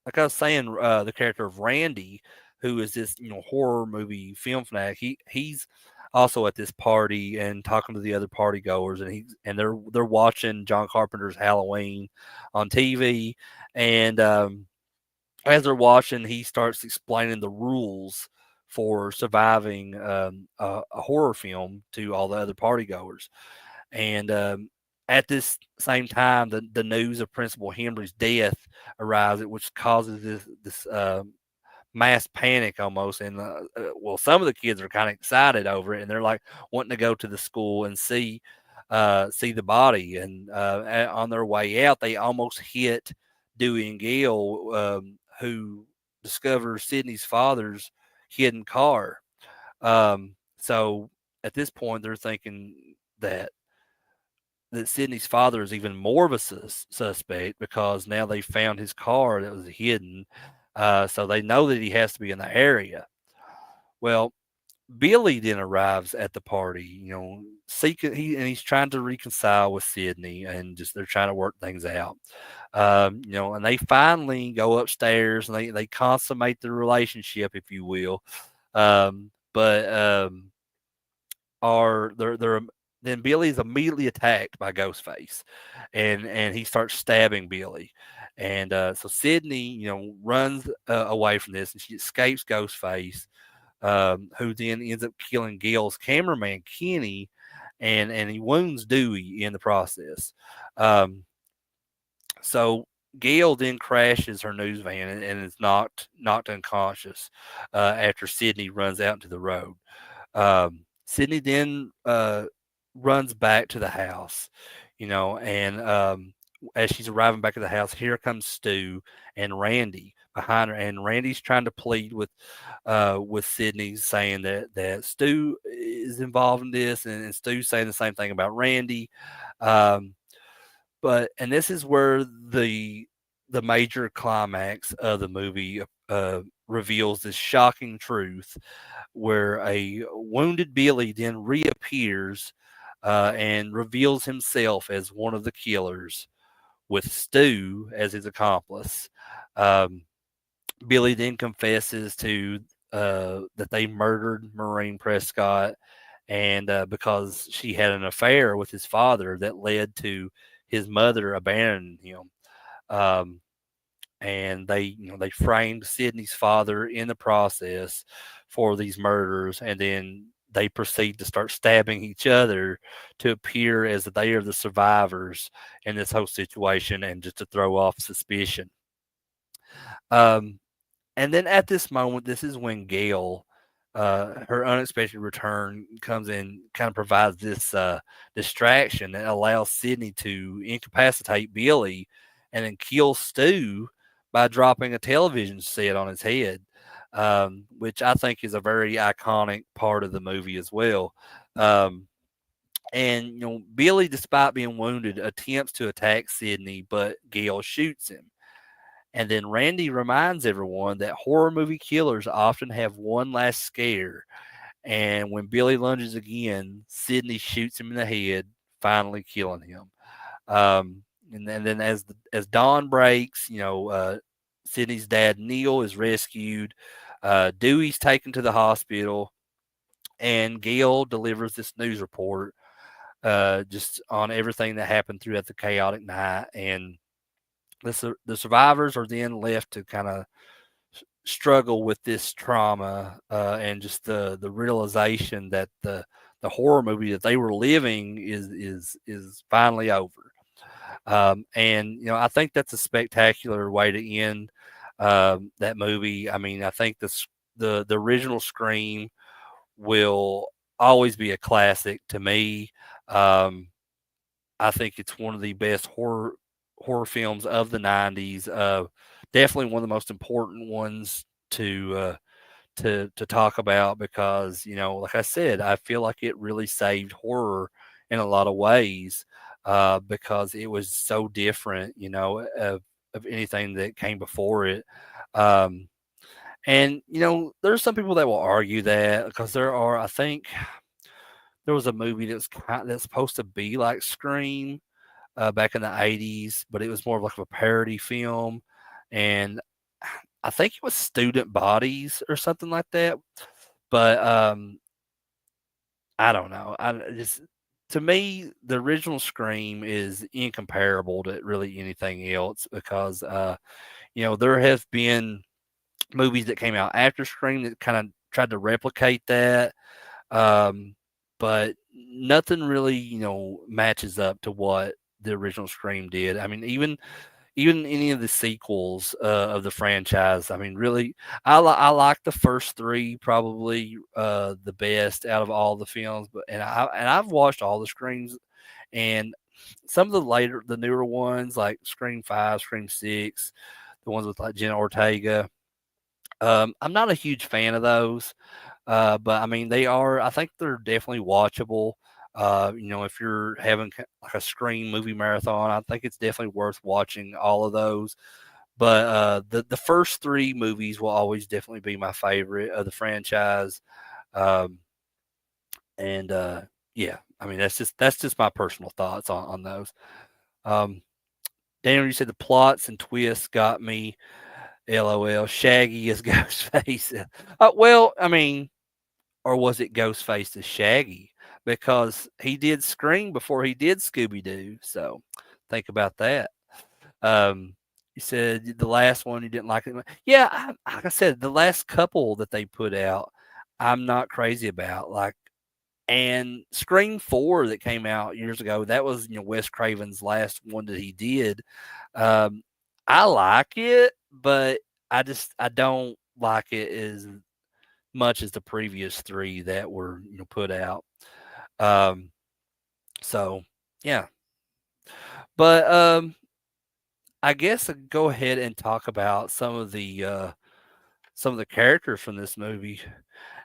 like I was saying, the character of Randy, who is this horror movie film fanatic, he's also at this party and talking to the other party goers, and they're watching John Carpenter's Halloween on TV, and as they're watching, he starts explaining the rules for surviving a horror film to all the other party goers. And at this same time, the news of Principal Henry's death arrives, which causes this mass panic almost. And well, some of the kids are kind of excited over it, and they're like wanting to go to the school and see the body. And on their way out, they almost hit Dewey and Gail, who discover Sydney's father's hidden car. So at this point, they're thinking that Sydney's father is even more of a suspect because now they found his car that was hidden. So they know that he has to be in the area. Well, Billy then arrives at the party, seeking and he's trying to reconcile with Sydney, and just they're trying to work things out. And they finally go upstairs and they consummate the relationship, if you will. But are they're then Billy's immediately attacked by Ghostface, and he starts stabbing Billy, and so Sydney, runs away from this, and she escapes Ghostface, who then ends up killing Gail's cameraman Kenny, and he wounds Dewey in the process. Um, so Gail then crashes her news van and is knocked unconscious after Sydney runs out into the road. Sydney then runs back to the house, and as she's arriving back at the house, here comes Stu and Randy behind her, and Randy's trying to plead with Sydney, saying that Stu is involved in this, and Stu's saying the same thing about Randy. Um, and this is where the major climax of the movie reveals this shocking truth, where a wounded Billy then reappears and reveals himself as one of the killers, with Stu as his accomplice. Um, Billy then confesses to that they murdered Maureen Prescott, and because she had an affair with his father that led to his mother abandoning him. Um, and they framed Sydney's father in the process for these murders, and then they proceed to start stabbing each other to appear as they are the survivors in this whole situation, and just to throw off suspicion. Um, and then at this moment, this is when Gail, her unexpected return comes in, kind of provides this distraction that allows Sydney to incapacitate Billy and then kill Stu by dropping a television set on his head, which I think is a very iconic part of the movie as well. Um, and Billy, despite being wounded, attempts to attack Sydney, but Gail shoots him. And then Randy reminds everyone that horror movie killers often have one last scare. And when Billy lunges again, Sydney shoots him in the head, finally killing him. And then as dawn breaks, Sydney's dad Neil is rescued. Dewey's taken to the hospital, and Gail delivers this news report just on everything that happened throughout the chaotic night. And the survivors are then left to kind of struggle with this trauma, and just the realization that the horror movie that they were living is finally over. And I think that's a spectacular way to end that movie. I mean, I think the original Scream will always be a classic to me. Um, I think it's one of the best horror films of the '90s. Definitely one of the most important ones to talk about, because like I said, I feel like it really saved horror in a lot of ways, because it was so different, of anything that came before it. Um, and there's some people that will argue that, because I think there was a movie that's supposed to be like Scream back in the '80s, but it was more of like a parody film, and I think it was Student Bodies or something like that. But I don't know. I just To me, the original Scream is incomparable to really anything else, because there have been movies that came out after Scream that kind of tried to replicate that, um, but nothing really matches up to what the original Scream did. I mean, even any of the sequels of the franchise. I mean, really, I like the first three probably the best out of all the films. But I've watched all the Screams, and some of the newer ones like Scream 5, Scream 6, the ones with like Jenna Ortega. I'm not a huge fan of those, but I mean, I think they're definitely watchable. If you're having like a Scream movie marathon, I think it's definitely worth watching all of those. But the first three movies will always definitely be my favorite of the franchise. Um, and yeah, I mean that's just my personal thoughts on those. Um, Daniel, you said the plots and twists got me. LOL. Shaggy as Ghostface. Well, I mean, or was it Ghostface as Shaggy? Because he did Scream before he did Scooby Doo. So think about that. You said the last one you didn't like it. Yeah, like I said, the last couple that they put out, I'm not crazy about. Like, and Scream 4 that came out years ago, that was Wes Craven's last one that he did. Um, I like it, but I don't like it as much as the previous three that were put out. Um, so yeah, but I guess I'll go ahead and talk about some of the characters from this movie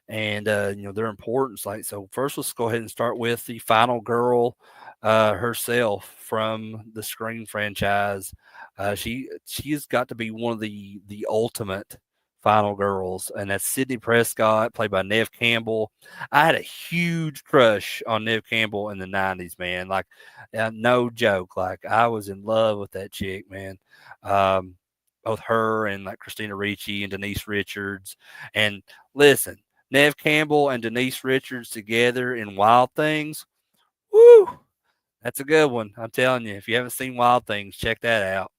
and their importance. Like, so first, let's go ahead and start with the final girl herself from the Scream franchise. She's got to be one of the ultimate final girls, and that's Sydney Prescott, played by Neve Campbell. I had a huge crush on Neve Campbell in the '90s, man. Like, no joke. Like, I was in love with that chick, man. Um, Both her and like Christina Ricci and Denise Richards. And listen, Neve Campbell and Denise Richards together in Wild Things. Woo! That's a good one. I'm telling you, if you haven't seen Wild Things, check that out.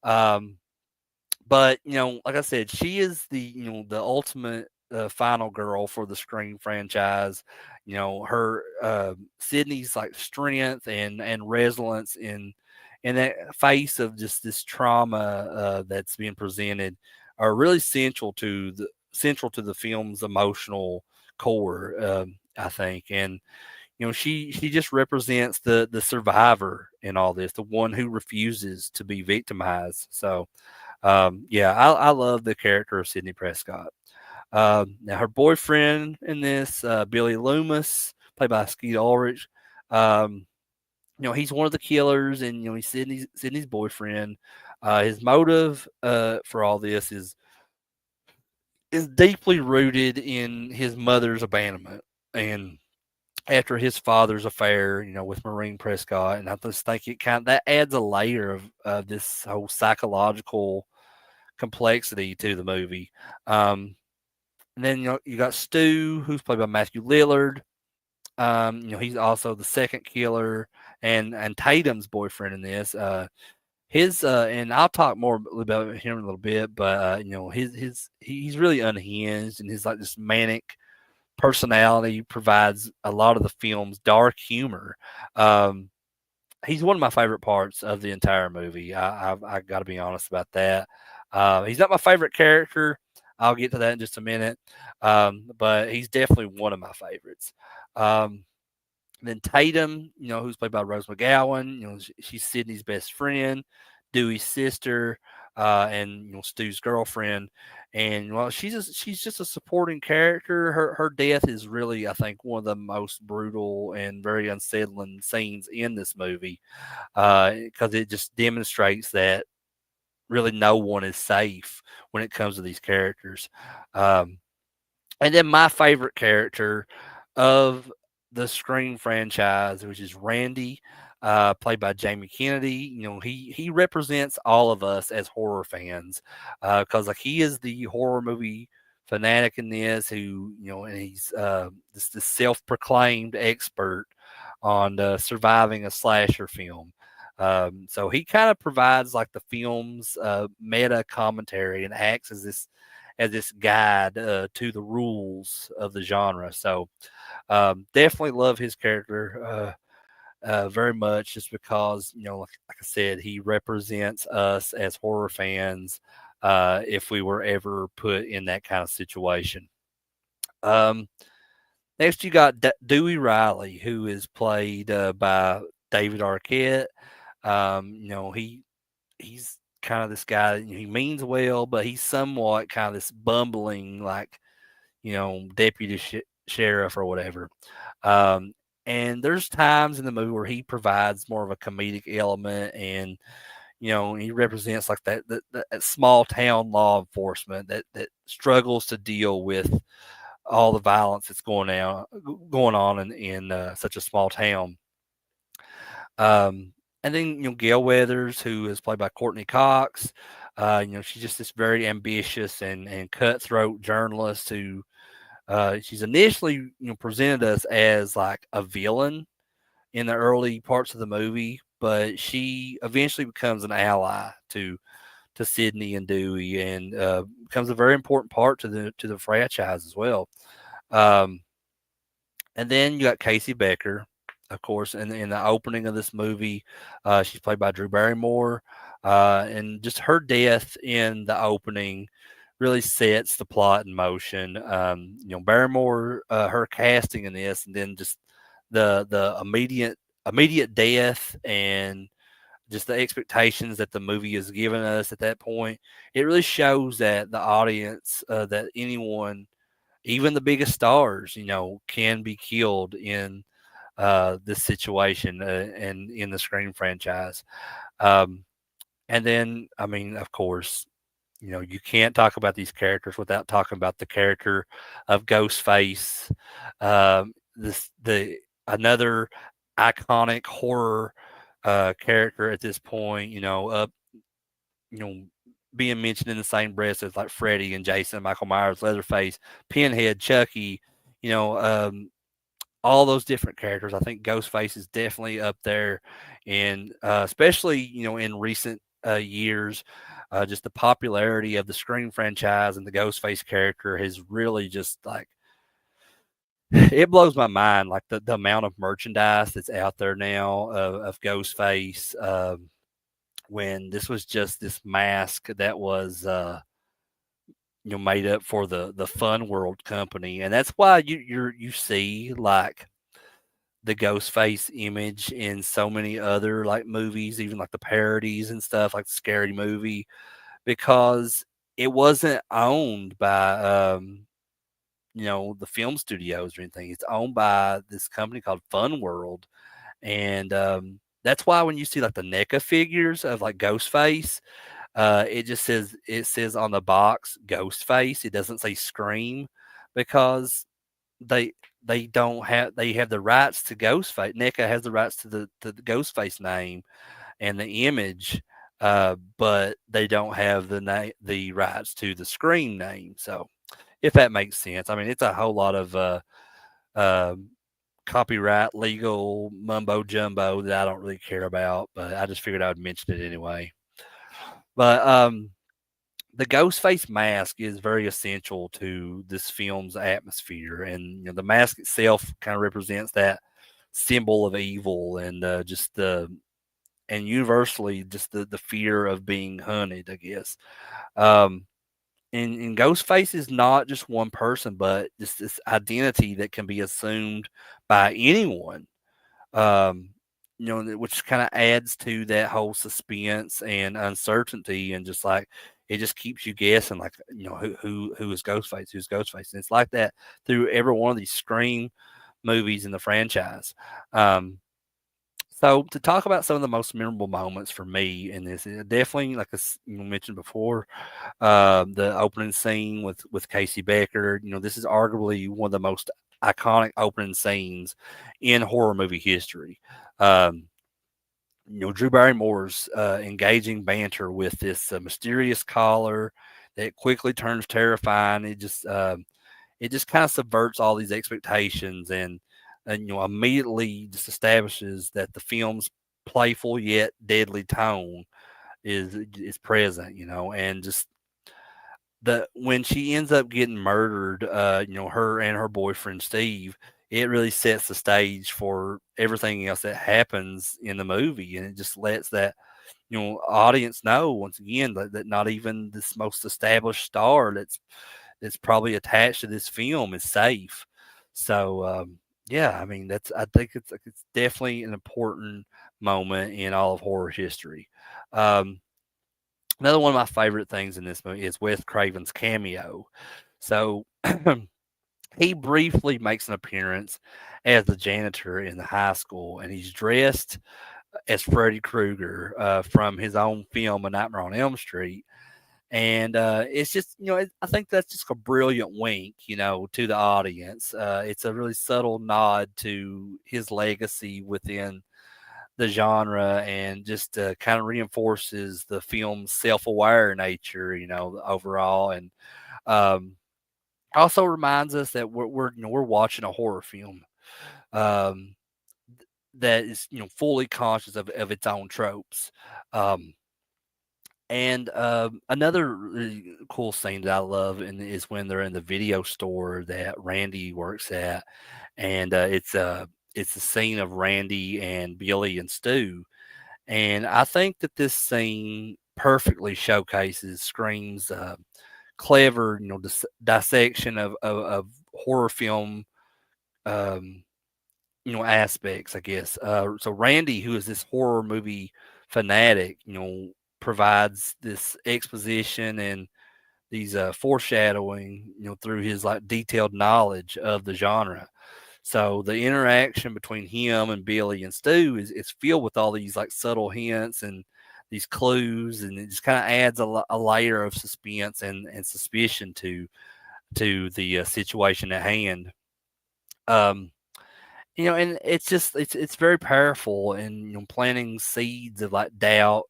Um, but like I said, she is the ultimate final girl for the Scream franchise. Her Sydney's like strength and resilience in that face of just this trauma that's being presented are really central to the film's emotional core. I think, and she just represents the survivor in all this, the one who refuses to be victimized. So yeah, I love the character of Sydney Prescott. Now, her boyfriend in this, Billy Loomis, played by Skeet Ulrich, um, he's one of the killers, and he's Sydney's boyfriend. His motive for all this is deeply rooted in his mother's abandonment, and after his father's affair, with Maureen Prescott, and I just think it that adds a layer of this whole psychological complexity to the movie. And then you got Stu, who's played by Matthew Lillard. He's also the second killer and Tatum's boyfriend in this. His and I'll talk more about him in a little bit, but he's really unhinged, and his like this manic personality provides a lot of the film's dark humor. Um, he's one of my favorite parts of the entire movie. I got to be honest about that. He's not my favorite character. I'll get to that in just a minute. But he's definitely one of my favorites. Um, then Tatum, who's played by Rose McGowan, she's Sydney's best friend, Dewey's sister, and Stu's girlfriend. And well, she's just a supporting character. Her death is really, I think, one of the most brutal and very unsettling scenes in this movie, because it just demonstrates that really no one is safe when it comes to these characters. Um, and then my favorite character of the Scream franchise, which is Randy, played by Jamie Kennedy. He represents all of us as horror fans, because like he is the horror movie fanatic in this, who and he's this self-proclaimed expert on surviving a slasher film. So he kind of provides like the film's meta commentary and acts as this guide to the rules of the genre. So definitely love his character very much, just because like I said, he represents us as horror fans if we were ever put in that kind of situation. Um, Next, you got Dewey Riley, who is played by David Arquette. He's kind of this guy. He means well, but he's somewhat kind of this bumbling, like deputy sheriff or whatever. Um, and there's times in the movie where he provides more of a comedic element, and He represents like that small town law enforcement that struggles to deal with all the violence that's going on in such a small town. Um, and then Gail Weathers, who is played by Courtney Cox. She's just this very ambitious and cutthroat journalist who she's initially presented us as like a villain in the early parts of the movie, but she eventually becomes an ally to Sydney and Dewey, and becomes a very important part to the franchise as well. Um, and then you got Casey Becker, of course, in the opening of this movie. She's played by Drew Barrymore, and just her death in the opening really sets the plot in motion. Barrymore, her casting in this, and then just the immediate death and just the expectations that the movie has given us at that point. It really shows that the audience, that anyone, even the biggest stars, can be killed in this situation, and in the Scream franchise. Um, and then, I mean, of course, you can't talk about these characters without talking about the character of Ghostface. This the Another iconic horror character at this point. You know, being mentioned in the same breath as like Freddy and Jason, Michael Myers, Leatherface, Pinhead, Chucky. You know, all those different characters. I think Ghostface is definitely up there, and especially in recent years, just the popularity of the Scream franchise and the Ghostface character has really just like it blows my mind. Like the amount of merchandise that's out there now of Ghostface. When this was just this mask that was made up for the Fun World company, and that's why you see like the Ghostface image in so many other like movies, even like the parodies and stuff, like the Scary Movie, because it wasn't owned by the film studios or anything. It's owned by this company called Fun World, and that's why when you see like the NECA figures of like Ghostface, it says on the box Ghostface. It doesn't say Scream because they they have the rights to Ghostface. NECA has the rights to the Ghostface name and the image, but they don't have the rights to the Scream name. So if that makes sense, I mean it's a whole lot of uh, copyright legal mumbo jumbo that I don't really care about, but I just figured I would mention it anyway. But the Ghostface mask is very essential to this film's atmosphere, and the mask itself kind of represents that symbol of evil and just the and universally just the fear of being hunted, I guess. Um, and Ghostface is not just one person, but just this identity that can be assumed by anyone. Um, which kind of adds to that whole suspense and uncertainty, and just like it just keeps you guessing, like who is Ghostface, who's Ghostface, and it's like that through every one of these Scream movies in the franchise. So to talk about some of the most memorable moments for me in this, definitely like you mentioned before, the opening scene with Casey Becker. This is arguably one of the most iconic opening scenes in horror movie history. Um, Drew Barrymore's engaging banter with this mysterious caller that quickly turns terrifying. It just kind of subverts all these expectations, and immediately just establishes that the film's playful yet deadly tone is present. And just the when she ends up getting murdered, her and her boyfriend Steve, it really sets the stage for everything else that happens in the movie, and it just lets that audience know once again that not even this most established star that's probably attached to this film is safe. So yeah, I mean I think it's definitely an important moment in all of horror history. Um, Another one of my favorite things in this movie is Wes Craven's cameo. So he briefly makes an appearance as the janitor in the high school, and he's dressed as Freddy Krueger from his own film, A Nightmare on Elm Street. And it's just, I think that's just a brilliant wink, to the audience. It's a really subtle nod to his legacy within the genre, and just kind of reinforces the film's self-aware nature, overall. And um, also reminds us that we're watching a horror film um, that is, fully conscious of its own tropes. Um, And another really cool scene that I love is when they're in the video store that Randy works at, and it's the scene of Randy and Billy and Stu, and I think that this scene perfectly showcases Scream's clever, dissection of horror film, um, aspects, I guess. So Randy, who is this horror movie fanatic, provides this exposition and these foreshadowing, through his like detailed knowledge of the genre. So the interaction between him and Billy and Stu is filled with all these like subtle hints and these clues, and it just kind of adds a layer of suspense and suspicion to the situation at hand. Um, and it's just it's very powerful in, planting seeds of like doubt,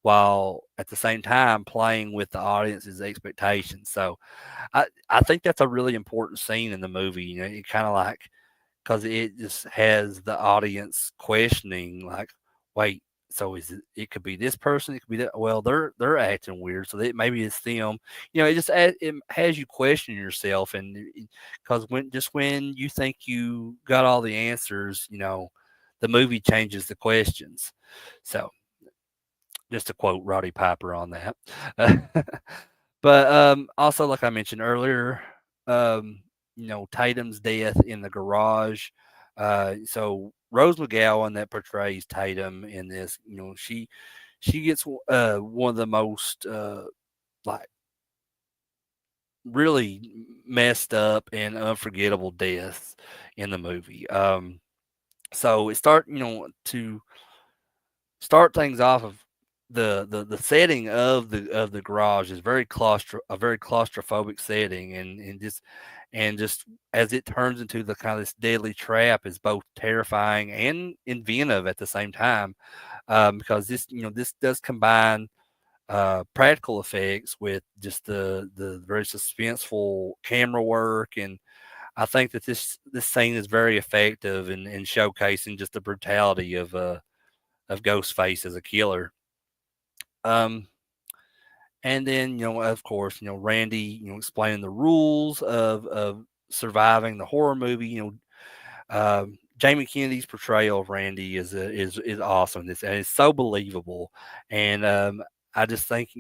while at the same time playing with the audience's expectations. So I think that's a really important scene in the movie. It kind of like, because it just has the audience questioning, like, wait, so it could be this person, it could be that. Well, they're acting weird, so maybe it's them. It has you question yourself, and because when you think you got all the answers, the movie changes the questions. So just to quote Roddy Piper on that. But also, like I mentioned earlier, um, Tatum's death in the garage. So Rose McGowan, that portrays Tatum in this, she gets one of the most like really messed up and unforgettable deaths in the movie. So it to start things off of the setting of the garage is a very claustrophobic setting, and just as it turns into the kind of this deadly trap is both terrifying and inventive at the same time, because this does combine practical effects with just the very suspenseful camera work. And I think that this scene is very effective in showcasing just the brutality of Ghostface as a killer. Um, and then, of course, Randy, explaining the rules of surviving the horror movie. Jamie Kennedy's portrayal of Randy is awesome. And it's so believable. And I just think,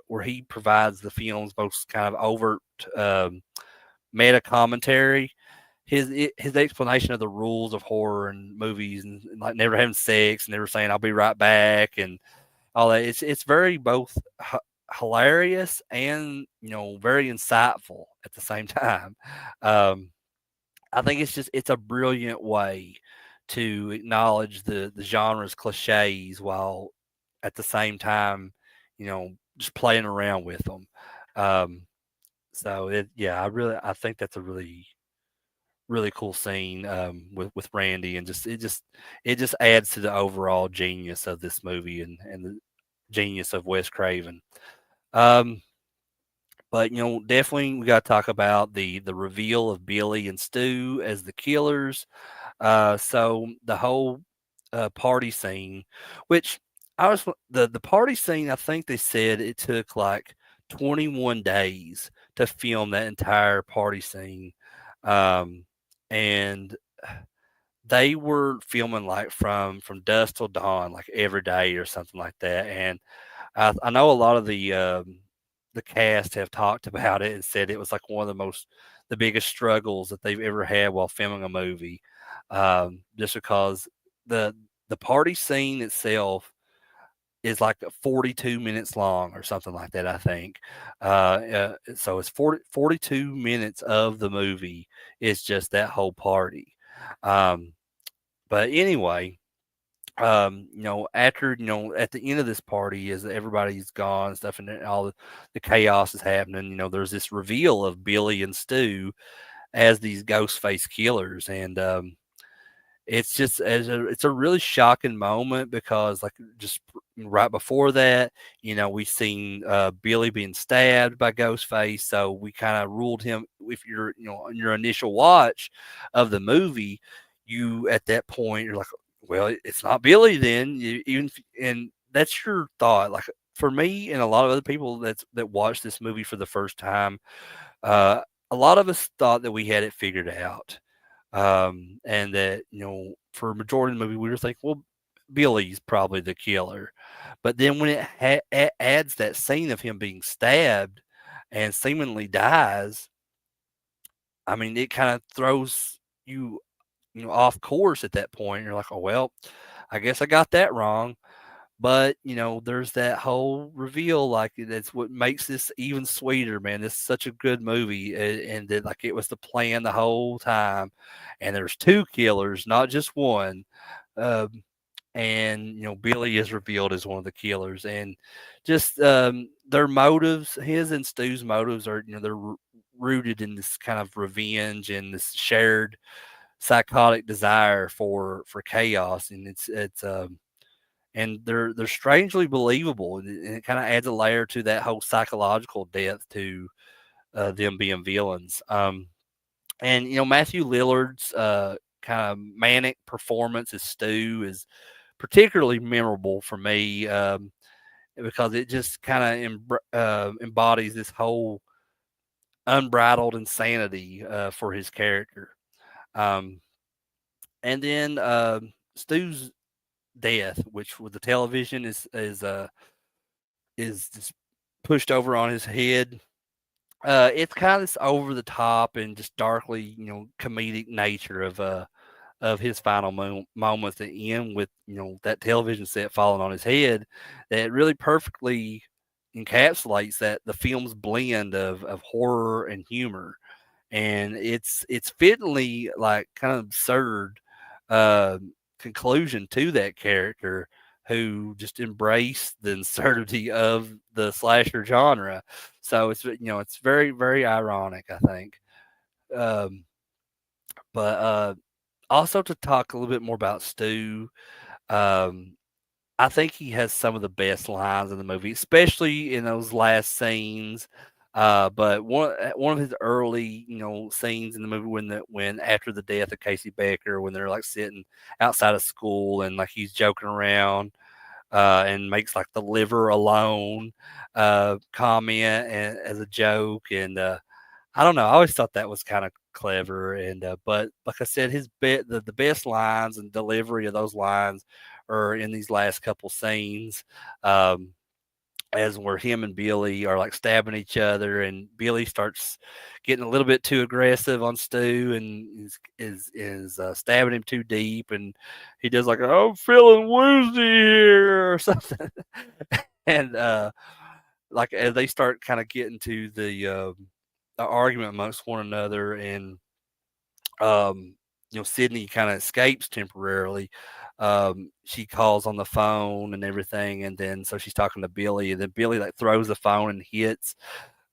where he provides the film's most kind of overt um, meta commentary. His explanation of the rules of horror and movies, and like never having sex, never saying "I'll be right back," and all that. It's very both hilarious and, very insightful at the same time. Um, I think it's a brilliant way to acknowledge the genre's cliches, while at the same time, just playing around with them. Um, yeah, I think that's a really cool scene, with Randy, and it just adds to the overall genius of this movie, and the genius of Wes Craven. Um, but definitely we got to talk about the reveal of Billy and Stu as the killers. So the whole party scene, which the party scene, I think they said it took like 21 days to film that entire party scene. Um, and they were filming like from dusk till dawn, like every day or something like that. And I know a lot of the cast have talked about it and said it was like one of the biggest struggles that they've ever had while filming a movie, just because the the party scene itself is like 42 minutes long or something like that, I think. So it's 42 minutes of the movie is just that whole party. Um, but anyway, After at the end of this party, as everybody's gone and stuff, and then all the chaos is happening. There's this reveal of Billy and Stu as these ghost face killers, and it's a really shocking moment because like just right before that, we seen Billy being stabbed by Ghostface, so we kind of ruled him. If you're on your initial watch of the movie, you at that point you're like, well, it's not Billy then. And that's your thought. Like for me and a lot of other people that watched this movie for the first time, uh, a lot of us thought that we had it figured out, and that for a majority of the movie we were thinking, well, Billy's probably the killer. But then when it adds that scene of him being stabbed and seemingly dies, I mean, it kind of throws you off course at that point. You're like, oh well, I guess I got that wrong. But there's that whole reveal, like that's what makes this even sweeter, man. This is such a good movie, and that like it was the plan the whole time, and there's two killers, not just one. Um, and Billy is revealed as one of the killers, and just their motives, his and Stu's motives are they're rooted in this kind of revenge and this shared psychotic desire for chaos, and and they're strangely believable, and it kind of adds a layer to that whole psychological depth to them being villains. And Matthew Lillard's kind of manic performance as Stu is particularly memorable for me, because it just kind of embodies this whole unbridled insanity for his character. Um, and then Stu's death, which with the television is just pushed over on his head. It's kind of this over the top and just darkly, comedic nature of his final moments that end with that television set falling on his head. That really perfectly encapsulates that the film's blend of horror and humor, and it's fittingly like kind of absurd uh, conclusion to that character who just embraced the absurdity of the slasher genre. So it's very very ironic, I think. Um, but also to talk a little bit more about Stu, um, I think he has some of the best lines in the movie, especially in those last scenes. But one of his early, scenes in the movie when after the death of Casey Becker, when they're like sitting outside of school and like he's joking around, and makes like the liver alone comment as a joke, and I don't know. I always thought that was kind of clever, and but like I said, the best lines and delivery of those lines are in these last couple scenes, as where him and Billy are like stabbing each other, and Billy starts getting a little bit too aggressive on Stu, and is stabbing him too deep, and he does like I'm feeling woozy here or something, and like as they start kind of getting to the argument amongst one another, and Sydney kind of escapes temporarily. She calls on the phone and everything, and then so she's talking to Billy, and then Billy like throws the phone and hits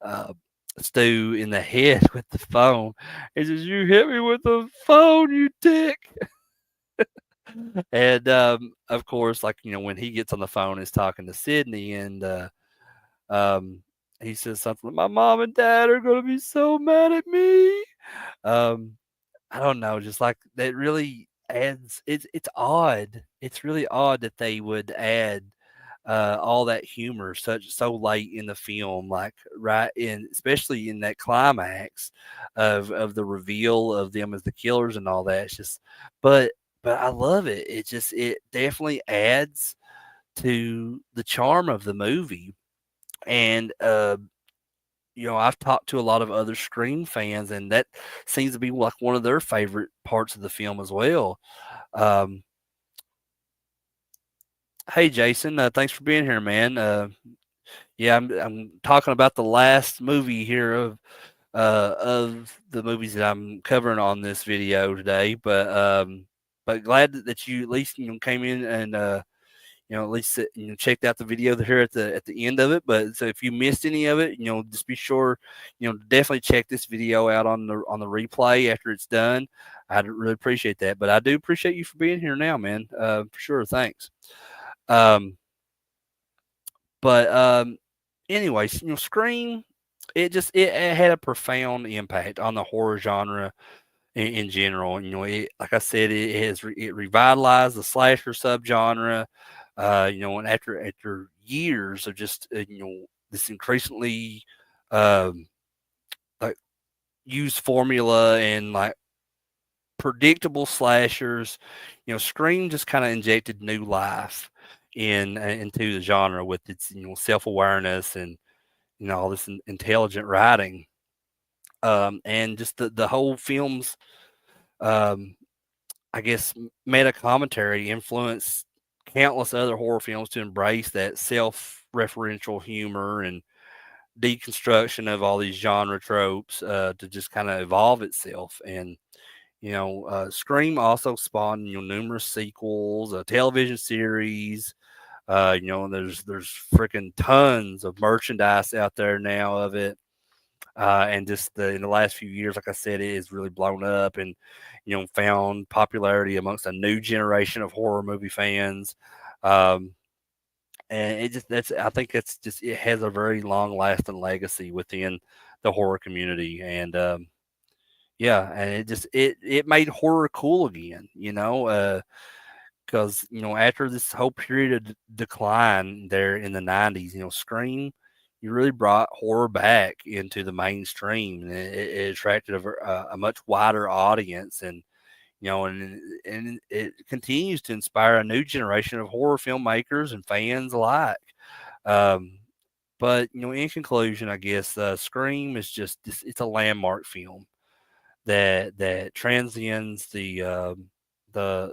uh, Stu in the head with the phone. He says, "You hit me with the phone, you dick!" And of course, like when he gets on the phone, he's talking to Sydney, and um, he says something like, "My mom and dad are going to be so mad at me." Um, I don't know, just like that really adds it's odd. It's really odd that they would add all that humor so late in the film, like right in especially in that climax of the reveal of them as the killers and all that. It's just but but I love it. It definitely adds to the charm of the movie. And I've talked to a lot of other Scream fans, and that seems to be like one of their favorite parts of the film as well. Um, hey, Jason, thanks for being here, man. Yeah, I'm talking about the last movie here of the movies that I'm covering on this video today, but but glad that you at least came in and at least checked out the video here at the end of it. But so if you missed any of it, just be sure definitely check this video out on the replay after it's done. I'd really appreciate that. But I do appreciate you for being here now, man. For sure, thanks. Um, but anyways, Scream, it had a profound impact on the horror genre in general. Like I said, it revitalized the slasher subgenre. And after years of just this increasingly um, like used formula and like predictable slashers, Scream just kind of injected new life into the genre with its self awareness and all this intelligent writing, and just the whole film's um, I guess meta commentary influenced countless other horror films to embrace that self-referential humor and deconstruction of all these genre tropes to just kind of evolve itself. And Scream also spawned numerous sequels, a television series. There's freaking tons of merchandise out there now of it. And just in the last few years, like I said, it has really blown up and found popularity amongst a new generation of horror movie fans. Um, and I think it has a very long lasting legacy within the horror community. And yeah, and it made horror cool again, because after this whole period of decline there in the 90s, Scream, you really brought horror back into the mainstream, and it attracted a much wider audience. And and it continues to inspire a new generation of horror filmmakers and fans alike. um, but in conclusion, I guess Scream is just it's a landmark film that transcends the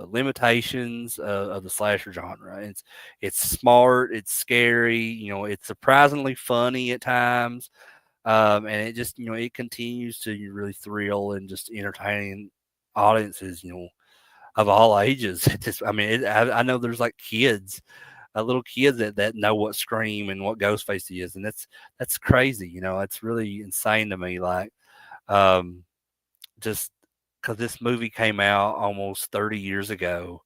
limitations of the slasher genre. It's smart, it's scary, it's surprisingly funny at times, and it just it continues to really thrill and just entertaining audiences, of all ages. It just, I mean, I know there's like kids, little kids that know what Scream and what Ghostface is, and that's crazy. It's really insane to me. Like, um, just because this movie came out almost 30 years ago,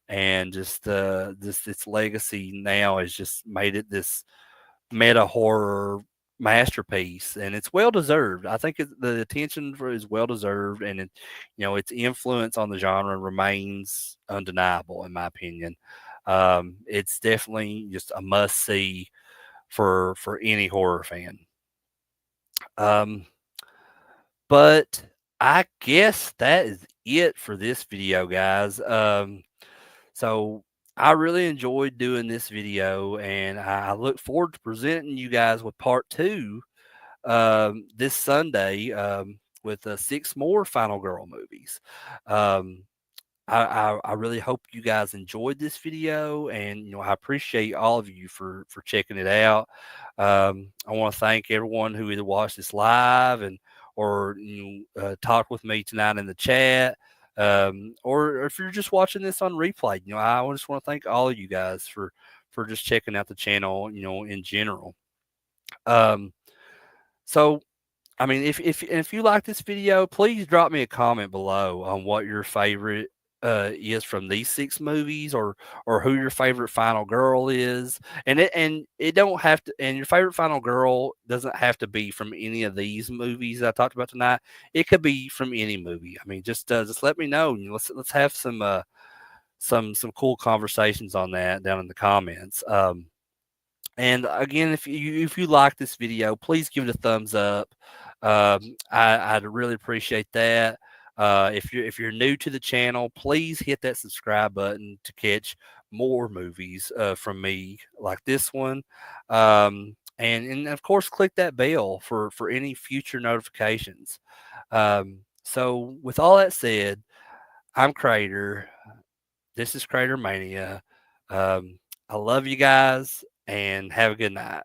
and just this its legacy now has just made it this meta horror masterpiece, and it's well deserved. I think the attention for is well deserved, and its influence on the genre remains undeniable, in my opinion. It's definitely just a must see for any horror fan. Um, But I guess that is it for this video, guys. So I really enjoyed doing this video, and I look forward to presenting you guys with part two this Sunday with six more Final Girl movies. Um, I really hope you guys enjoyed this video, and I appreciate all of you for checking it out. I want to thank everyone who either watched this live and or talked with me tonight in the chat, or if you're just watching this on replay. I just want to thank all of you guys for just checking out the channel, in general. Um, so I mean, if you like this video, please drop me a comment below on what your favorite is from these six movies, or who your favorite final girl is. And it don't have to. And your favorite final girl doesn't have to be from any of these movies that I talked about tonight. It could be from any movie. I mean, just let me know. Let's have some cool conversations on that down in the comments. And again, if you like this video, please give it a thumbs up. I'd really appreciate that. If you're new to the channel, please hit that subscribe button to catch more movies from me like this one. And of course, click that bell for any future notifications. So with all that said, I'm Crater. This is CraterMania. I love you guys, and have a good night.